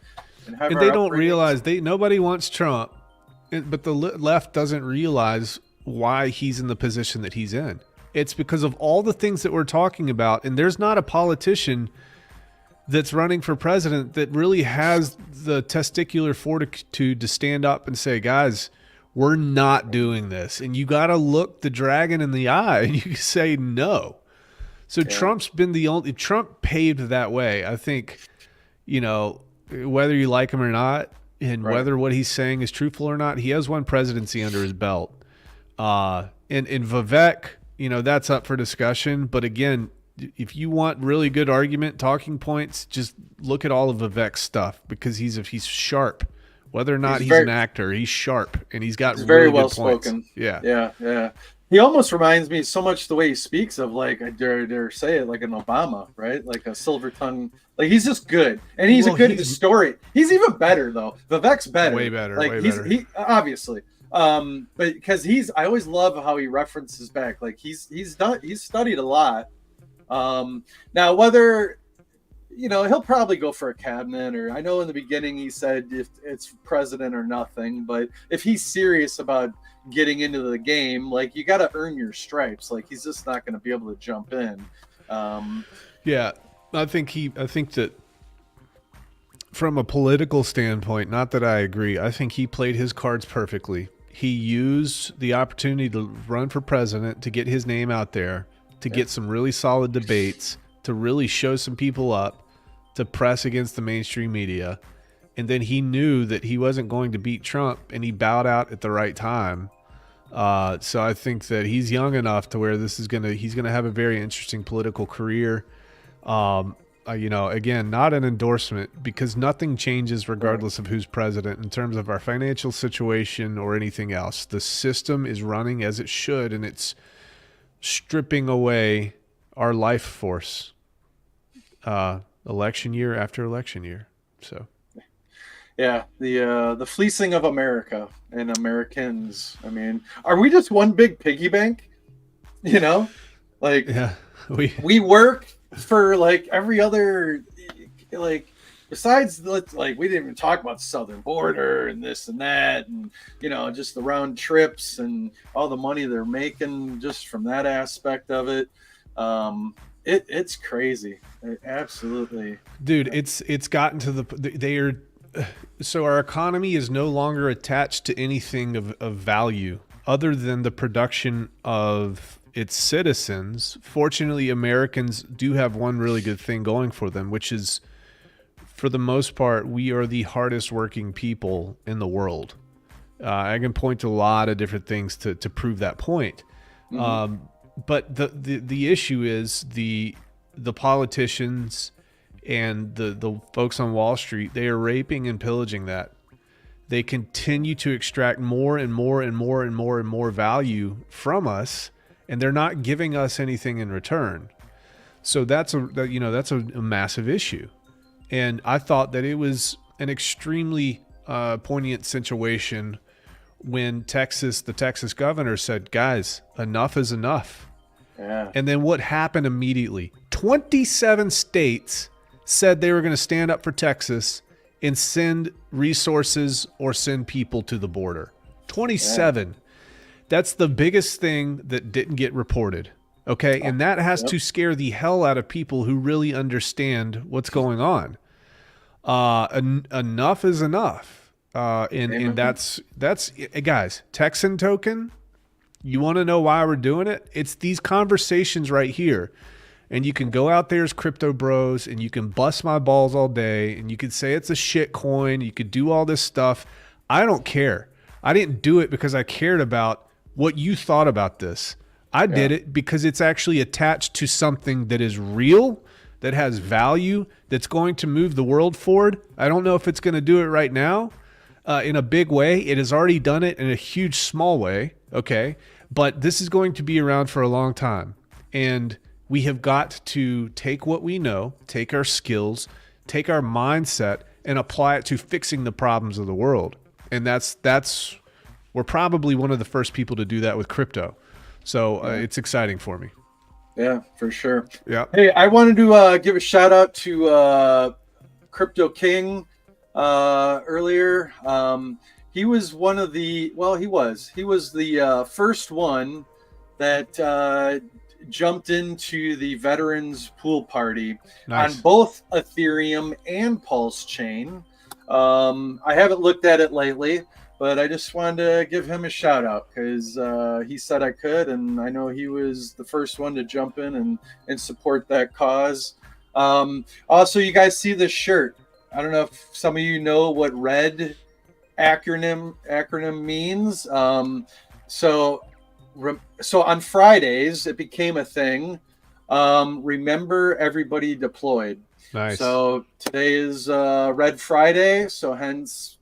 have. And they don't realize nobody wants Trump, but the left doesn't realize why he's in the position that he's in. It's because of all the things that we're talking about, and there's not a politician that's running for president that really has the testicular fortitude to stand up and say, guys, we're not doing this. And you got to look the dragon in the eye and you say no. So Trump's been Trump paved that way. I think, you know, whether you like him or not, and whether what he's saying is truthful or not, he has one presidency under his belt. And Vivek, you know, that's up for discussion. But again, if you want really good argument, talking points, just look at all of Vivek's stuff, because he's sharp. Whether or not he's an actor, he's sharp, and he's got really very good well points. spoken. Yeah. He almost reminds me so much the way he speaks of, like, I dare say it, like an Obama, right? Like a silver tongue. Like, he's just good, and he's a good historian. He's even better though. Vivek's better, way better. Like, way he's better. He obviously. But because I always love how he references back. Like, he's studied a lot. Now, whether he'll probably go for a cabinet, or I know in the beginning he said if it's president or nothing, but if he's serious about getting into the game, like, you got to earn your stripes. Like, he's just not going to be able to jump in. Yeah, I think that from a political standpoint, not that I agree, I think he played his cards perfectly. He used the opportunity to run for president, to get his name out there, to get some really solid debates, to really show some people up, to press against the mainstream media. And then he knew that he wasn't going to beat Trump, and he bowed out at the right time. So I think that he's young enough to where he's gonna have a very interesting political career. Again, not an endorsement, because nothing changes regardless of who's president in terms of our financial situation or anything else. The system is running as it should, and it's stripping away our life force, election year after election year. So, yeah, the fleecing of America and Americans. I mean, are we just one big piggy bank? Like, yeah, we work for like every other, like, besides, like, we didn't even talk about the southern border and this and that, and just the round trips and all the money they're making just from that aspect of it. It's crazy. Absolutely, dude. It's gotten to so our economy is no longer attached to anything of value other than the production of its citizens. Fortunately, Americans do have one really good thing going for them, which is, for the most part, we are the hardest working people in the world. I can point to a lot of different things to prove that point. Mm-hmm. But the issue is the politicians and the folks on Wall Street, they are raping and pillaging that. They continue to extract more and more and more and more and more value from us, and they're not giving us anything in return. So that's a massive issue. And I thought that it was an extremely poignant situation when the Texas governor said, guys, enough is enough. Yeah. And then what happened immediately? 27 states said they were going to stand up for Texas and send resources or send people to the border. 27. Yeah. That's the biggest thing that didn't get reported. Okay. And that has to scare the hell out of people who really understand what's going on. Enough is enough. And that's guys, Texan token. You want to know why we're doing it? It's these conversations right here. And you can go out there as crypto bros and you can bust my balls all day and you can say it's a shit coin. You could do all this stuff. I don't care. I didn't do it because I cared about what you thought about this. I did it because it's actually attached to something that is real, that has value, that's going to move the world forward. I don't know if it's going to do it right now in a big way. It has already done it in a huge small way. Okay. But this is going to be around for a long time. And we have got to take what we know, take our skills, take our mindset, and apply it to fixing the problems of the world. And we're probably one of the first people to do that with crypto. So it's exciting for me. Yeah, for sure. Yeah. Hey, I wanted to give a shout out to Crypto King earlier. He was one of the, he was the first one that jumped into the veterans pool party on both Ethereum and Pulse Chain. I haven't looked at it lately, but I just wanted to give him a shout out because he said I could, and I know he was the first one to jump in and support that cause. Also, you guys see this shirt. I don't know if some of you know what RED acronym means. So on Fridays, it became a thing. Remember everybody deployed. Nice. So today is Red Friday, so hence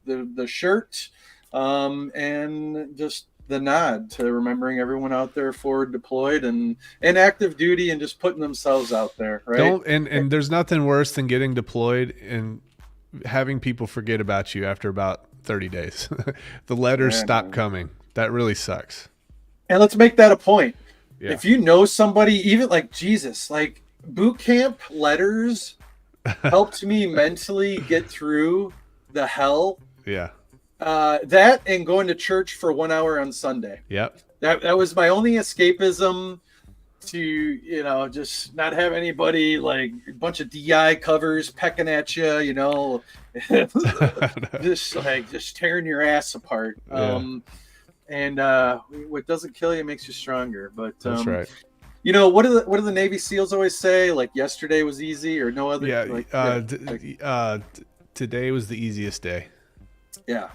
the shirt, and just the nod to remembering everyone out there forward deployed and in active duty and just putting themselves out there, right? And there's nothing worse than getting deployed and having people forget about you after about 30 days. The letters stop coming. That really sucks. And let's make that a point. Yeah. If you know somebody, even like Jesus, like boot camp letters helped me mentally get through the hell. Yeah. That and going to church for 1 hour on Sunday. Yep. That was my only escapism to, just not have anybody like a bunch of DI covers pecking at you, just tearing your ass apart. Yeah. And what doesn't kill you makes you stronger. But That's right. what do the Navy SEALs always say? Like yesterday was easy, or no other. Yeah. Today was the easiest day. Yeah.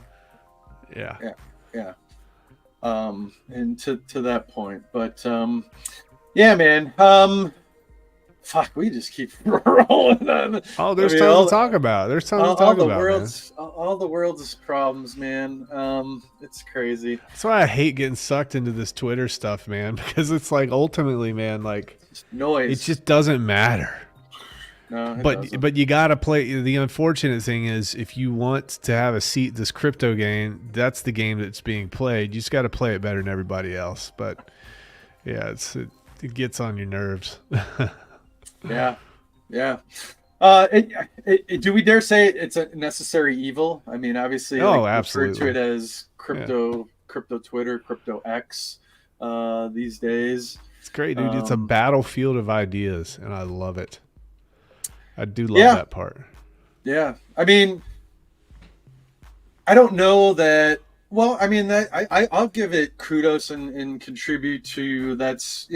And to that point, but yeah, man. Fuck, we just keep rolling on. Oh, there's tons to talk about. There's tons to talk about, man. All the world's problems, man. It's crazy. That's why I hate getting sucked into this Twitter stuff, man, because it's like ultimately, man, like it's noise. It just doesn't matter. No, but you gotta play. The unfortunate thing is, if you want to have a seat this crypto game, that's the game that's being played. You just got to play it better than everybody else. But yeah, it gets on your nerves. Yeah. Do we dare say it's a necessary evil? I mean, obviously, absolutely. Refer to it as crypto Twitter, crypto X these days. It's great, dude. It's a battlefield of ideas, and I love it. I do love that part. Yeah. I mean, I don't know that. Well, I mean, I'll give it kudos and contribute to that's,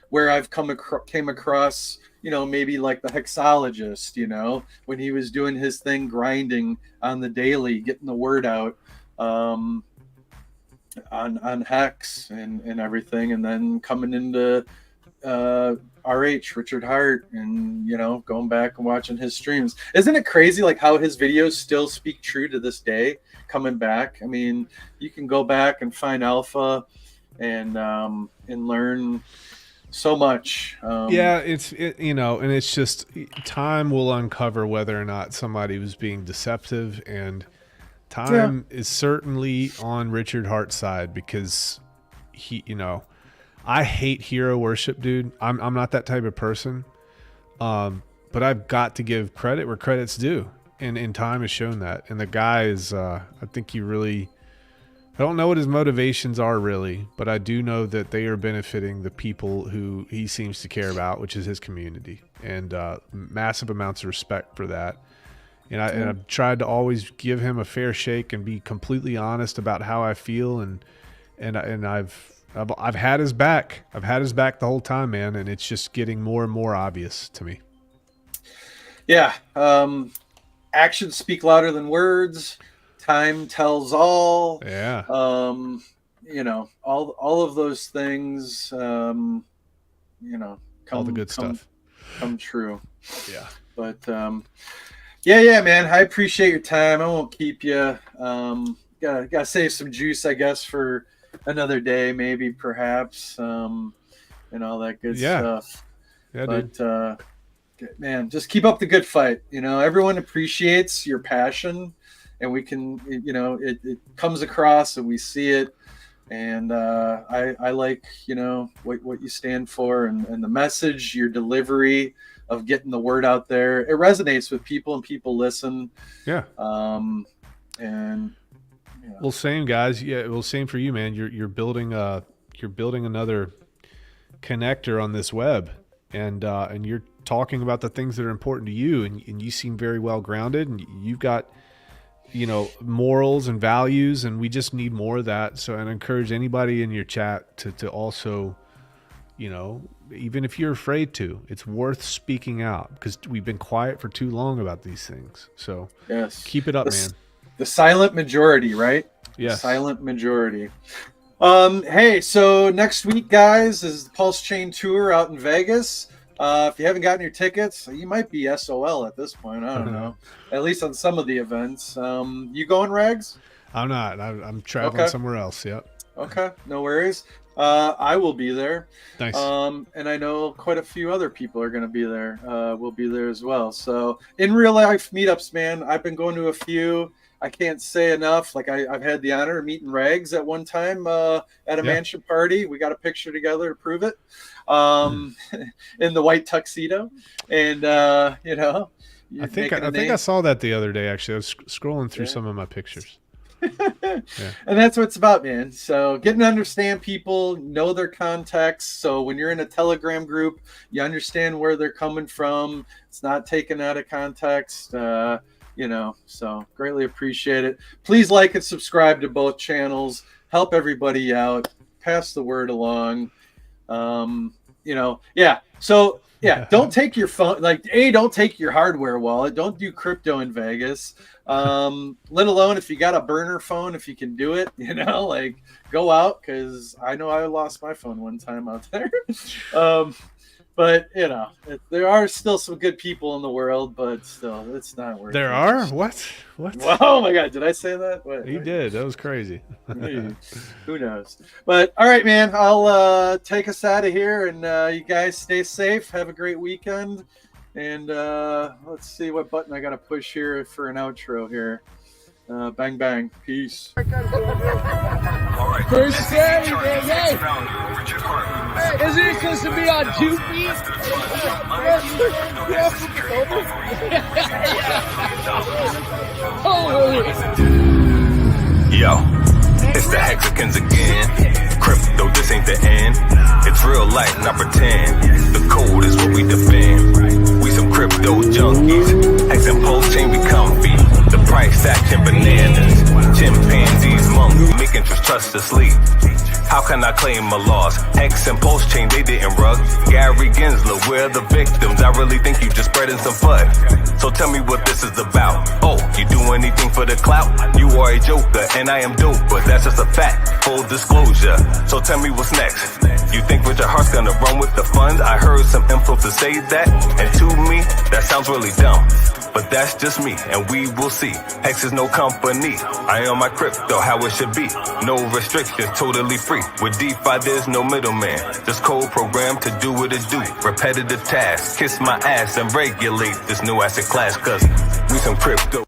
where I've came across, maybe like the hexologist, when he was doing his thing, grinding on the daily, getting the word out on hex and everything. And then coming into Richard Hart, and going back and watching his streams. Isn't it crazy like how his videos still speak true to this day, coming back? I mean, you can go back and find alpha and learn so much. And it's just time will uncover whether or not somebody was being deceptive, and time is certainly on Richard Hart's side, because he, I hate hero worship, dude. I'm not that type of person. But I've got to give credit where credit's due. And time has shown that. And the guy is, I think he really, I don't know what his motivations are really, but I do know that they are benefiting the people who he seems to care about, which is his community. And massive amounts of respect for that. And I've tried to always give him a fair shake and be completely honest about how I feel. And I've had his back. I've had his back the whole time, man, and it's just getting more and more obvious to me. Yeah. Actions speak louder than words. Time tells all. Yeah. All of those things, all the good stuff come true. Yeah. But yeah, man, I appreciate your time. I won't keep you. Gotta save some juice, I guess, for another day, maybe, perhaps, and all that good stuff. Yeah, but dude. Man, just keep up the good fight. Everyone appreciates your passion, and we can, it comes across and we see it. And I like, what you stand for, and the message, your delivery of getting the word out there. It resonates with people, and people listen. Yeah. Well, same guys. Yeah. Well, same for you, man. You're building another connector on this web, and you're talking about the things that are important to you, and you seem very well grounded, and you've got, morals and values, and we just need more of that. So I encourage anybody in your chat to also, even if you're afraid to, it's worth speaking out, because we've been quiet for too long about these things. So yes, keep it up, man. The silent majority, right? Yes. Silent majority. Hey, so next week, guys, is the Pulse Chain Tour out in Vegas. If you haven't gotten your tickets, you might be SOL at this point. I don't know. At least on some of the events. You going, Rags? I'm not. I'm traveling somewhere else. Yep. Okay, no worries. I will be there. Nice. And I know quite a few other people are going to be there. We'll be there as well. So in real life meetups, man, I've been going to a few. I can't say enough. Like I've had the honor of meeting Rags at one time at a mansion party. We got a picture together to prove it in the white tuxedo. And, You're I think making a I think I name. saw that the other day. Actually, I was scrolling through Yeah. some of my pictures. And that's what it's about, man. So getting to understand people, know their context. So when you're in a Telegram group, you understand where they're coming from. It's not taken out of context. So greatly appreciate it. Please like and subscribe to both channels. Help everybody out. Pass the word along. So don't take your phone, don't take your hardware wallet. Don't do crypto in Vegas. Let alone if you got a burner phone, if you can do it, go out, because I know I lost my phone one time out there. But there are still some good people in the world, but still, it's not worth it. There are? What? Oh my God, did I say that? What? You did. That was crazy. Who knows? But all right, man, I'll take us out of here, and you guys stay safe. Have a great weekend, and let's see what button I got to push here for an outro here. Bang bang, peace. All right. First Saturday, Charges hey. ex-founder Richard Hart. Isn't it supposed to be on 2 feet? Holy. Yo, it's the Hexicans again. Crypto, this ain't the end. It's real life, not pretend. The code is what we defend. We some crypto junkies. Hex and pulse chain be comfy. The price action bananas. Chimpanzees, monks, make interest trust to sleep. How can I claim a loss? Hex and pulse chain, they didn't rug. Gary Gensler, we're the victims. I really think you just spreading some FUD. So tell me what this is about. Oh, you do anything for the clout? You are a joker, and I am dope, but that's just a fact. Full disclosure. So tell me what's next. You think Richard Hart's gonna run with the funds? I heard some info to say that, and to me, that sounds really dumb. But that's just me, and we will see. Hex is no company. I own my crypto, how it should be. No restrictions, totally free. With DeFi, there's no middleman. Just code program to do what it do. Repetitive tasks, kiss my ass and regulate this new asset class, cause we some crypto.